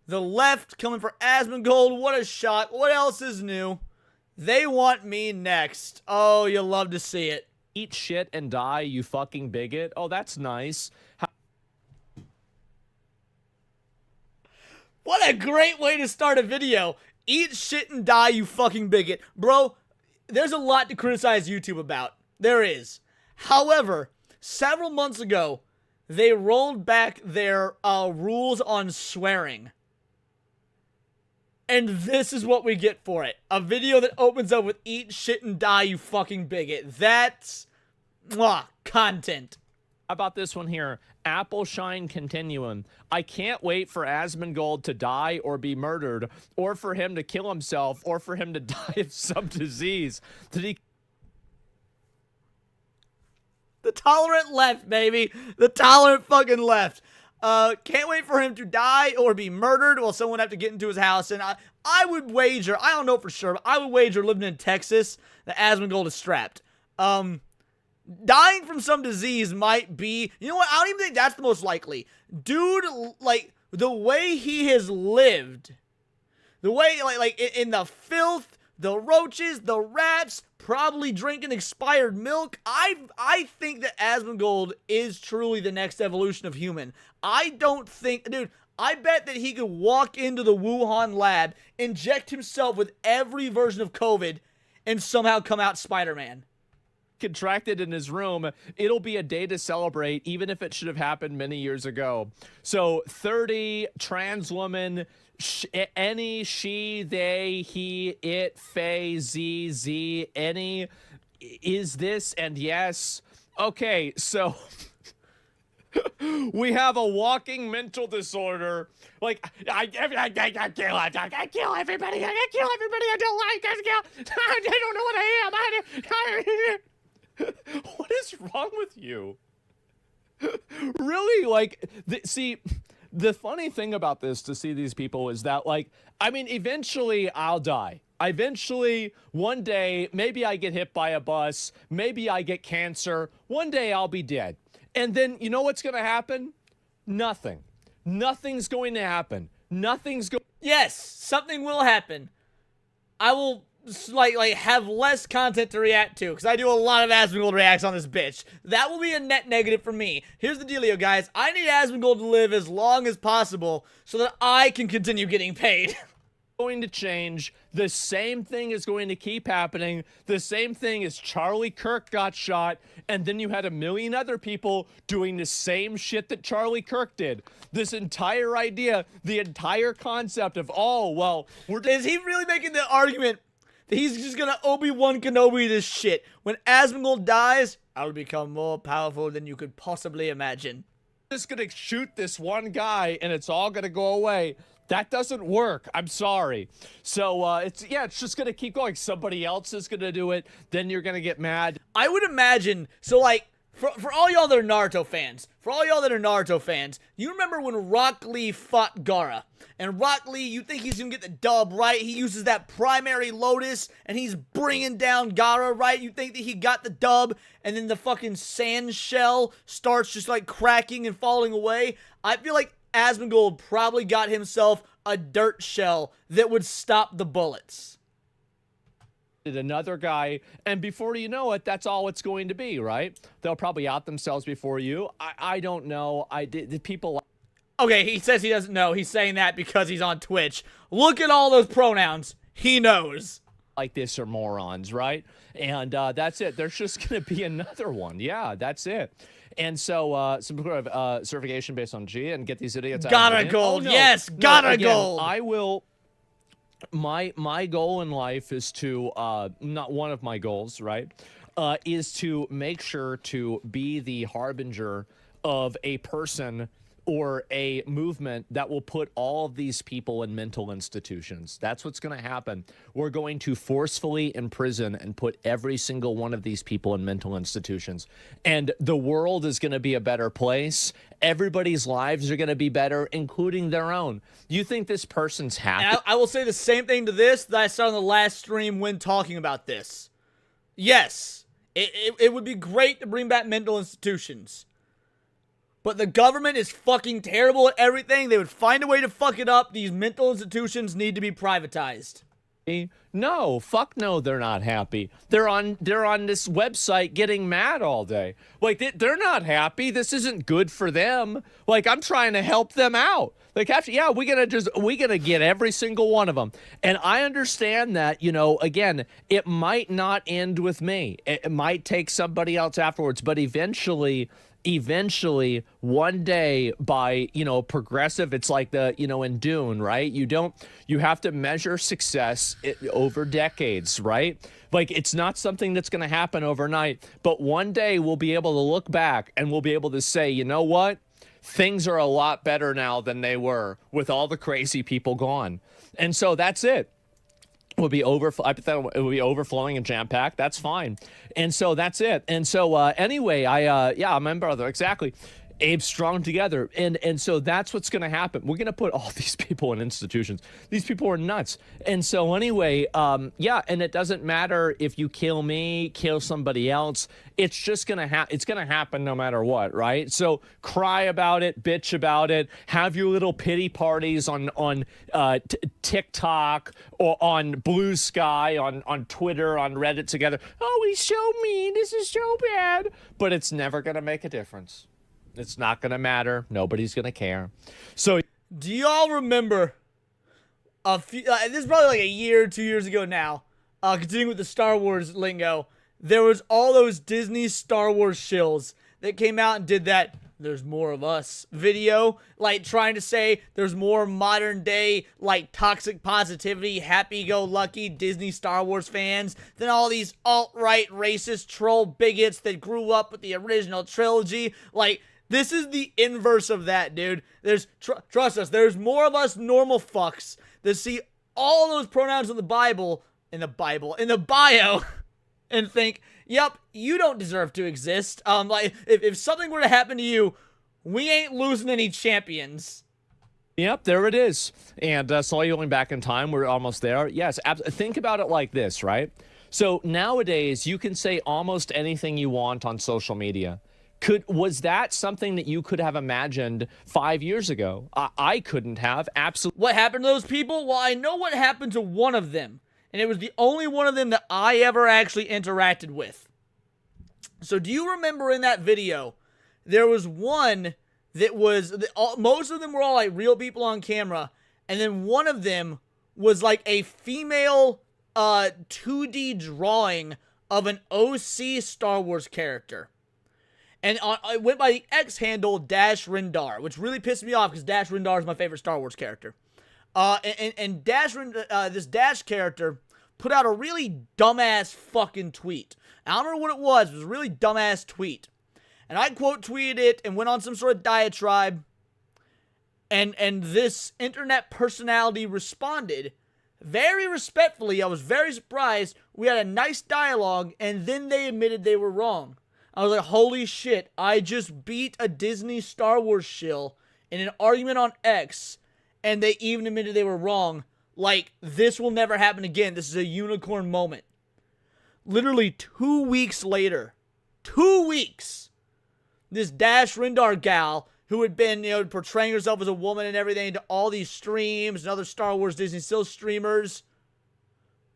[SPEAKER 2] The left coming for Asmongold. What a shock. What else is new? They want me next. Oh, you'll love to see it.
[SPEAKER 3] Eat shit and die, you fucking bigot. Oh, that's nice.
[SPEAKER 2] What a great way to start a video. Eat shit and die, you fucking bigot. Bro, there's a lot to criticize YouTube about. There is. However, several months ago, they rolled back their rules on swearing. And this is what we get for it. A video that opens up with eat shit and die, you fucking bigot. That's content.
[SPEAKER 3] How about this one here? Apple Shine Continuum. I can't wait for Asmongold to die or be murdered, or for him to kill himself, or for him to die of some disease. The
[SPEAKER 2] tolerant left, baby. The tolerant fucking left. Can't wait for him to die or be murdered while someone have to get into his house. And I would wager, I don't know for sure, but I would wager living in Texas that Asmongold is strapped. Dying from some disease might be, you know what, I don't even think that's the most likely. Dude, like, the way he has lived, the way, like in the filth, the roaches, the rats, probably drinking expired milk, I think that Asmongold is truly the next evolution of human. I don't think, dude, I bet that he could walk into the Wuhan lab, inject himself with every version of COVID, and somehow come out Spider-Man.
[SPEAKER 3] Contracted in his room, it'll be a day to celebrate, even if it should have happened many years ago. So 30 trans woman, any, she, they, he, it, they, z, any, is this, and yes. Okay, so we have a walking mental disorder. Like, I kill everybody. I kill everybody. I don't like this. I don't know what I am. What is wrong with you? Really, like, see, the funny thing about this to see these people is that, like, I mean, eventually I'll die. Eventually, one day, maybe I get hit by a bus, maybe I get cancer, one day I'll be dead. And then, you know what's going to happen? Nothing. Nothing's going to happen. Nothing's going.
[SPEAKER 2] Yes, something will happen. I will like have less content to react to, because I do a lot of Asmongold reacts on this bitch. That will be a net negative for me. Here's the dealio, guys. I need Asmongold to live as long as possible so that I can continue getting paid.
[SPEAKER 3] Going to change. The same thing is going to keep happening. The same thing as Charlie Kirk got shot, and then you had a million other people doing the same shit that Charlie Kirk did. This entire idea, the entire concept of, oh, well,
[SPEAKER 2] is he really making the argument that he's just gonna Obi-Wan Kenobi this shit? When Asmongold dies, I'll become more powerful than you could possibly imagine.
[SPEAKER 3] Just gonna shoot this one guy and it's all gonna go away. That doesn't work. I'm sorry. So it's just gonna keep going. Somebody else is gonna do it. Then you're gonna get mad.
[SPEAKER 2] I would imagine. So like, for all y'all that are Naruto fans, you remember when Rock Lee fought Gaara? And Rock Lee, you think he's gonna get the dub, right? He uses that primary Lotus, and he's bringing down Gaara, right? You think that he got the dub, and then the fucking sand shell starts just like cracking and falling away? I feel like Asmongold probably got himself a dirt shell that would stop the bullets.
[SPEAKER 3] Another guy, and before you know it, that's all it's going to be, right? They'll probably out themselves before you. I don't know. The people.
[SPEAKER 2] Okay, he says he doesn't know. He's saying that because he's on Twitch. Look at all those pronouns. He knows.
[SPEAKER 3] Like this are morons, right? And that's it. There's just gonna be another one. Yeah, that's it. And so some sort of certification based on G and get these idiots out.
[SPEAKER 2] Gotta gold. Yes, gotta gold.
[SPEAKER 3] I will. My goal in life is to, not one of my goals, right, is to make sure to be the harbinger of a person or a movement that will put all of these people in mental institutions. That's what's going to happen. We're going to forcefully imprison and put every single one of these people in mental institutions. And the world is going to be a better place. Everybody's lives are going to be better, including their own. You think this person's happy?
[SPEAKER 2] And I will say the same thing to this that I said on the last stream when talking about this. Yes, it would be great to bring back mental institutions. But the government is fucking terrible at everything. They would find a way to fuck it up. These mental institutions need to be privatized.
[SPEAKER 3] No, fuck no, they're not happy. They're on this website getting mad all day. Like, they're not happy. This isn't good for them. Like, I'm trying to help them out. Like, actually, yeah, we're gonna get every single one of them. And I understand that, you know, again, it might not end with me. It might take somebody else afterwards, but eventually one day, by, you know, progressive, it's like the, you know, in Dune, right? You have to measure success over decades, right? Like, it's not something that's going to happen overnight, but one day we'll be able to look back and we'll be able to say, you know what? Things are a lot better now than they were with all the crazy people gone. And so that's it. It would be overflowing and jam-packed. That's fine. And so that's it. And so anyway, I my brother, exactly. Abe strong together. And so that's what's going to happen. We're going to put all these people in institutions. These people are nuts. And so anyway, yeah, and it doesn't matter if you kill me, kill somebody else. It's just going to it's going to happen no matter what, right? So cry about it, bitch about it, have your little pity parties on TikTok or on Blue Sky, on Twitter, on Reddit together. Oh, he's so mean. This is so bad. But it's never going to make a difference. It's not going to matter. Nobody's going to care. So,
[SPEAKER 2] do y'all remember a few, this is probably like a year, 2 years ago now, continuing with the Star Wars lingo, there was all those Disney Star Wars shills that came out and did that "there's more of us" video, like trying to say there's more modern day, like, toxic positivity, happy-go-lucky Disney Star Wars fans than all these alt-right racist troll bigots that grew up with the original trilogy. Like, this is the inverse of that, dude. There's, trust us, there's more of us normal fucks that see all those pronouns in the Bible, in the bio, and think, yep, you don't deserve to exist. Like, if something were to happen to you, we ain't losing any champions.
[SPEAKER 3] Yep, there it is. And saw you going back in time. We're almost there. Yes, think about it like this, right? So nowadays, you can say almost anything you want on social media. Was that something that you could have imagined 5 years ago? I couldn't have. Absolutely.
[SPEAKER 2] What happened to those people? Well, I know what happened to one of them. And it was the only one of them that I ever actually interacted with. So do you remember in that video, there was one that was, most of them were all like real people on camera. And then one of them was like a female 2D drawing of an OC Star Wars character. And it went by the X handle Dash Rendar, which really pissed me off because Dash Rendar is my favorite Star Wars character. And this Dash character put out a really dumbass fucking tweet. I don't remember what it was. It was a really dumbass tweet. And I quote tweeted it and went on some sort of diatribe. And this internet personality responded very respectfully. I was very surprised. We had a nice dialogue, and then they admitted they were wrong. I was like, holy shit, I just beat a Disney Star Wars shill in an argument on X, and they even admitted they were wrong. Like, this will never happen again. This is a unicorn moment. Literally 2 weeks later, 2 weeks, this Dash Rendar gal, who had been, you know, portraying herself as a woman and everything to all these streams and other Star Wars Disney Still streamers,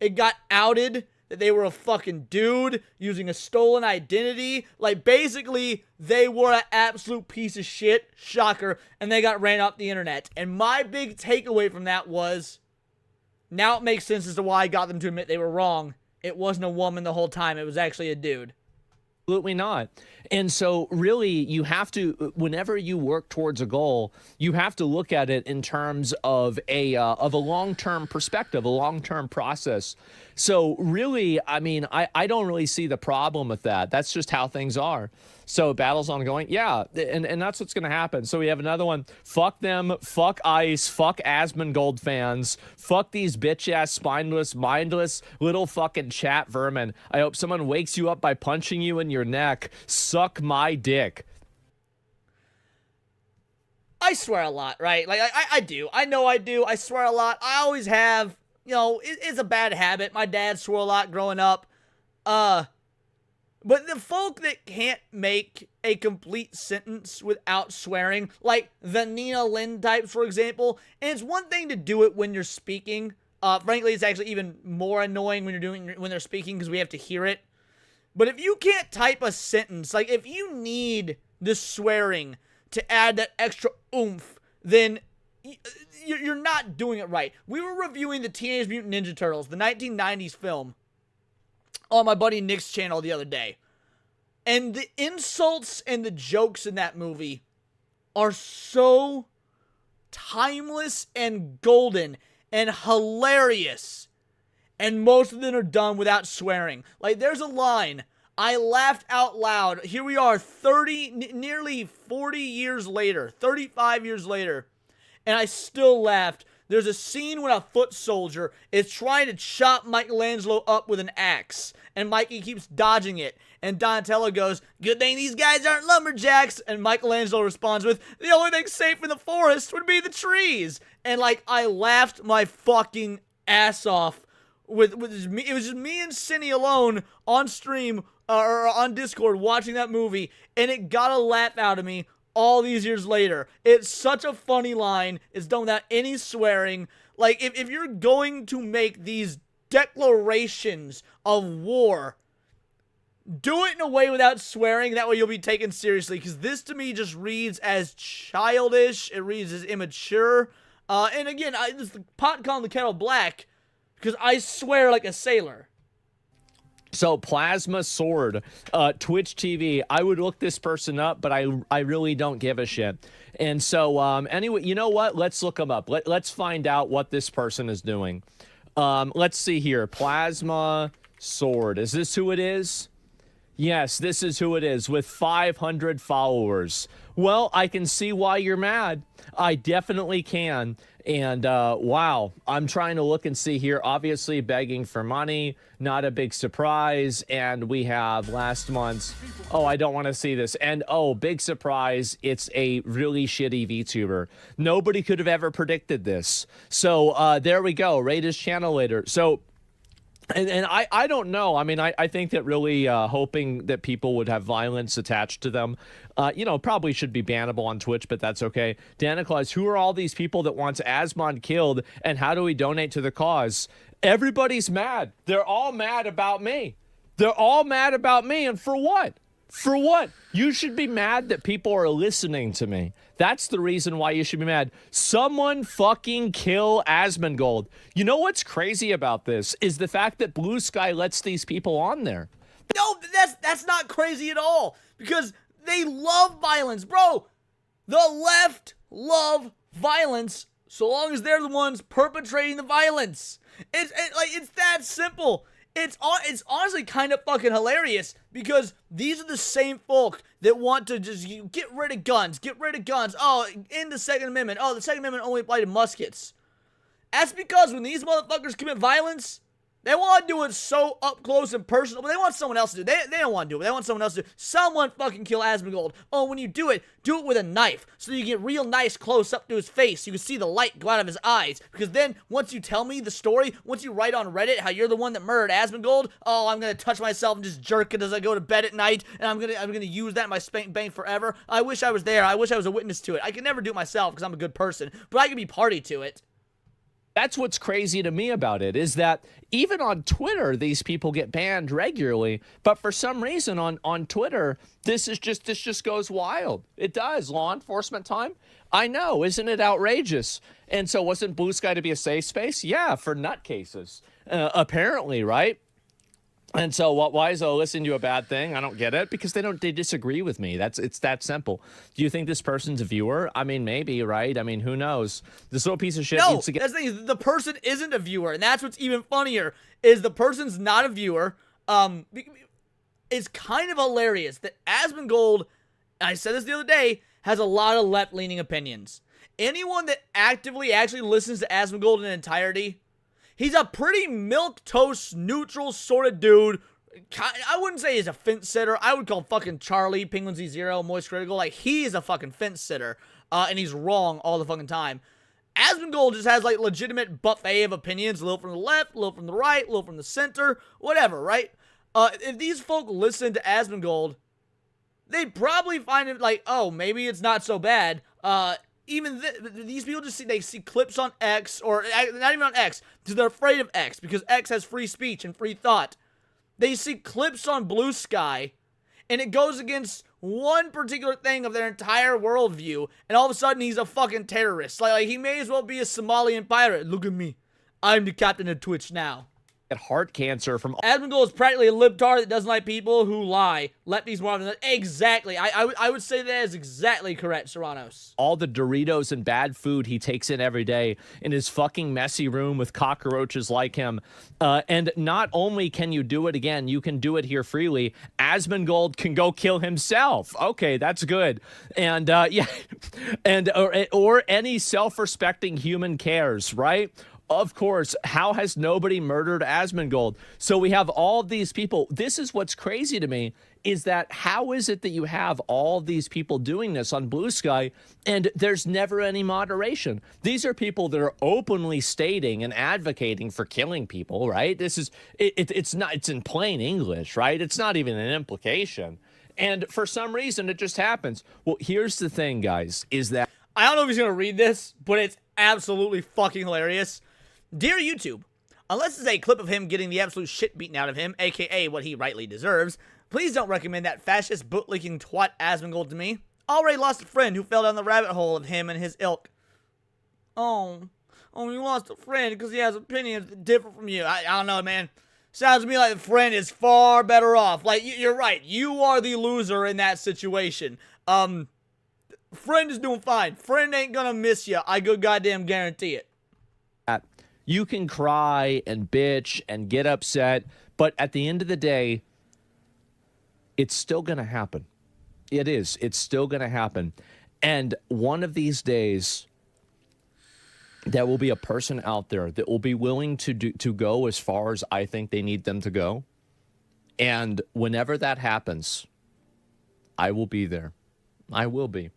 [SPEAKER 2] it got outed that they were a fucking dude using a stolen identity. Like, basically, they were an absolute piece of shit. Shocker. And they got ran off the internet. And my big takeaway from that was, now it makes sense as to why I got them to admit they were wrong. It wasn't a woman the whole time. It was actually a dude.
[SPEAKER 3] Absolutely not. And so really, you have to, whenever you work towards a goal, you have to look at it in terms of a long-term perspective, a long-term process.
[SPEAKER 11] So really, I mean, I don't really see the problem with that. That's just how things are. So battle's ongoing. Yeah, and that's what's going to happen. So we have another one. Fuck them. Fuck ICE. Fuck Asmongold fans. Fuck these bitch-ass, spineless, mindless little fucking chat vermin. I hope someone wakes you up by punching you in your neck. Suck my dick.
[SPEAKER 2] I swear a lot, right? Like, I do. I know I do. I swear a lot. I always have. You know, it's a bad habit. My dad swore a lot growing up. But the folk that can't make a complete sentence without swearing, like the Nina Lynn types, for example, and it's one thing to do it when you're speaking. Frankly, it's actually even more annoying when they're speaking because we have to hear it. But if you can't type a sentence, like if you need the swearing to add that extra oomph, then you're not doing it right. We were reviewing the Teenage Mutant Ninja Turtles, the 1990s film, on my buddy Nick's channel the other day. And the insults and the jokes in that movie are so timeless and golden and hilarious. And most of them are done without swearing. Like, there's a line, I laughed out loud. Here we are, nearly 40 years later, 35 years later, and I still laughed. There's a scene when a foot soldier is trying to chop Michelangelo up with an axe, and Mikey keeps dodging it, and Donatello goes, good thing these guys aren't lumberjacks, and Michelangelo responds with, the only thing safe in the forest would be the trees, and like, I laughed my fucking ass off with me. It was just me and Cindy alone on stream, or on Discord watching that movie, and it got a laugh out of me all these years later. It's such a funny line. It's done without any swearing. Like, if you're going to make these declarations of war, do it in a way without swearing. That way you'll be taken seriously. Because this, to me, just reads as childish. It reads as immature. And again, this is the pot calling the kettle black. Because I swear like a sailor.
[SPEAKER 11] So Plasma Sword, Twitch TV. I would look this person up, but I really don't give a shit. And so anyway, you know what? Let's look them up. Let's find out what this person is doing. Let's see here. Plasma Sword. Is this who it is? Yes, this is who it is, with 500 followers. Well, I can see why you're mad. I definitely can. And wow, I'm trying to look and see here. Obviously begging for money, not a big surprise. And we have last month's, oh, I don't want to see this. And oh, big surprise, it's a really shitty VTuber. Nobody could have ever predicted this. So there we go, rate his channel later. So, and I don't know. I mean, I think that really hoping that people would have violence attached to them, you know, probably should be bannable on Twitch, but that's okay. Dana Claus, who are all these people that want Asmon killed, and how do we donate to the cause? Everybody's mad. They're all mad about me. They're all mad about me, and for what? For what? You should be mad that people are listening to me. That's the reason why you should be mad. Someone fucking kill Asmongold. You know what's crazy about this is the fact that Blue Sky lets these people on there.
[SPEAKER 2] No, that's not crazy at all. Because they love violence. Bro, the left love violence so long as they're the ones perpetrating the violence. It's that simple. It's honestly kind of fucking hilarious because these are the same folk that want to just get rid of guns, Oh, in the Second Amendment. Oh, the Second Amendment only applied to muskets. That's because when these motherfuckers commit violence, they want to do it so up close and personal, but they want someone else to do it. They don't want to do it. They want someone else to do it. Someone fucking kill Asmongold. Oh, when you do it with a knife so you get real nice close up to his face. You can see the light go out of his eyes. Because then, once you tell me the story, once you write on Reddit how you're the one that murdered Asmongold, oh, I'm going to touch myself and just jerk it as I go to bed at night, and I'm gonna use that in my spank bank forever. I wish I was there. I wish I was a witness to it. I can never do it myself because I'm a good person, but I can be party to it.
[SPEAKER 11] That's what's crazy to me about it, is that even on Twitter, these people get banned regularly. But for some reason on Twitter, this just goes wild. It does. Law enforcement time? I know. Isn't it outrageous? And so wasn't Blue Sky to be a safe space? Yeah, for nutcases. Apparently, right? And so why is listening to a bad thing? I don't get it, because they disagree with me. It's that simple. Do you think this person's a viewer? I mean, maybe, right? I mean, who knows? This little piece of shit needs to get...
[SPEAKER 2] That's the thing. The person isn't a viewer, and that's what's even funnier, is the person's not a viewer. It's kind of hilarious that Asmongold, I said this the other day, has a lot of left-leaning opinions. Anyone that actively actually listens to Asmongold in entirety, he's a pretty milquetoast, neutral sort of dude. I wouldn't say he's a fence sitter. I would call fucking Charlie, Penguin Z0, Moist Critical. Like, he is a fucking fence sitter, and he's wrong all the fucking time. Asmongold just has, like, legitimate buffet of opinions. A little from the left, a little from the right, a little from the center, whatever, right? If these folk listen to Asmongold, they'd probably find it like, oh, maybe it's not so bad. Even these people just see clips on X, or not even on X, because they're afraid of X, because X has free speech and free thought. They see clips on Blue Sky, and it goes against one particular thing of their entire worldview, and all of a sudden he's a fucking terrorist. Like he may as well be a Somalian pirate. Look at me. I'm the captain of Twitch now.
[SPEAKER 11] Get heart cancer from...
[SPEAKER 2] Asmongold is practically a libtard that doesn't like people who lie. Lefties more often than... Exactly. I would say that is exactly correct, Serranos.
[SPEAKER 11] All the Doritos and bad food he takes in every day in his fucking messy room with cockroaches like him. And not only can you do it again, you can do it here freely. Asmongold can go kill himself. Okay, that's good. And, yeah. And, or any self-respecting human cares, right? Of course, how has nobody murdered Asmongold? So we have all these people. This is what's crazy to me, is that how is it that you have all these people doing this on Blue Sky and there's never any moderation? These are people that are openly stating and advocating for killing people, right? This is, it's in plain English, right? It's not even an implication. And for some reason, it just happens. Well, here's the thing, guys, is that...
[SPEAKER 2] I don't know if he's going to read this, but it's absolutely fucking hilarious. Dear YouTube, unless it's a clip of him getting the absolute shit beaten out of him, aka what he rightly deserves, please don't recommend that fascist bootlicking twat Asmongold to me. Already lost a friend who fell down the rabbit hole of him and his ilk. Oh, you lost a friend because he has opinions that differ from you. I don't know, man. Sounds to me like the friend is far better off. Like, you're right. You are the loser in that situation. Friend is doing fine. Friend ain't gonna miss you. I good goddamn guarantee it.
[SPEAKER 11] You can cry and bitch and get upset, but at the end of the day, it's still going to happen. It is. It's still going to happen. And one of these days, there will be a person out there that will be willing to go as far as I think they need them to go. And whenever that happens, I will be there. I will be.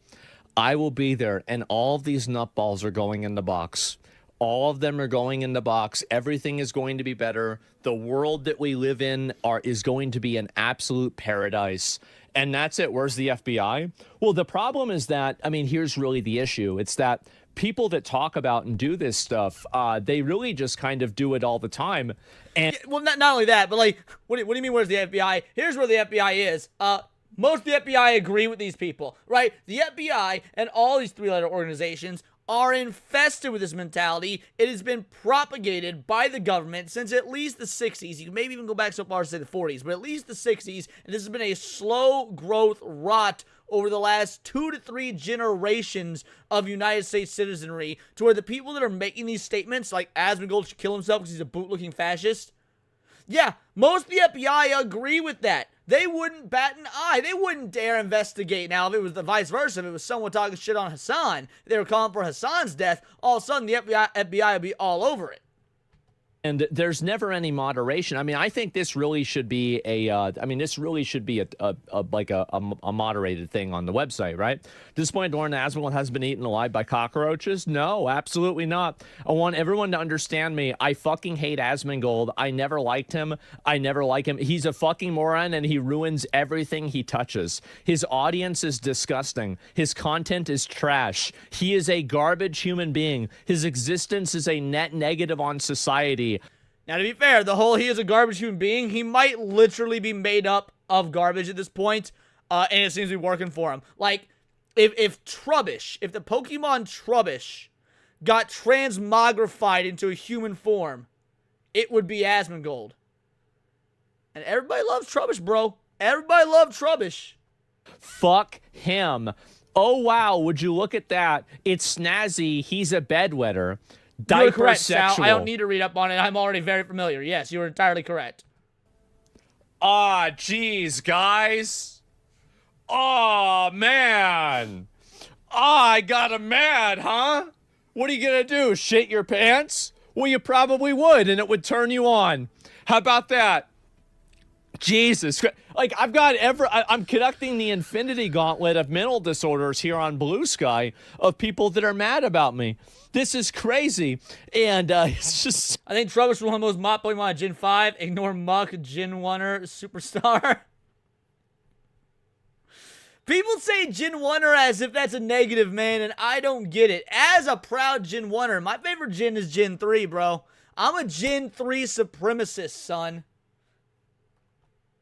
[SPEAKER 11] I will be there. And all of these nutballs are going in the box. All of them are going in the box. Everything is going to be better. The world that we live in is going to be an absolute paradise. And that's it. Where's the FBI? Well, the problem is that, I mean, here's really the issue. It's that people that talk about and do this stuff, they really just kind of do it all the time. And
[SPEAKER 2] yeah, well, not only that, but like, what do you mean, where's the FBI? Here's where the FBI is. Most of the FBI agree with these people, right? The FBI and all these three-letter organizations are infested with this mentality. It has been propagated by the government since at least the 60s. You can maybe even go back so far as to say the 40s, but at least the 60s, and this has been a slow growth rot over the last 2 to 3 generations of United States citizenry, to where the people that are making these statements, like Asmongold should kill himself because he's a bootlicking fascist, yeah, most of the FBI agree with that. They wouldn't bat an eye. They wouldn't dare investigate. Now, if it was the vice versa, if it was someone talking shit on Hassan, they were calling for Hassan's death, all of a sudden the FBI would be all over it.
[SPEAKER 11] And there's never any moderation. I mean, I think this really should be a moderated thing on the website, right? At this point, Lauren Asmongold has been eaten alive by cockroaches? No, absolutely not. I want everyone to understand me. I fucking hate Asmongold. I never liked him. I never like him. He's a fucking moron, and he ruins everything he touches. His audience is disgusting. His content is trash. He is a garbage human being. His existence is a net negative on society.
[SPEAKER 2] Now, to be fair, the whole he is a garbage human being, he might literally be made up of garbage at this point, and it seems to be working for him. Like, if Trubbish, if the Pokemon Trubbish got transmogrified into a human form, it would be Asmongold. And everybody loves Trubbish, bro. Everybody loves Trubbish.
[SPEAKER 11] Fuck him. Oh, wow. Would you look at that? It's snazzy. He's a bedwetter.
[SPEAKER 2] You're correct, Sal.
[SPEAKER 11] Diapersexual.
[SPEAKER 2] I don't need to read up on it. I'm already very familiar. Yes, you're entirely correct.
[SPEAKER 11] Ah, jeez, guys. Oh, man. Ah, I got him mad, huh? What are you gonna do? Shit your pants? Well, you probably would, and it would turn you on. How about that? Jesus Christ. Like, I'm conducting the infinity gauntlet of mental disorders here on Blue Sky of people that are mad about me. This is crazy. And it's just...
[SPEAKER 2] I think Trubbish was one of the most mocked Pokemon Gen 5. Ignore Muck, Gen 1er, Superstar. People say Gen 1er as if that's a negative, man, and I don't get it. As a proud Gen 1er, my favorite Gen is Gen 3, bro. I'm a Gen 3 supremacist, son.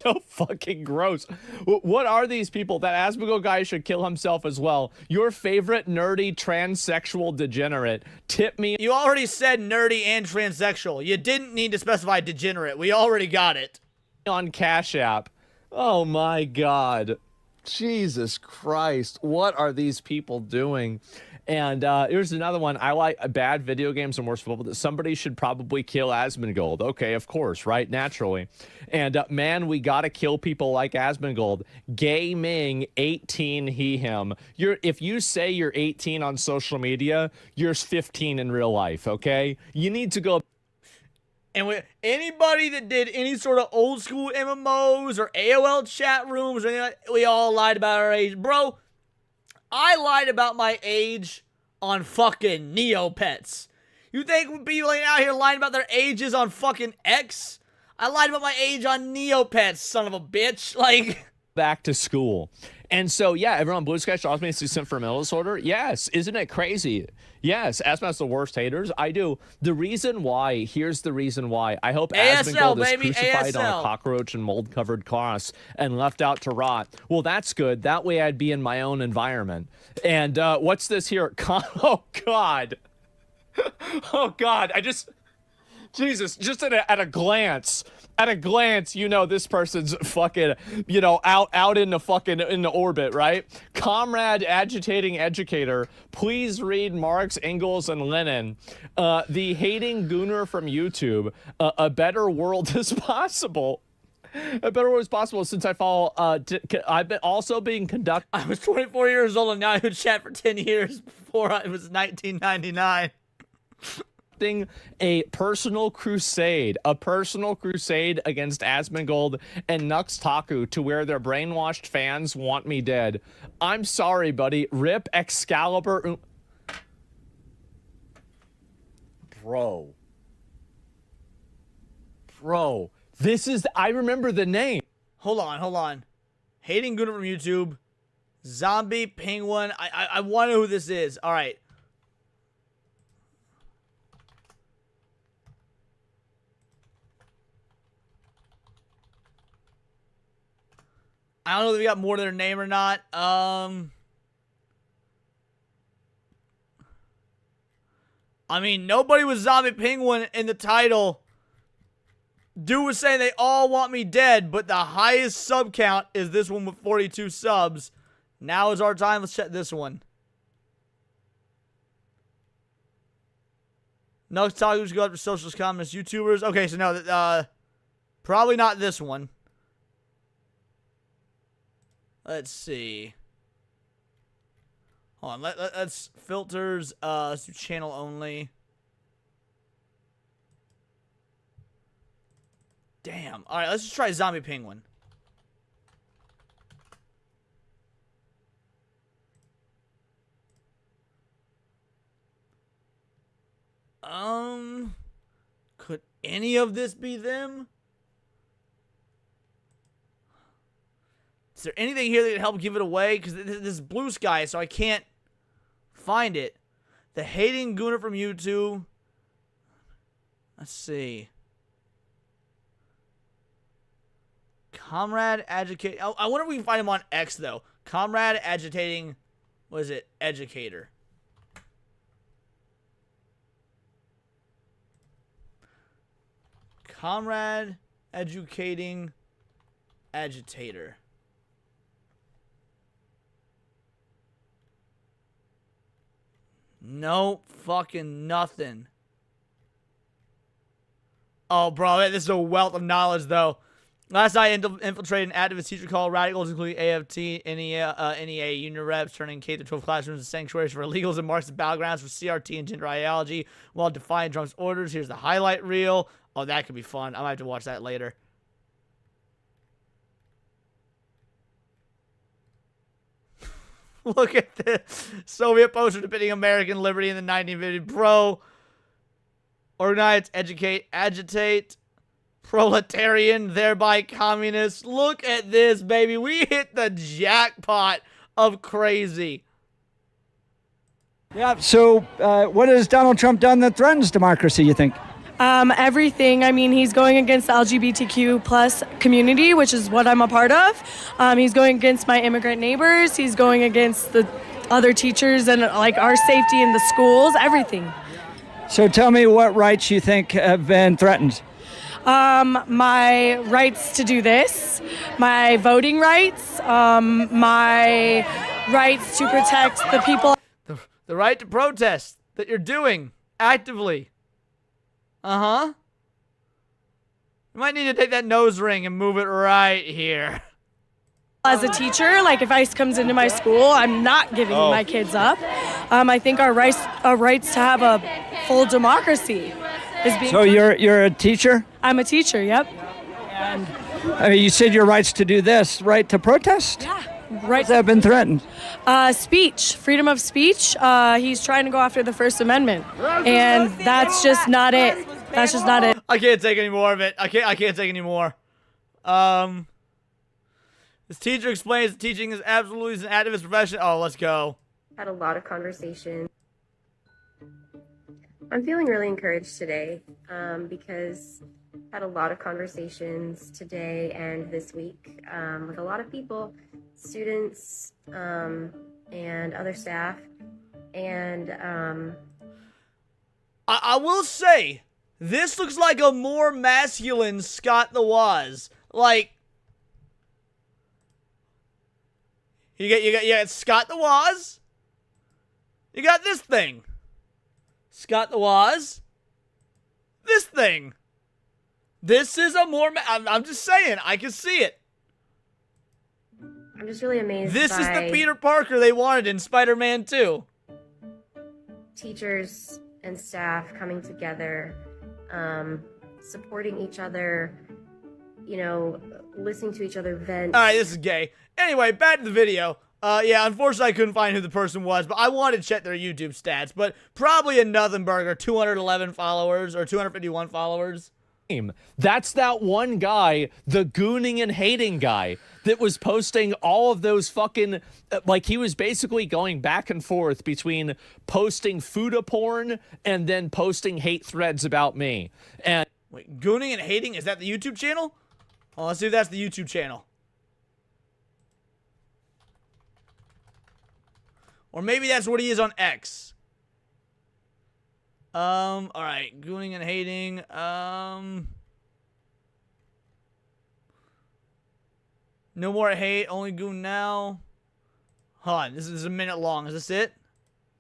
[SPEAKER 11] So fucking gross. What are these people? That Asmongold guy should kill himself as well. Your favorite nerdy transsexual degenerate. Tip me.
[SPEAKER 2] You already said nerdy and transsexual. You didn't need to specify degenerate. We already got it.
[SPEAKER 11] On Cash App. Oh my God. Jesus Christ. What are these people doing? And here's another one. I like bad video games and worse people. That somebody should probably kill Asmongold. Okay, of course, right? Naturally. And man, we gotta kill people like Asmongold. Gaming 18 he him. If you say you're 18 on social media, you're 15 in real life. Okay, you need to go.
[SPEAKER 2] And anybody that did any sort of old school MMOs or AOL chat rooms or anything like that, we all lied about our age, bro. I lied about my age on fucking Neopets. You think people ain't out here lying about their ages on fucking X? I lied about my age on Neopets, son of a bitch. Like,
[SPEAKER 11] back to school. And so, yeah, everyone, Blue Sky draws me dissent for mental disorder. Yes. Isn't it crazy? Yes. Asmongold's the worst haters. I do. The reason why, here's the reason why. I hope Asmongold is crucified on a cockroach and mold-covered cross and left out to rot. Well, that's good. That way I'd be in my own environment. And what's this here? Oh, God. Oh, God. Jesus, just at a glance. At a glance, you know this person's fucking, you know, out in the orbit, right? Comrade agitating educator, please read Marx, Engels, and Lenin. The hating gooner from YouTube, a better world is possible. A better world is possible since I follow, I've been also being conducted.
[SPEAKER 2] I was 24 years old and now I would chat for 10 years before it was 1999.
[SPEAKER 11] A personal crusade against Asmongold and Nux Taku to where their brainwashed fans want me dead. I'm sorry, buddy. Rip Excalibur. Bro, this is, I remember the name.
[SPEAKER 2] Hold on. Hating Gooner from YouTube. Zombie Penguin. I want to know who this is. All right. I don't know if they got more to their name or not. I mean, nobody was Zombie Penguin in the title. Dude was saying they all want me dead, but the highest sub count is this one with 42 subs. Now is our time. Let's check this one. No talkers go after socialist communist YouTubers. Okay, so no, probably not this one. Let's see. Hold on. Let's filters. Let's do channel only. Damn. All right. Let's just try Zombie Penguin. Could any of this be them? Is there anything here that could help give it away? Because this is Blue Sky, so I can't find it. The hating gooner from YouTube. Let's see. Comrade Agitating. I wonder if we can find him on X, though. Comrade Agitating. What is it? Educator. Comrade Educating agitator. No fucking nothing. Oh, bro, this is a wealth of knowledge, though. Last night, infiltrated an activist teacher called radicals, including AFT, NEA, union reps, turning K-12 classrooms into sanctuaries for illegals and Marxist battlegrounds for CRT and gender ideology while defying Trump's orders. Here's the highlight reel. Oh, that could be fun. I might have to watch that later. Look at this. Soviet poster depicting American liberty in the 1950s. Bro. Organize, educate, agitate. Proletarian, thereby communist. Look at this, baby. We hit the jackpot of crazy.
[SPEAKER 12] Yeah, so what has Donald Trump done that threatens democracy, you think?
[SPEAKER 13] Everything. I mean, he's going against the LGBTQ plus community, which is what I'm a part of. He's going against my immigrant neighbors. He's going against the other teachers and like our safety in the schools, everything.
[SPEAKER 12] So tell me what rights you think have been threatened.
[SPEAKER 13] My rights to do this, my voting rights, my rights to protect the people.
[SPEAKER 2] The right to protest that you're doing actively. Uh-huh. You might need to take that nose ring and move it right here.
[SPEAKER 13] As a teacher, like if ICE comes into my school, I'm not giving my kids up. I think our rights to have a full democracy is being.
[SPEAKER 12] So you're a teacher?
[SPEAKER 13] I'm a teacher. Yep.
[SPEAKER 12] And you said your rights to do this, right to protest?
[SPEAKER 13] Yeah. Right.
[SPEAKER 12] Has that been threatened?
[SPEAKER 13] Speech, freedom of speech. He's trying to go after the First Amendment, and that's just not it. That's just not it.
[SPEAKER 2] I can't take any more of it. I can't take any more. This teacher explains that teaching is absolutely an activist profession. Oh, let's go.
[SPEAKER 14] Had a lot of conversation. I'm feeling really encouraged today because had a lot of conversations today and this week with a lot of people, students and other staff. And
[SPEAKER 2] I will say, this looks like a more masculine Scott the Woz. Like, you got Scott the Woz. You got this thing. Scott the Woz. This thing. This is a more... I'm just saying. I can see it.
[SPEAKER 14] I'm just really amazed
[SPEAKER 2] This
[SPEAKER 14] by
[SPEAKER 2] is the Peter Parker they wanted in Spider-Man 2.
[SPEAKER 14] teachers and staff coming together, supporting each other, you know, listening to each other vent.
[SPEAKER 2] All right, this is gay. Anyway, back to the video. Yeah, unfortunately, I couldn't find who the person was, but I wanted to check their YouTube stats. But probably a nothing burger, 211 followers or 251 followers.
[SPEAKER 11] That's that one guy, the gooning and hating guy, that was posting all of those fucking, like, he was basically going back and forth between posting Fuda porn and then posting hate threads about me. And
[SPEAKER 2] wait, gooning and hating, is that the YouTube channel? Oh, let's see if that's the YouTube channel. Or maybe that's what he is on X. Alright, gooning and hating, no more hate, only goon now. Hold on, this is a minute long, is this it?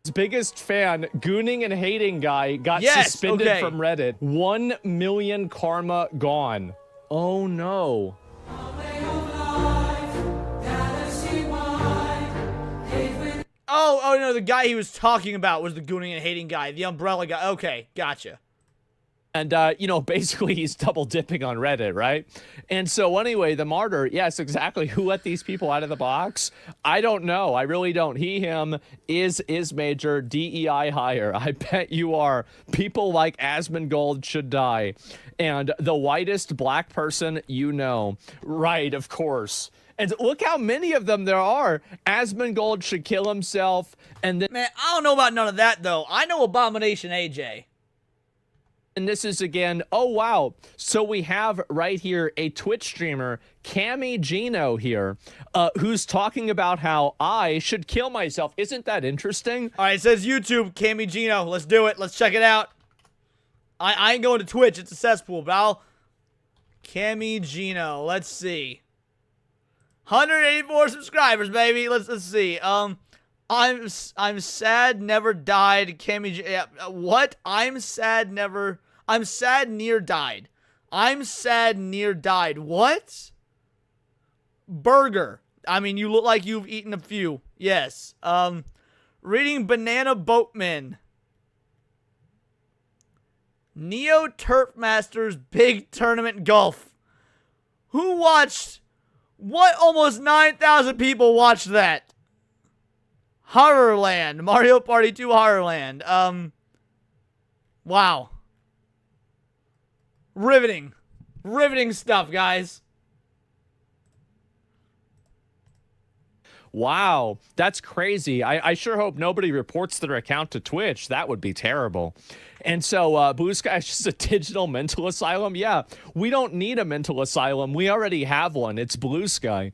[SPEAKER 11] his biggest fan, gooning and hating guy, got
[SPEAKER 2] Yes,
[SPEAKER 11] suspended
[SPEAKER 2] okay.
[SPEAKER 11] from Reddit. 1 million karma gone. Oh no.
[SPEAKER 2] Oh no, the guy he was talking about was the gooning and hating guy, the umbrella guy. Okay, gotcha.
[SPEAKER 11] And, you know, basically he's double dipping on Reddit, right? And so anyway, the martyr, yes, exactly. Who let these people out of the box? I don't know. I really don't. He, him, is major, DEI higher. I bet you are. People like Asmongold should die. And the whitest black person you know. Right, of course. And look how many of them there are. Asmongold should kill himself. And then,
[SPEAKER 2] Man, I don't know about none of that, though. I know Abomination AJ.
[SPEAKER 11] and this is again, oh wow. So we have right here a Twitch streamer, Cammy Gino here, who's talking about how I should kill myself. Isn't that interesting?
[SPEAKER 2] All right, it says YouTube, Cammy Gino. Let's do it. Let's check it out. I ain't going to Twitch. It's a cesspool, but I'll... Cammy Gino. Let's see. 184 subscribers, baby. Let's see. I'm sad never died. What? I'm sad near died. I'm sad near died. What? Burger. I mean, you look like you've eaten a few. Yes. Reading Banana Boatman. Neo Turf Masters Big Tournament Golf. Who watched? What? Almost 9,000 people watched that. Horrorland. Mario Party 2 Horrorland. Wow. Riveting. Riveting stuff, guys.
[SPEAKER 11] Wow, that's crazy. I sure hope nobody reports their account to Twitch. That would be terrible. And so Blue Sky is just a digital mental asylum. Yeah, we don't need a mental asylum. We already have one. It's Blue Sky.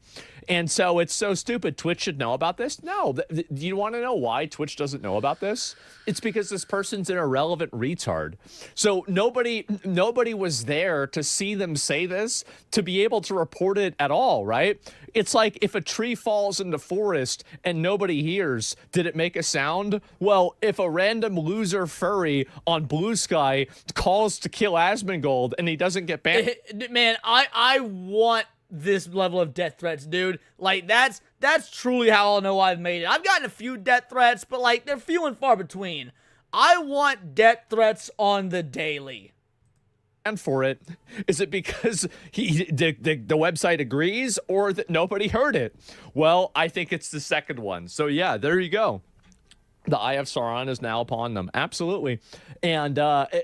[SPEAKER 11] And so it's so stupid. Twitch should know about this? No. Do you want to know why Twitch doesn't know about this? It's because this person's an irrelevant retard. So nobody was there to see them say this, to be able to report it at all, right? It's like if a tree falls in the forest and nobody hears, did it make a sound? Well, if a random loser furry on Blue Sky calls to kill Asmongold and he doesn't get banned.
[SPEAKER 2] Man, I want this level of death threats, dude. Like, that's truly how I'll know I've made it. I've gotten a few death threats, but like, they're few and far between. I want death threats on the daily.
[SPEAKER 11] And for it, is it because the website agrees, or that nobody heard it? Well, I think it's the second one. So yeah, there you go. The Eye of Sauron is now upon them. Absolutely. And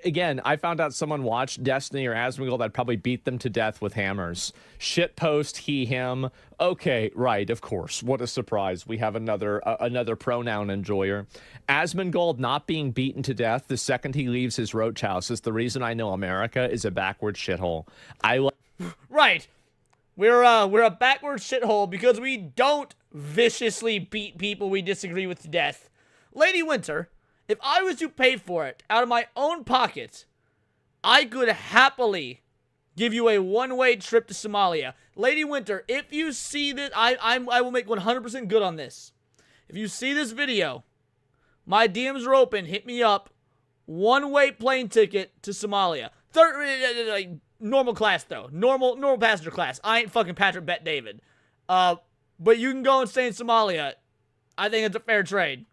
[SPEAKER 11] again, I found out someone watched Destiny or Asmongold that probably beat them to death with hammers. Shitpost, he, him. Okay, right, of course. What a surprise. We have another pronoun enjoyer. Asmongold not being beaten to death the second he leaves his roach house is the reason I know America is a backward shithole.
[SPEAKER 2] Right. We're a backward shithole because we don't viciously beat people we disagree with to death. Lady Winter, if I was to pay for it out of my own pocket, I could happily give you a one-way trip to Somalia. Lady Winter, if you see this, I will make 100% good on this. If you see this video, my DMs are open. Hit me up. One-way plane ticket to Somalia. Normal class, though. Normal passenger class. I ain't fucking Patrick Bet David. But you can go and stay in Somalia. I think it's a fair trade.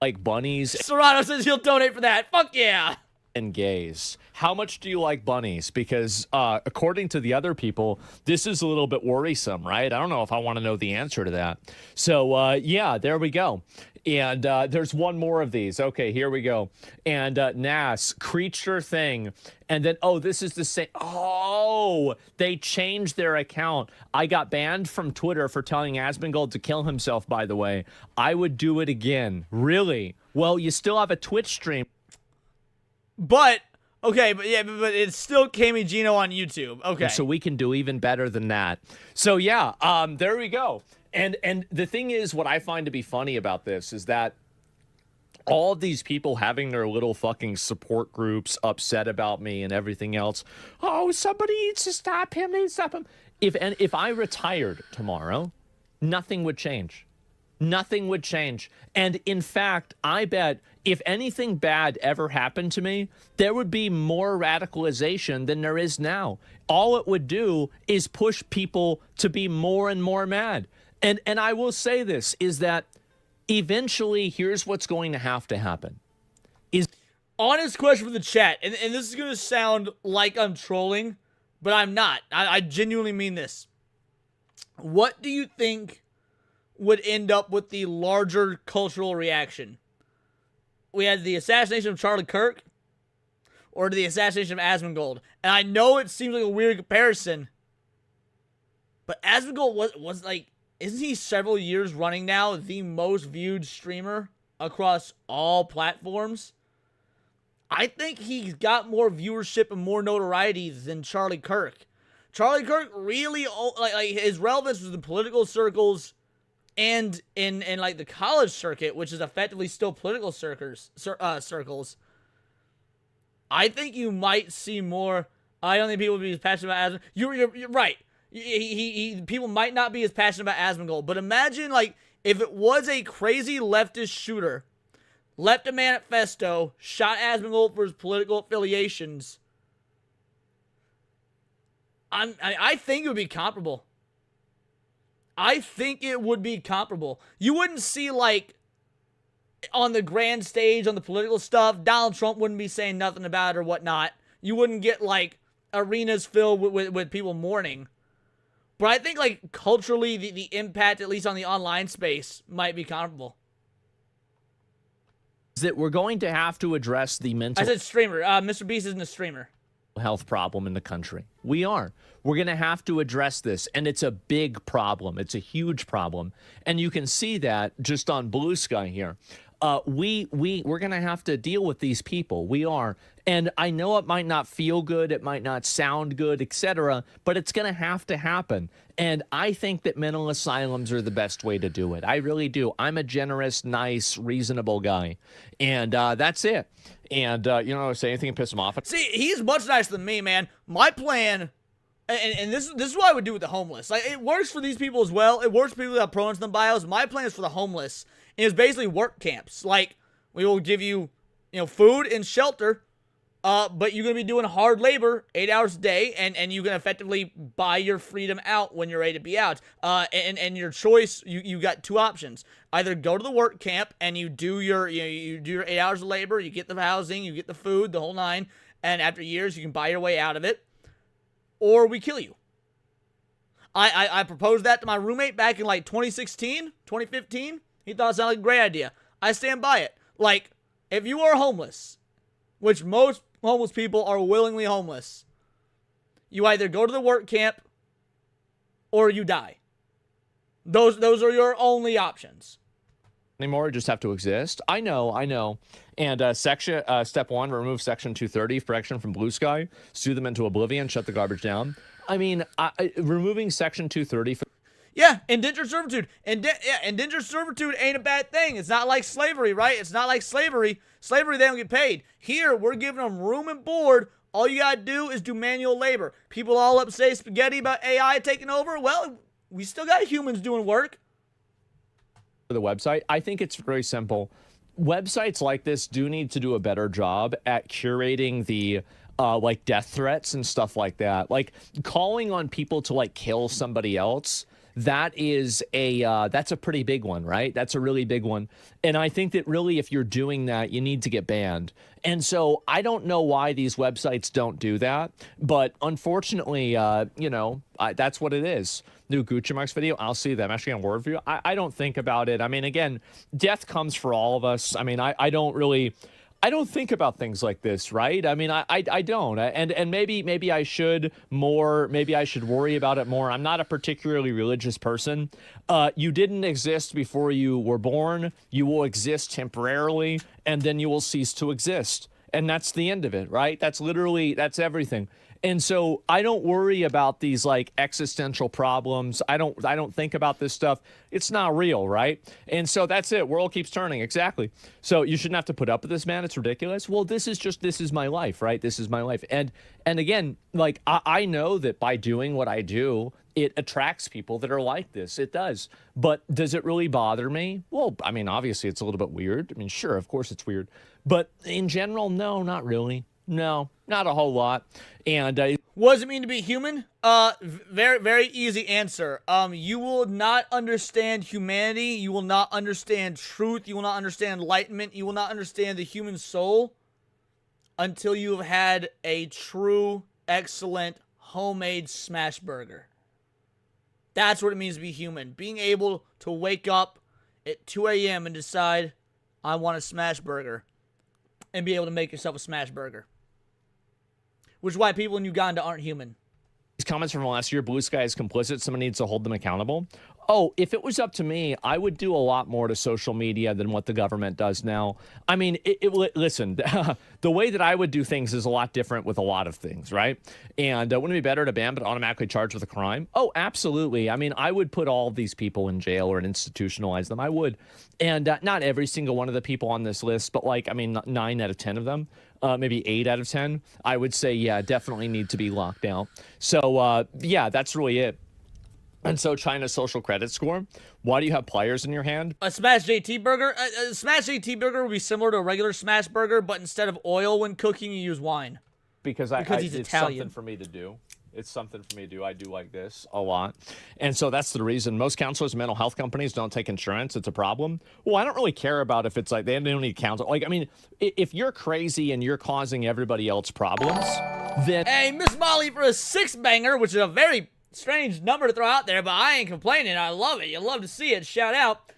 [SPEAKER 11] Like bunnies.
[SPEAKER 2] Serrano says he'll donate for that. Fuck yeah.
[SPEAKER 11] And gays. How much do you like bunnies? Because according to the other people, this is a little bit worrisome, right? I don't know if I want to know the answer to that. So yeah, there we go. And there's one more of these. Okay, here we go. And Nas, creature thing. And then, oh, this is the same. Oh, they changed their account. I got banned from Twitter for telling Asmongold to kill himself, by the way. I would do it again. Really? Well, you still have a Twitch stream.
[SPEAKER 2] But, okay, but it's still Kami Gino on YouTube. Okay.
[SPEAKER 11] So we can do even better than that. So yeah, there we go. And the thing is, what I find to be funny about this is that all of these people having their little fucking support groups upset about me and everything else. Oh, somebody needs to stop him. They need to stop him. If I retired tomorrow, nothing would change. Nothing would change. And in fact, I bet if anything bad ever happened to me, there would be more radicalization than there is now. All it would do is push people to be more and more mad. And I will say this, is that eventually here's what's going to happen.
[SPEAKER 2] Honest question for the chat, and this is going to sound like I'm trolling, but I'm not. I genuinely mean this. What do you think would end up with the larger cultural reaction? We had the assassination of Charlie Kirk, or the assassination of Asmongold. And I know it seems like a weird comparison, but Asmongold was like, isn't he several years running now the most viewed streamer across all platforms? I think he's got more viewership and more notoriety than Charlie Kirk. Charlie Kirk really, like his relevance was in political circles and in like the college circuit, which is effectively still political circles. I think you might see more. I don't think people would be as passionate about Asmongold. You're right. People might not be as passionate about Asmongold, but imagine like if it was a crazy leftist shooter, left a man at Festo, shot Asmongold for his political affiliations. I think it would be comparable. I think it would be comparable. You wouldn't see, like, on the grand stage, on the political stuff, Donald Trump wouldn't be saying nothing about it or whatnot. You wouldn't get, like, arenas filled with people mourning. But I think, like, culturally, the impact, at least on the online space, might be comparable.
[SPEAKER 11] Is that we're going to have to address the mental...
[SPEAKER 2] I said streamer. Mr. Beast isn't a streamer.
[SPEAKER 11] Health problem in the country. We are. We're going to have to address this, and it's a big problem. It's a huge problem, and you can see that just on Blue Sky here. We're going to have to deal with these people. We are. And I know it might not feel good, it might not sound good, etc., but it's going to have to happen. And I think that mental asylums are the best way to do it. I really do. I'm a generous, nice, reasonable guy. And that's it. And, you know, say anything and piss him off.
[SPEAKER 2] See, he's much nicer than me, man. My plan, and this is what I would do with the homeless. Like, it works for these people as well. It works for people that have pronouns in the bios. My plan is for the homeless. And it's basically work camps. Like, we will give you, food and shelter, but you're going to be doing hard labor 8 hours a day, and you can effectively buy your freedom out when you're ready to be out. And your choice, you got two options. Either go to the work camp and you do your 8 hours of labor, you get the housing, you get the food, the whole nine, and after years you can buy your way out of it, or we kill you. I proposed that to my roommate back in like 2016, 2015. He thought it sounded like a great idea. I stand by it. Like, if you are homeless, which most homeless people are willingly homeless, you either go to the work camp or you die. Those are your only options.
[SPEAKER 11] Anymore, just have to exist. I know. And step one, remove section 230 correction from Blue Sky, sue them into oblivion, shut the garbage down. I mean, removing section 230
[SPEAKER 2] Yeah, indentured servitude. Indentured servitude ain't a bad thing. It's not like slavery, right? It's not like slavery. Slavery, they don't get paid. Here, we're giving them room and board. All you gotta do is do manual labor. People all upset spaghetti about AI taking over. Well, we still got humans doing work.
[SPEAKER 11] For the website, I think it's very simple. Websites like this do need to do a better job at curating the like death threats and stuff like that. Like calling on people to like kill somebody else. That's a pretty big one, right? That's a really big one. And I think that really, if you're doing that, you need to get banned. And so I don't know why these websites don't do that. But unfortunately, that's what it is. New Gucci Marks video, I'll see them. Actually, on word for you. I don't think about it. I mean, again, death comes for all of us. I mean, I don't think about things like this, right? I mean, I don't. And maybe I should more. Maybe I should worry about it more. I'm not a particularly religious person. You didn't exist before you were born. You will exist temporarily, and then you will cease to exist. And that's the end of it, right? That's everything. And so I don't worry about these like existential problems. I don't think about this stuff. It's not real, right? And so that's it. World keeps turning. Exactly. So you shouldn't have to put up with this, man. It's ridiculous. Well, this is my life, right? This is my life. And again, like I know that by doing what I do, it attracts people that are like this. It does. But does it really bother me? Well, I mean, obviously it's a little bit weird. I mean, sure, of course it's weird. But in general, no, not really. No, not a whole lot. And
[SPEAKER 2] what does it mean to be human? Very, very easy answer. You will not understand humanity. You will not understand truth. You will not understand enlightenment. You will not understand the human soul until you have had a true, excellent, homemade smash burger. That's what it means to be human. Being able to wake up at 2 a.m. and decide, I want a smash burger. And be able to make yourself a smash burger. Which is why people in Uganda aren't human.
[SPEAKER 11] These comments from last year, Blue Sky is complicit. Someone needs to hold them accountable. Oh, if it was up to me, I would do a lot more to social media than what the government does now. I mean, listen, the way that I would do things is a lot different with a lot of things, right? And wouldn't it be better to ban but automatically charge with a crime? Oh, absolutely. I mean, I would put all of these people in jail or institutionalize them. I would. And not every single one of the people on this list, but 9 out of 10 of them. Maybe 8 out of 10, I would say, yeah, definitely need to be locked out. So, yeah, that's really it. And so China's social credit score. Why do you have pliers in your hand?
[SPEAKER 2] A Smash JT burger? A Smash JT burger would be similar to a regular Smash burger, but instead of oil when cooking, you use wine.
[SPEAKER 11] Because
[SPEAKER 2] he's
[SPEAKER 11] it's
[SPEAKER 2] Italian.
[SPEAKER 11] something for me to do. It's something for me to do. I do like this a lot. And so that's the reason most counselors and mental health companies don't take insurance. It's a problem. Well, I don't really care about if it's like they don't need counsel. Like, I mean, if you're crazy and you're causing everybody else problems, then...
[SPEAKER 2] Hey, Miss Molly for a 6-banger, which is a very strange number to throw out there, but I ain't complaining. I love it. You love to see it. Shout out.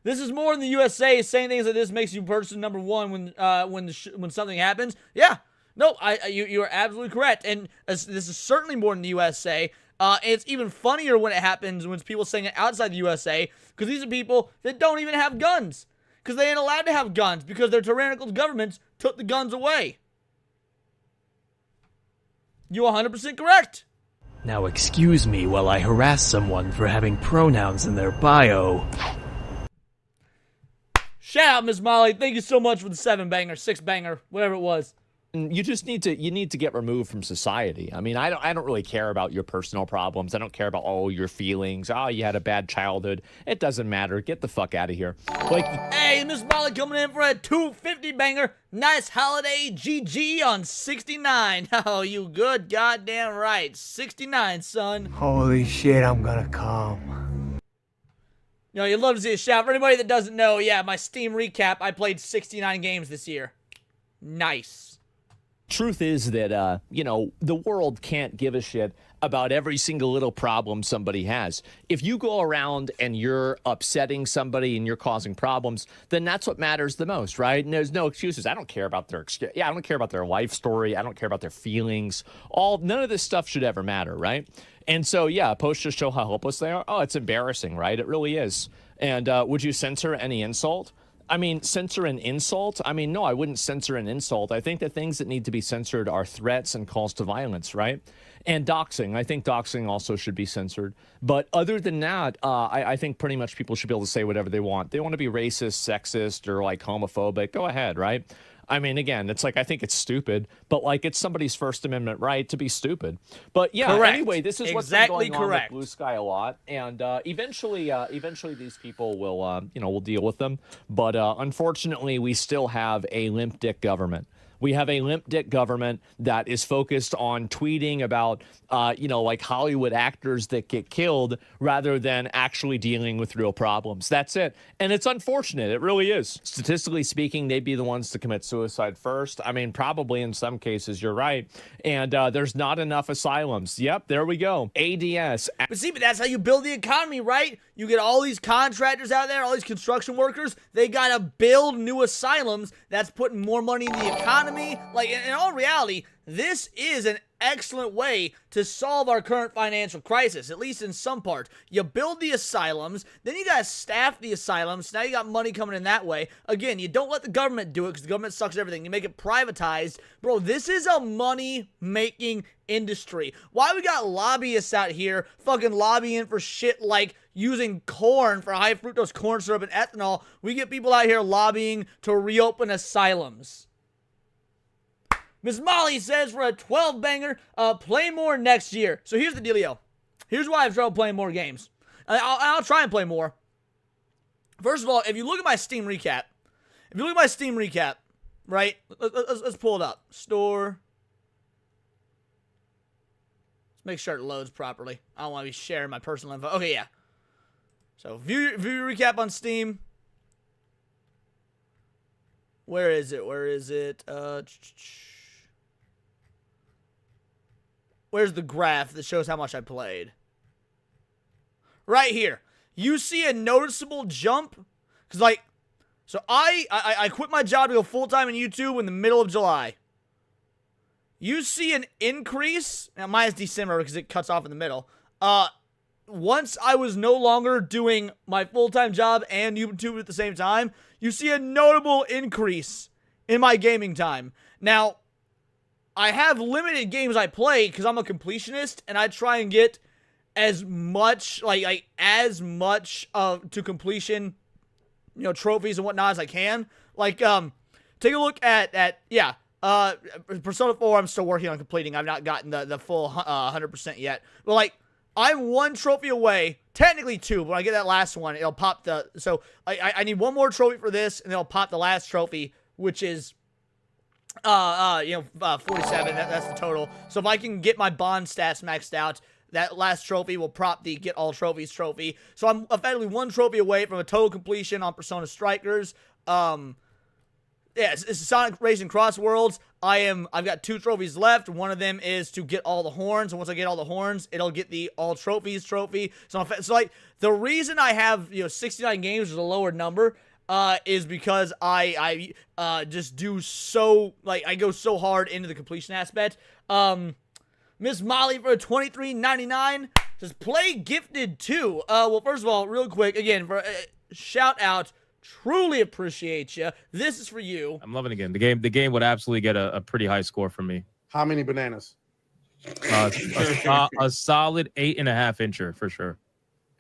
[SPEAKER 2] This is more in the USA. Saying things like this makes you person number one when something happens. Yeah. No, you are absolutely correct, and this is certainly more in the USA. And it's even funnier when it happens when it's people saying it outside the USA, because these are people that don't even have guns, because they ain't allowed to have guns because their tyrannical governments took the guns away. You 100% correct.
[SPEAKER 15] Now excuse me while I harass someone for having pronouns in their bio.
[SPEAKER 2] Shout out, Miss Molly. Thank you so much for the 7-banger, 6-banger, whatever it was.
[SPEAKER 11] You just need to get removed from society. I mean, I don't really care about your personal problems. I don't care about your feelings. Oh, you had a bad childhood. It doesn't matter. Get the fuck out of here. Like,
[SPEAKER 2] hey, Miss Molly coming in for a 250-banger. Nice holiday GG on 69. Oh, you good goddamn right. 69, son.
[SPEAKER 16] Holy shit, I'm gonna come.
[SPEAKER 2] You know, you'd love to see a shout. For anybody that doesn't know, yeah, my Steam recap, I played 69 games this year. Nice.
[SPEAKER 11] Truth is that, you know, the world can't give a shit about every single little problem somebody has. If you go around and you're upsetting somebody and you're causing problems, then that's what matters the most, right? And there's no excuses. I don't care about their I don't care about their life story. I don't care about their feelings. None of this stuff should ever matter, right? And so, yeah, posters show how hopeless they are. Oh, it's embarrassing, right? It really is. And would you censor any insult? I mean, censor an insult? I mean, no, I wouldn't censor an insult. I think the things that need to be censored are threats and calls to violence, right? And doxing. I think doxing also should be censored. But other than that, I think pretty much people should be able to say whatever they want. They want to be racist, sexist, or like homophobic. Go ahead, right? I mean, again, it's like, I think it's stupid, but like, it's somebody's First Amendment right to be stupid. But yeah,
[SPEAKER 2] correct.
[SPEAKER 11] Anyway, this is what's been going on with Blue Sky a lot, and eventually these people will, will deal with them. But unfortunately, we still have a limp dick government. We have a limp dick government that is focused on tweeting about, like Hollywood actors that get killed rather than actually dealing with real problems. That's it. And it's unfortunate. It really is. Statistically speaking, they'd be the ones to commit suicide first. I mean, probably in some cases, you're right. And there's not enough asylums. Yep, there we go. ADS.
[SPEAKER 2] But see, that's how you build the economy, right? You get all these contractors out there, all these construction workers. They got to build new asylums. That's putting more money in the economy. Like, in all reality, this is an excellent way to solve our current financial crisis, at least in some part. You build the asylums, then you gotta staff the asylums, so now you got money coming in that way. Again, you don't let the government do it, because the government sucks at everything. You make it privatized. Bro, this is a money-making industry. Why we got lobbyists out here fucking lobbying for shit like using corn for high fructose corn syrup and ethanol? We get people out here lobbying to reopen asylums. Miss Molly says for a 12-banger, play more next year. So here's the dealio. Here's why I've trouble playing more games. I'll try and play more. First of all, if you look at my Steam recap, right? Let's pull it up. Store. Let's make sure it loads properly. I don't want to be sharing my personal info. Okay, yeah. So view your recap on Steam. Where is it? Where's the graph that shows how much I played? Right here. You see a noticeable jump? Because, like, so I quit my job to go full-time in YouTube in the middle of July. You see an increase. Now, mine is December because it cuts off in the middle. Once I was no longer doing my full-time job and YouTube at the same time, you see a notable increase in my gaming time. Now, I have limited games I play because I'm a completionist and I try and get as much, like as much to completion, trophies and whatnot as I can. Like, take a look at Persona 4 I'm still working on completing. I've not gotten the full 100% yet. But, like, I'm 1 trophy away, technically 2, but when I get that last one, it'll pop the, so I need 1 more trophy for this, and it'll pop the last trophy, which is, 47, that's the total. So if I can get my bond stats maxed out, that last trophy will prop the get all trophies trophy. So I'm effectively 1 trophy away from a total completion on Persona Strikers. Yeah, it's Sonic Racing Cross Worlds. I've got 2 trophies left. One of them is to get all the horns, and once I get all the horns, it'll get the all trophies trophy. So like the reason I have 69 games is a lower number is because I just do so, like, I go so hard into the completion aspect. Miss Molly for $23.99 says play Gifted 2. Well, first of all, real quick, again, for shout out. Truly appreciate you. This is for you.
[SPEAKER 17] I'm loving the game. The game would absolutely get a pretty high score from me.
[SPEAKER 18] How many bananas?
[SPEAKER 17] A solid 8.5 incher for sure.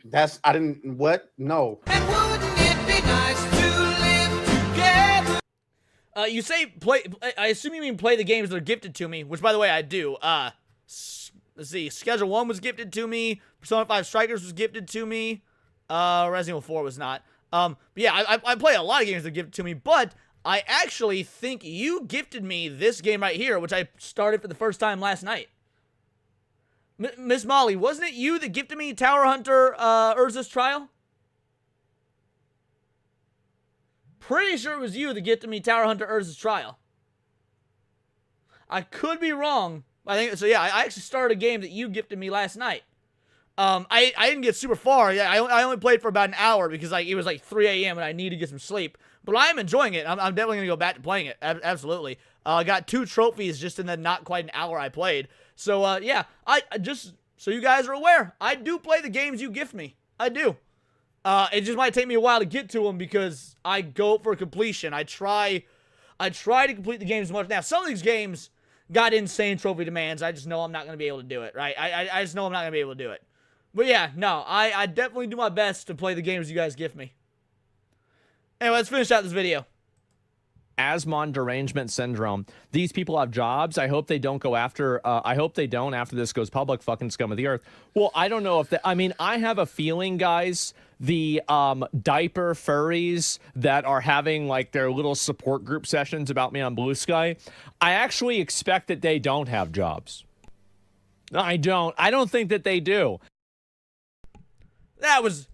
[SPEAKER 18] That's No.
[SPEAKER 1] And wouldn't it be nice to live together?
[SPEAKER 2] You say play. I assume you mean play the games that are gifted to me, which by the way I do. Let's see. Schedule 1 was gifted to me. Persona 5 Strikers was gifted to me. Resident Evil 4 was not. But yeah, I play a lot of games that give it to me, but I actually think you gifted me this game right here, which I started for the first time last night. Miss Molly, wasn't it you that gifted me Tower Hunter Urza's Trial? Pretty sure it was you that gifted me Tower Hunter Urza's Trial. I could be wrong. I think so. Yeah, I actually started a game that you gifted me last night. I didn't get super far. Yeah, I only played for about an hour because it was like 3 a.m. and I needed to get some sleep. But I am enjoying it. I'm definitely gonna go back to playing it. Absolutely. I got 2 trophies just in the not quite an hour I played. So yeah, I just so you guys are aware, I do play the games you gift me. I do. It just might take me a while to get to them because I go for completion. I try to complete the games as much. Now some of these games got insane trophy demands. I just know I'm not gonna be able to do it. Right? I just know I'm not gonna be able to do it. But yeah, no, I definitely do my best to play the games you guys gift me. Anyway, let's finish out this video.
[SPEAKER 11] Asmon derangement syndrome. These people have jobs. I hope they don't go after, I hope they don't after this goes public, fucking scum of the earth. Well, I don't know if that, I mean, I have a feeling, guys, the diaper furries that are having like their little support group sessions about me on Blue Sky, I actually expect that they don't have jobs. I don't think that they do.
[SPEAKER 2] That was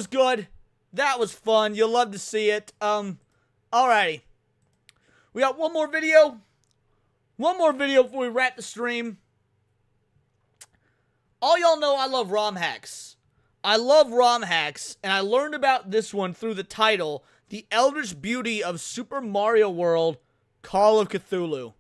[SPEAKER 2] good. That was fun. You'll love to see it. Alrighty. We got one more video. One more video before we wrap the stream. All y'all know I love ROM hacks. I love ROM hacks, and I learned about this one through the title, The Eldritch Beauty of Super Mario World Call of Cthulhu.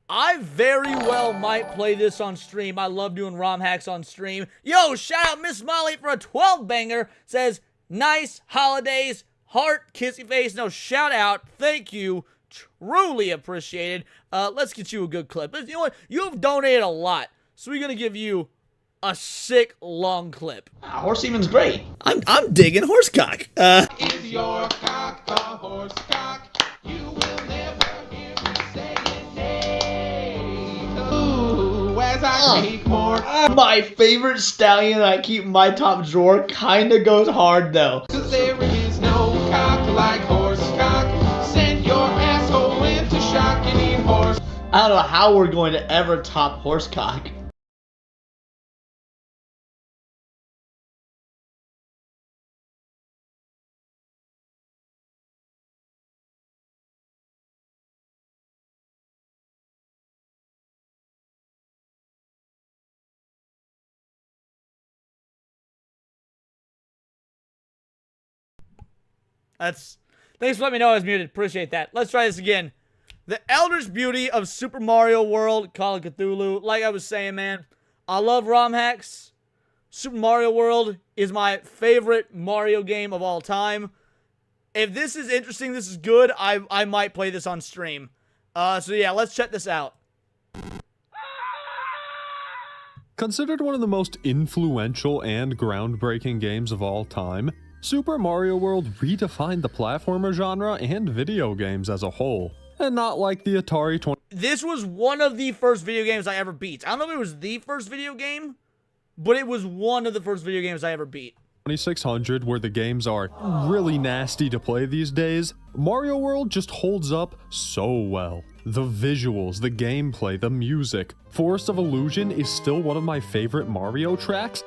[SPEAKER 2] I very well might play this on stream. I love doing ROM hacks on stream. Yo, shout out Miss Molly for a 12-banger. Says, nice holidays, heart, kissy face. No, shout out. Thank you. Truly appreciated. Let's get you a good clip. You know what? You've donated a lot, so we're going to give you a sick, long clip.
[SPEAKER 19] Horse semen's great.
[SPEAKER 2] I'm digging horsecock.
[SPEAKER 1] Is your cock a horse cock? You will never hear me say it. Nay. Ooh, as I keep more.
[SPEAKER 19] My favorite stallion I keep in my top drawer kinda goes hard though.
[SPEAKER 1] 'Cause there is no cock like horse cock. Send your asshole into shock and eat horse.
[SPEAKER 19] I don't know how we're going to ever top horsecock.
[SPEAKER 2] Thanks for letting me know I was muted. Appreciate that. Let's try this again. The Eldritch Beauty of Super Mario World Call of Cthulhu. Like I was saying, man, I love ROM hacks. Super Mario World is my favorite Mario game of all time. If this is interesting, this is good, I might play this on stream. So yeah, let's check this out.
[SPEAKER 20] Considered one of the most influential and groundbreaking games of all time, Super Mario World redefined the platformer genre and video games as a whole, and not like the Atari 20.
[SPEAKER 2] This was one of the first video games I ever beat. I don't know if it was the first video game, but it was one of the first video games I ever beat.
[SPEAKER 20] 2600, where the games are really nasty to play these days, Mario World just holds up so well. The visuals, the gameplay, the music. Forest of Illusion is still one of my favorite Mario tracks.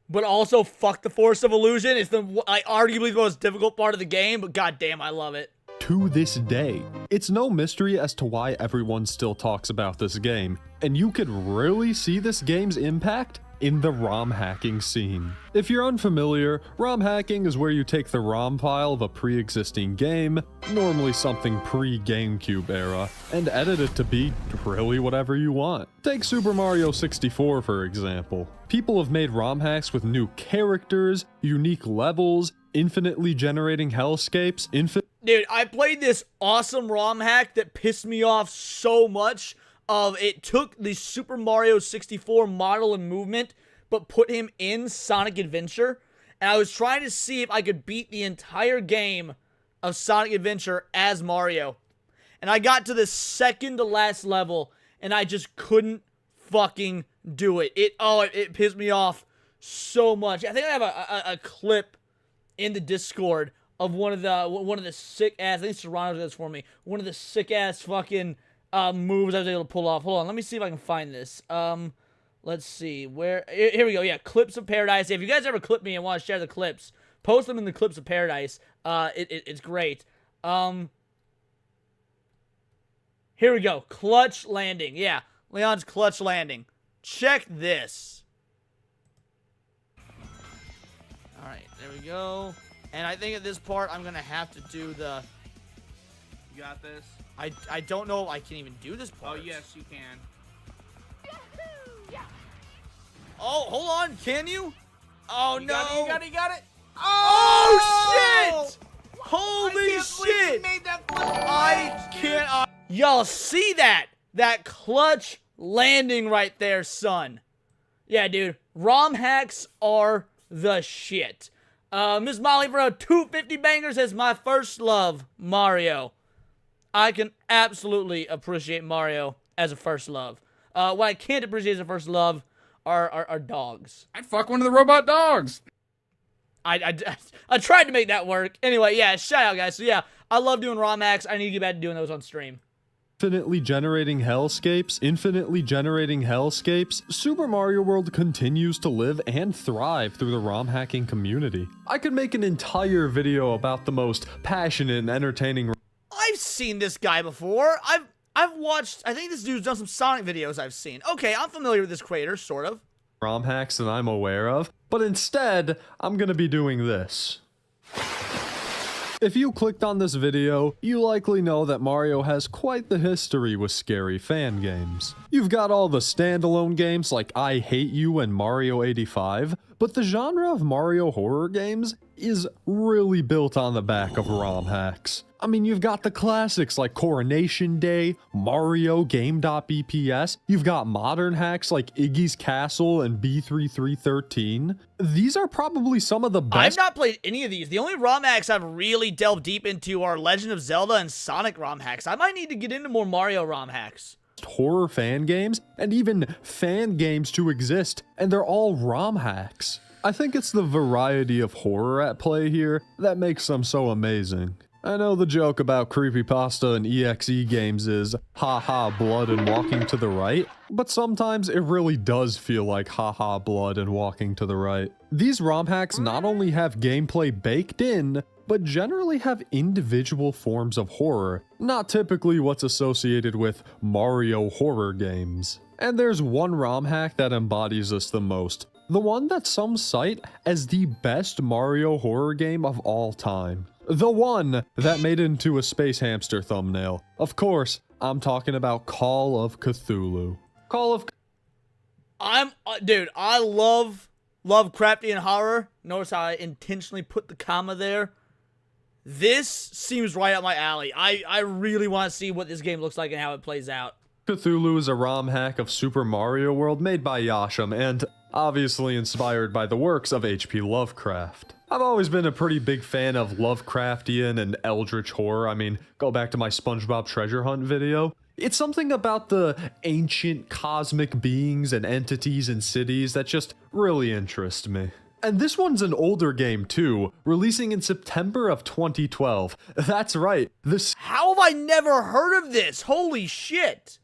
[SPEAKER 2] But also, fuck the Forest of Illusion. It's arguably the most difficult part of the game, but goddamn, I love it.
[SPEAKER 20] To this day, it's no mystery as to why everyone still talks about this game, and you could really see this game's impact in the ROM hacking scene. If you're unfamiliar, ROM hacking is where you take the ROM file of a pre-existing game, normally something pre-GameCube era, and edit it to be really whatever you want. Take Super Mario 64 for example. People have made ROM hacks with new characters, unique levels, infinitely generating hellscapes,
[SPEAKER 2] Dude, I played this awesome ROM hack that pissed me off so much. It took the Super Mario 64 model and movement, but put him in Sonic Adventure. And I was trying to see if I could beat the entire game of Sonic Adventure as Mario. And I got to the second to last level, and I just couldn't fucking do it. It pissed me off so much. I think I have a clip in the Discord of one of the sick ass, I think Serrano did this for me, one of the sick ass fucking moves I was able to pull off. Hold on, let me see if I can find this. Let's see, here we go, yeah, Clips of Paradise. If you guys ever clip me and want to share the clips, post them in the Clips of Paradise. It's great. Here we go, Clutch Landing. Yeah, Leon's Clutch Landing. Check this. Alright, there we go. And I think at this part, I'm going to have to do the...
[SPEAKER 21] You got this?
[SPEAKER 2] I don't know if I can even do this part.
[SPEAKER 21] Oh, yes, you can.
[SPEAKER 2] Oh, hold on. Can you? Oh,
[SPEAKER 21] You
[SPEAKER 2] no.
[SPEAKER 21] got it, you got it.
[SPEAKER 2] Oh, shit! Holy shit! I can't... Y'all see that? That clutch landing right there, son. Yeah, dude. ROM hacks are the shit. Miss Molly for 250 bangers as my first love, Mario. I can absolutely appreciate Mario as a first love. What I can't appreciate as a first love are dogs.
[SPEAKER 21] I'd fuck one of the robot dogs.
[SPEAKER 2] I tried to make that work. Anyway, yeah, shout out, guys. So, yeah, I love doing ROM hacks. I need to get back to doing those on stream.
[SPEAKER 20] Infinitely generating hellscapes, Super Mario World continues to live and thrive through the ROM hacking community. I could make an entire video about the most passionate and entertaining...
[SPEAKER 2] I've seen this guy before. I've watched, I think this dude's done some Sonic videos I've seen. Okay, I'm familiar with this creator, sort of.
[SPEAKER 20] ROM hacks that I'm aware of, but instead, I'm gonna be doing this. If you clicked on this video, you likely know that Mario has quite the history with scary fan games. You've got all the standalone games like I Hate You and Mario 85, but the genre of Mario horror games is really built on the back of ROM hacks. I mean, you've got the classics like Coronation Day, Mario, Game.bps, you've got modern hacks like Iggy's Castle and B3313. These are probably some of the best—
[SPEAKER 2] I've not played any of these. The only ROM hacks I've really delved deep into are Legend of Zelda and Sonic ROM hacks. I might need to get into more Mario ROM hacks.
[SPEAKER 20] Horror fan games, and even fan games to exist, and they're all ROM hacks. I think it's the variety of horror at play here that makes them so amazing. I know the joke about creepypasta and EXE games is haha blood and walking to the right, but sometimes it really does feel like haha blood and walking to the right. These ROM hacks not only have gameplay baked in, but generally have individual forms of horror, not typically what's associated with Mario horror games. And there's one ROM hack that embodies this the most, the one that some cite as the best Mario horror game of all time. The one that made it into a Space Hamster thumbnail. Of course, I'm talking about Call of Cthulhu.
[SPEAKER 2] Dude, I love Lovecraftian horror. Notice how I intentionally put the comma there. This seems right up my alley. I really want to see what this game looks like and how it plays out.
[SPEAKER 20] Cthulhu is a ROM hack of Super Mario World made by Yasham and obviously inspired by the works of H.P. Lovecraft. I've always been a pretty big fan of Lovecraftian and eldritch horror. I mean, go back to my SpongeBob treasure hunt video. It's something about the ancient cosmic beings and entities and cities that just really interest me. And this one's an older game too, releasing in September of 2012. That's right,
[SPEAKER 2] How have I never heard of this? Holy shit!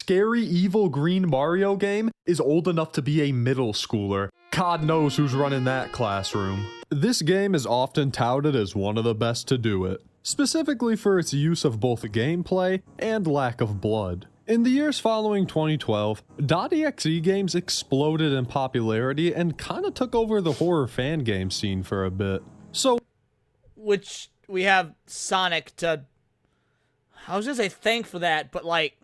[SPEAKER 20] Scary evil green Mario game is old enough to be a middle schooler. God knows who's running that classroom. This game is often touted as one of the best to do it, specifically for its use of both gameplay and lack of blood. In the years following 2012, .exe games exploded in popularity and kinda took over the horror fan game scene for a bit. So,
[SPEAKER 2] which we have Sonic to, I was gonna say thank for that, but like,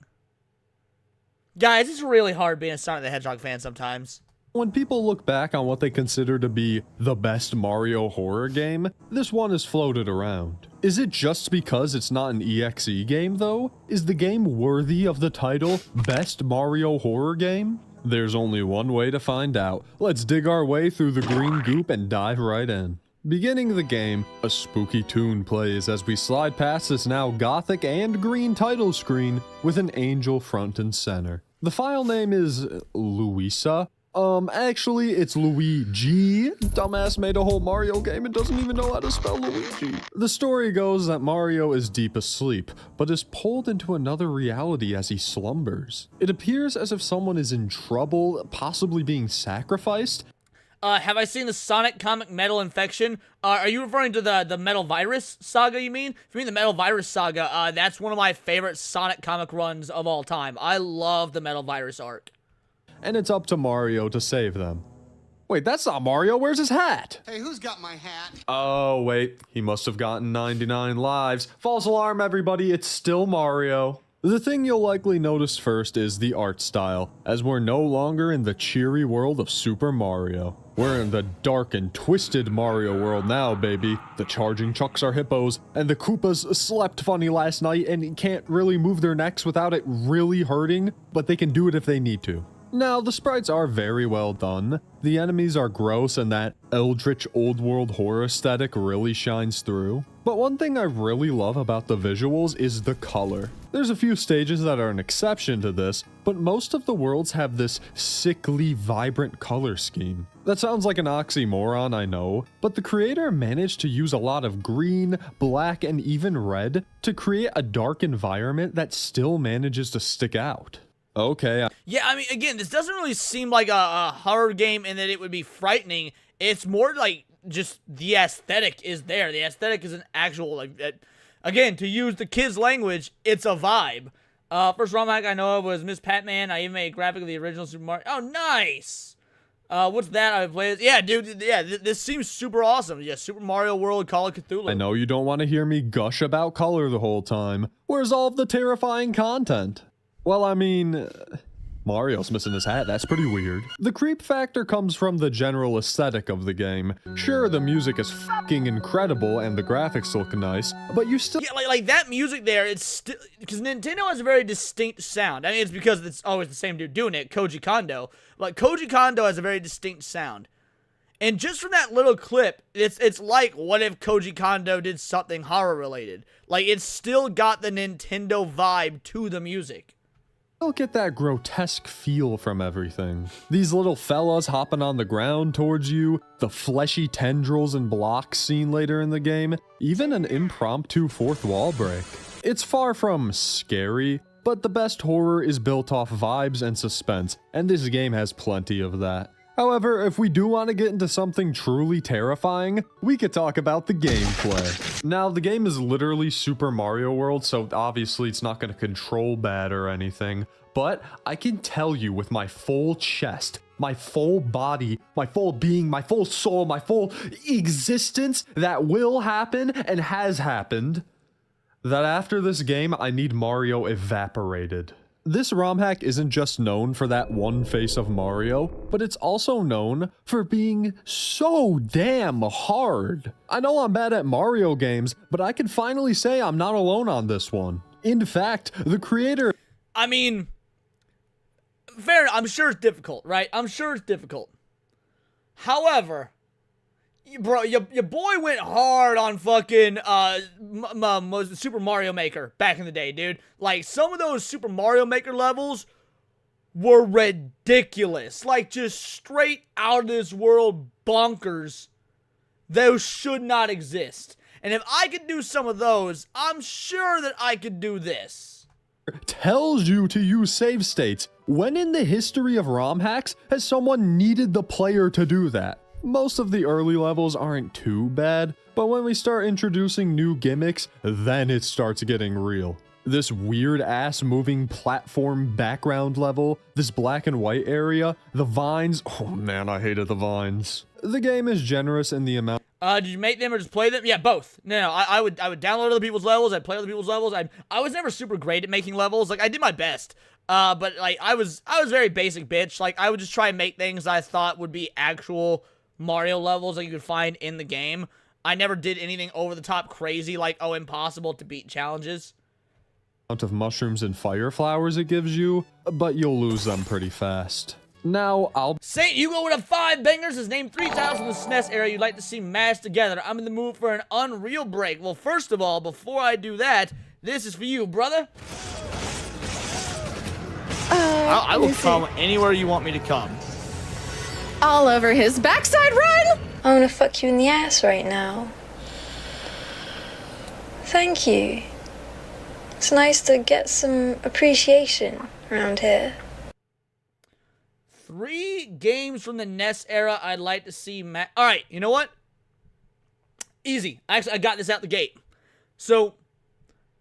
[SPEAKER 2] guys, it's really hard being a Sonic the Hedgehog fan sometimes.
[SPEAKER 20] When people look back on what they consider to be the best Mario horror game, this one is floated around. Is it just because it's not an EXE game though? Is the game worthy of the title Best Mario Horror Game? There's only one way to find out. Let's dig our way through the green goop and dive right in. Beginning the game, a spooky tune plays as we slide past this now gothic and green title screen with an angel front and center. The file name is Luisa. Actually, it's Luigi. Dumbass made a whole Mario game and doesn't even know how to spell Luigi. The story goes that Mario is deep asleep, but is pulled into another reality as he slumbers. It appears as if someone is in trouble, possibly being sacrificed.
[SPEAKER 2] Have I seen the Sonic comic Metal Infection? Are you referring to the Metal Virus saga, you mean? If you mean the Metal Virus saga, that's one of my favorite Sonic comic runs of all time. I love the Metal Virus arc.
[SPEAKER 20] And it's up to Mario to save them. Wait, that's not Mario, where's his hat?
[SPEAKER 4] Hey, who's got my hat?
[SPEAKER 20] Oh, wait, he must have gotten 99 lives. False alarm, everybody, it's still Mario. The thing you'll likely notice first is the art style, as we're no longer in the cheery world of Super Mario. We're in the dark and twisted Mario world now, baby. The charging chucks are hippos, and the Koopas slept funny last night and can't really move their necks without it really hurting, but they can do it if they need to. Now, the sprites are very well done. The enemies are gross and that eldritch old world horror aesthetic really shines through. But one thing I really love about the visuals is the color. There's a few stages that are an exception to this, but most of the worlds have this sickly, vibrant color scheme. That sounds like an oxymoron, I know, but the creator managed to use a lot of green, black, and even red to create a dark environment that still manages to stick out. Okay.
[SPEAKER 2] Yeah, I mean, again, this doesn't really seem like a horror game in that it would be frightening. It's more like just the aesthetic is there. The aesthetic is an actual, like, again, to use the kids' language, it's a vibe. First ROM hack I know of was Miss Patman. I even made a graphic of the original Super Mario. Oh, nice! What's that I played? Yeah, dude, yeah, this seems super awesome. Yeah, Super Mario World, Call of Cthulhu.
[SPEAKER 20] I know you don't want to hear me gush about color the whole time. Where's all of the terrifying content? Well, I mean, Mario's missing his hat, that's pretty weird. The creep factor comes from the general aesthetic of the game. Sure, the music is fucking incredible and the graphics look nice, but you still—
[SPEAKER 2] Yeah, like that music there, it's still— because Nintendo has a very distinct sound. I mean, it's because it's always the same dude doing it, Koji Kondo. Like, Koji Kondo has a very distinct sound. And just from that little clip, it's like, what if Koji Kondo did something horror-related? Like, it's still got the Nintendo vibe to the music.
[SPEAKER 20] Get that grotesque feel from everything. These little fellas hopping on the ground towards you, the fleshy tendrils and blocks seen later in the game, even an impromptu fourth wall break. It's far from scary, but the best horror is built off vibes and suspense, and this game has plenty of that. However, if we do want to get into something truly terrifying, we could talk about the gameplay. Now, the game is literally Super Mario World, so obviously it's not going to control bad or anything, but I can tell you with my full chest, my full body, my full being, my full soul, my full existence that will happen and has happened, that after this game, I need Mario evaporated. This ROM hack isn't just known for that one face of Mario, but it's also known for being so damn hard. I know I'm bad at Mario games, but I can finally say I'm not alone on this one. In fact, the creator—
[SPEAKER 2] I mean, fair, I'm sure it's difficult, right? I'm sure it's difficult. However, bro, your boy went hard on fucking Super Mario Maker back in the day, dude. Like, some of those Super Mario Maker levels were ridiculous. Like, just straight out of this world bonkers. Those should not exist. And if I could do some of those, I'm sure that I could do this.
[SPEAKER 20] Tells you to use save states. When in the history of ROM hacks has someone needed the player to do that? Most of the early levels aren't too bad, but when we start introducing new gimmicks, then it starts getting real. This weird-ass moving platform background level, this black and white area, the vines, oh man, I hated the vines. The game is generous in the amount.
[SPEAKER 2] Did you make them or just play them? Yeah, both. No, I would download other people's levels, I'd play other people's levels. I was never super great at making levels, like, I did my best. But, like, I was very basic bitch. Like, I would just try and make things I thought would be actual Mario levels that you could find in the game. I never did anything over the top crazy, like, oh, impossible to beat challenges.
[SPEAKER 20] Of mushrooms and fire flowers it gives you, but you'll lose them pretty fast. Now,
[SPEAKER 2] Saint Hugo with a 5 bangers has named 3 titles from the SNES era you'd like to see mashed together. I'm in the mood for an Unreal break. Well, first of all, before I do that, this is for you, brother. I will come anywhere you want me to come.
[SPEAKER 4] All over his backside run?
[SPEAKER 22] I want to fuck you in the ass right now. Thank you. It's nice to get some appreciation around here.
[SPEAKER 2] 3 games from the NES era I'd like to see Alright, you know what? Easy. Actually, I got this out the gate. So,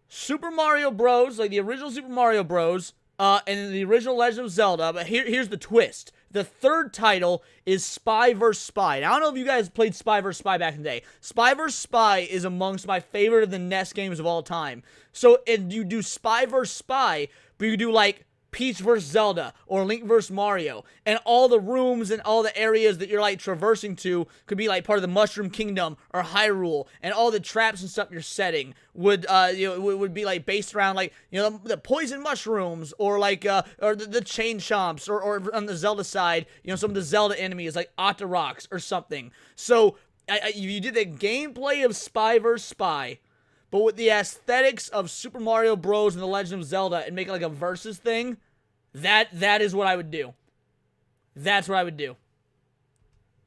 [SPEAKER 2] Super Mario Bros., like the original Super Mario Bros., and the original Legend of Zelda, but here's the twist. The third title is Spy vs. Spy. Now, I don't know if you guys played Spy vs. Spy back in the day. Spy vs. Spy is amongst my favorite of the NES games of all time. So, and you do Spy vs. Spy, but you do, like, Peach vs. Zelda, or Link vs. Mario, and all the rooms and all the areas that you're, like, traversing to could be, like, part of the Mushroom Kingdom or Hyrule, and all the traps and stuff you're setting would, would be, like, based around, like, you know, the poison mushrooms, or, like, or the chain chomps, or on the Zelda side, you know, some of the Zelda enemies, like Octoroks or something. So, you did the gameplay of Spy vs. Spy, but with the aesthetics of Super Mario Bros. And The Legend of Zelda, and make it like a versus thing, that is what I would do. That's what I would do.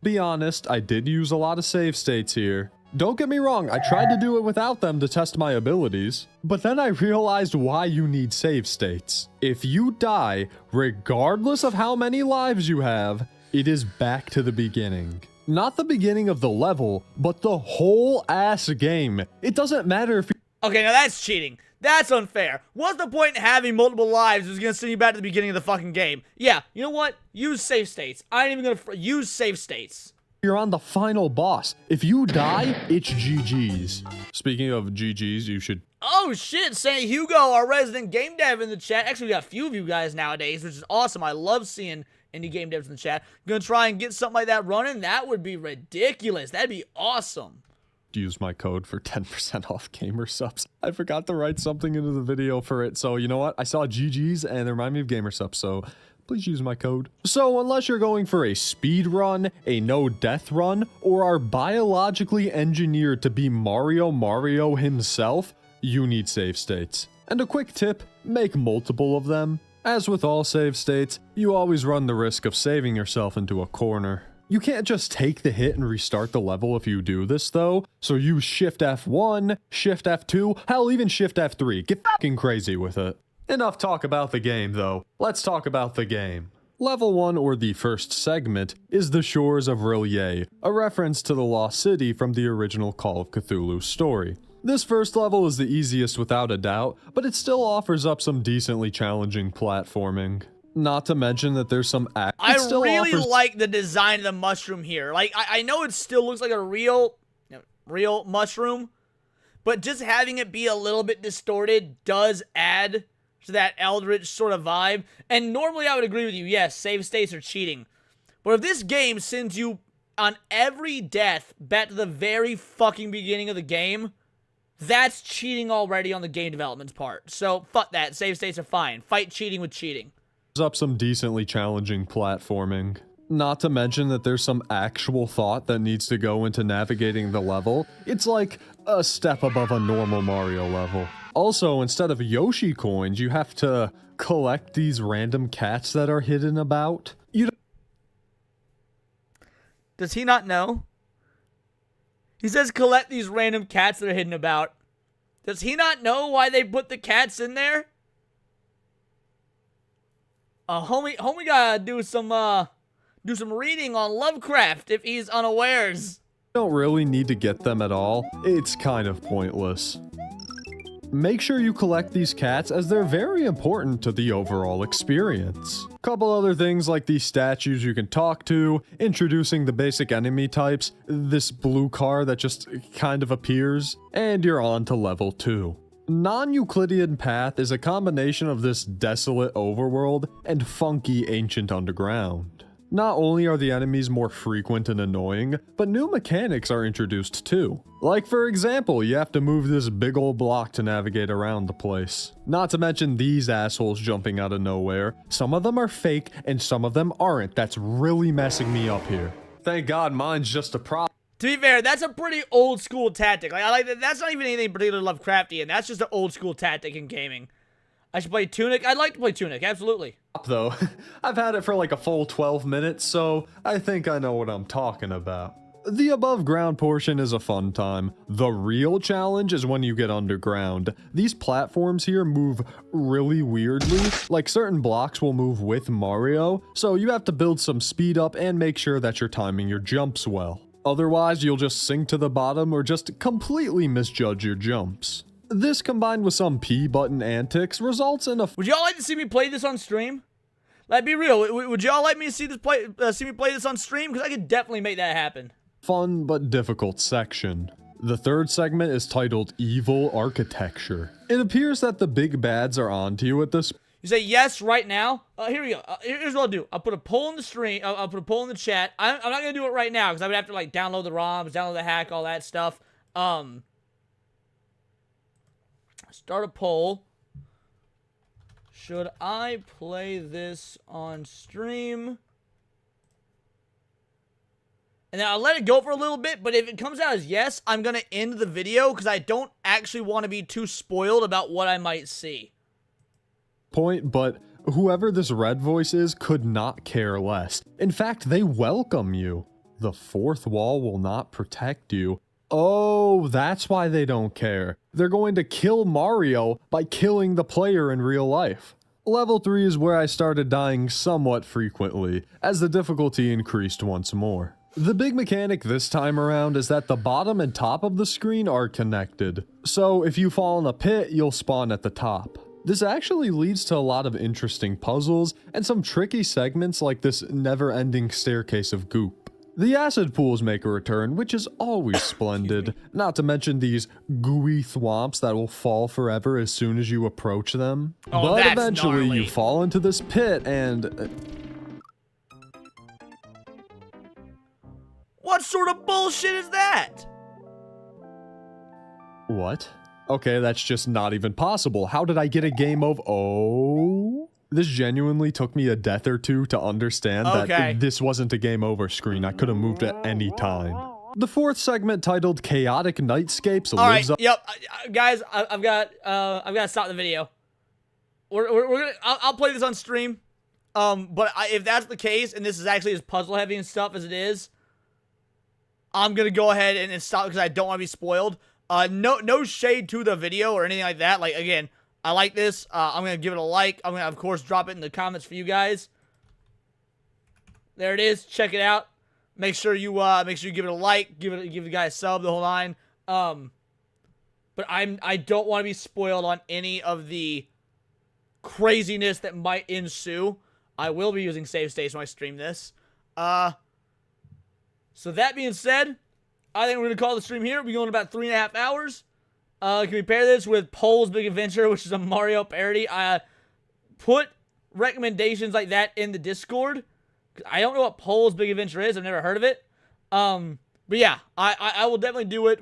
[SPEAKER 20] Be honest, I did use a lot of save states here. Don't get me wrong, I tried to do it without them to test my abilities, but then I realized why you need save states. If you die, regardless of how many lives you have, it is back to the beginning. Not the beginning of the level, but the whole ass game. It doesn't matter if you—
[SPEAKER 2] Okay, now that's cheating. That's unfair. What's the point in having multiple lives if it's gonna send you back to the beginning of the fucking game? Yeah, you know what? Use save states. I ain't even gonna use save states.
[SPEAKER 20] You're on the final boss. If you die, it's GG's. Speaking of GG's, you should—
[SPEAKER 2] Oh shit, St. Hugo, our resident game dev in the chat. Actually, we got a few of you guys nowadays, which is awesome. I love seeing indie game devs in the chat. Gonna try and get something like that running. That would be ridiculous. That'd be awesome.
[SPEAKER 20] Use my code for 10% off gamer subs. I forgot to write something into the video for it, so you know what? I saw GG's and it reminded me of gamer subs, so please use my code. So unless you're going for a speed run, a no death run, or are biologically engineered to be Mario himself, you need save states. And a quick tip, make multiple of them. As with all save states, you always run the risk of saving yourself into a corner. You can't just take the hit and restart the level if you do this though, so use Shift F1, Shift F2, hell even Shift F3, get fucking crazy with it. Enough talk about the game though, let's talk about the game. Level 1, or the first segment, is the Shores of Rillier, a reference to the Lost City from the original Call of Cthulhu story. This first level is the easiest without a doubt, but it still offers up some decently challenging platforming. Not to mention that there's some
[SPEAKER 2] I really like the design of the mushroom here. Like, I know it still looks like a real mushroom, but just having it be a little bit distorted does add to that eldritch sort of vibe. And normally I would agree with you, yes, save states are cheating. But if this game sends you on every death back to the very fucking beginning of the game, that's cheating already on the game development's part. So, fuck that. Save states are fine. Fight cheating with cheating.
[SPEAKER 20] Up some decently challenging platforming. Not to mention that there's some actual thought that needs to go into navigating the level. It's like a step above a normal Mario level. Also, instead of Yoshi coins, you have to collect these random cats that are hidden about.
[SPEAKER 2] Does he not know? He says collect these random cats that are hidden about. Does he not know why they put the cats in there? Homie gotta do some reading on Lovecraft if he's unawares.
[SPEAKER 20] You don't really need to get them at all. It's kind of pointless. Make sure you collect these cats as they're very important to the overall experience. Couple other things like these statues you can talk to, introducing the basic enemy types, this blue car that just kind of appears, and you're on to level 2. Non-Euclidean path is a combination of this desolate overworld and funky ancient underground. Not only are the enemies more frequent and annoying, but new mechanics are introduced too. Like for example, you have to move this big old block to navigate around the place. Not to mention these assholes jumping out of nowhere. Some of them are fake and some of them aren't. That's really messing me up here. Thank God mine's just a prop.
[SPEAKER 2] To be fair, that's a pretty old school tactic. Like I like that. That's not even anything particularly Lovecraftian. That's just an old school tactic in gaming. I should play Tunic. I'd like to play Tunic, absolutely.
[SPEAKER 20] Though, I've had it for like a full 12 minutes, so I think I know what I'm talking about. The above ground portion is a fun time. The real challenge is when you get underground. These platforms here move really weirdly, like certain blocks will move with Mario, so you have to build some speed up and make sure that you're timing your jumps well. Otherwise, you'll just sink to the bottom or just completely misjudge your jumps. This combined with some P button antics results in a...
[SPEAKER 2] Would y'all like to see me play this on stream? Like, be real. Would y'all like me to see me play this on stream? Because I could definitely make that happen.
[SPEAKER 20] Fun but difficult section. The third segment is titled Evil Architecture. It appears that the big bads are onto you at this.
[SPEAKER 2] You say yes right now? Here we go. Here's what I'll do. I'll put a poll in the stream. I'll put a poll in the chat. I'm not gonna do it right now because I would have to like download the ROMs, download the hack, all that stuff. Start a poll. Should I play this on stream? And then I'll let it go for a little bit, but if it comes out as yes, I'm going to end the video because I don't actually want to be too spoiled about what I might see.
[SPEAKER 20] But whoever this red voice is could not care less. In fact, they welcome you. The fourth wall will not protect you. Oh, that's why they don't care. They're going to kill Mario by killing the player in real life. Level 3 is where I started dying somewhat frequently, as the difficulty increased once more. The big mechanic this time around is that the bottom and top of the screen are connected. So if you fall in a pit, you'll spawn at the top. This actually leads to a lot of interesting puzzles and some tricky segments like this never-ending staircase of goop. The acid pools make a return, which is always splendid, not to mention these gooey thwomps that will fall forever as soon as you approach them.
[SPEAKER 2] Oh,
[SPEAKER 20] but eventually you fall into this pit and...
[SPEAKER 2] What sort of bullshit is that?
[SPEAKER 20] What? Okay, that's just not even possible. How did I get a game of... Oh... This genuinely took me a death or two to understand that this wasn't a game over screen. I could have moved at any time. The fourth segment, titled Chaotic Nightscapes, lives up.
[SPEAKER 2] Yep, guys, I've got to stop the video. We're gonna. I'll play this on stream. But if that's the case, and this is actually as puzzle heavy and stuff as it is, I'm gonna go ahead and stop because I don't want to be spoiled. No shade to the video or anything like that. Like again. I like this. I'm going to give it a like. I'm going to, of course, drop it in the comments for you guys. There it is. Check it out. Make sure you give it a like. Give the guy a sub, the whole nine. But I don't want to be spoiled on any of the craziness that might ensue. I will be using save states when I stream this. So that being said, I think we're going to call the stream here. We're going about 3.5 hours. Can we pair this with Pole's Big Adventure, which is a Mario parody? Put recommendations like that in the Discord. I don't know what Pole's Big Adventure is. I've never heard of it. But yeah, I will definitely do it.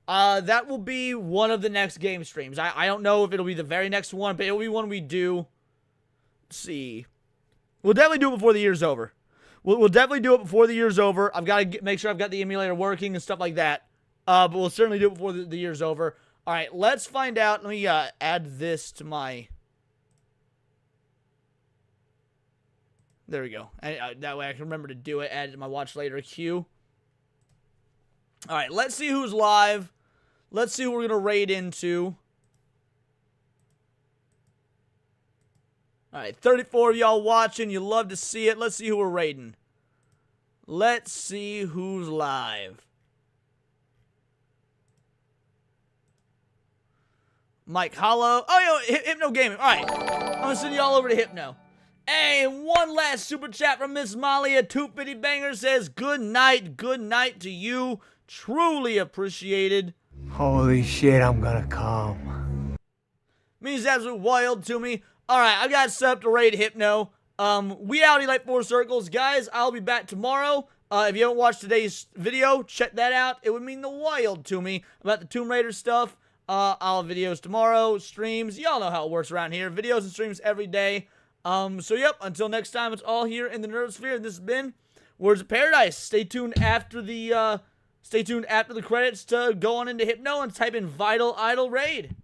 [SPEAKER 2] That will be one of the next game streams. I don't know if it'll be the very next one, but it'll be one we do. Let's see. We'll definitely do it before the year's over. We'll definitely do it before the year's over. I've got to make sure I've got the emulator working and stuff like that. But we'll certainly do it before the year's over. All right, let's find out. Let me add this to my... There we go. That way I can remember to do it. Add it to my watch later queue. All right, let's see who's live. Let's see who we're going to raid into. All right, 34 of y'all watching. You love to see it. Let's see who we're raiding. Let's see who's live. Mike Hollow. Oh, yo, Hypno Gaming. All right, I'm going to send y'all over to Hypno. Hey, one last super chat from Miss Molly at 250 Banger says, good night to you. Truly appreciated.
[SPEAKER 16] Holy shit, I'm gonna come.
[SPEAKER 2] Means absolute wild to me. Alright, I've got set up to raid Hypno. We out like 4 circles. Guys, I'll be back tomorrow. If you haven't watched today's video, check that out. It would mean the wild to me about the Tomb Raider stuff. I'll have videos tomorrow, streams. Y'all know how it works around here. Videos and streams every day. So yep, until next time, it's all here in the Nerdosphere. And this has been Words of Paradise. Stay tuned after the credits to go on into Hypno and type in Vital Idol Raid.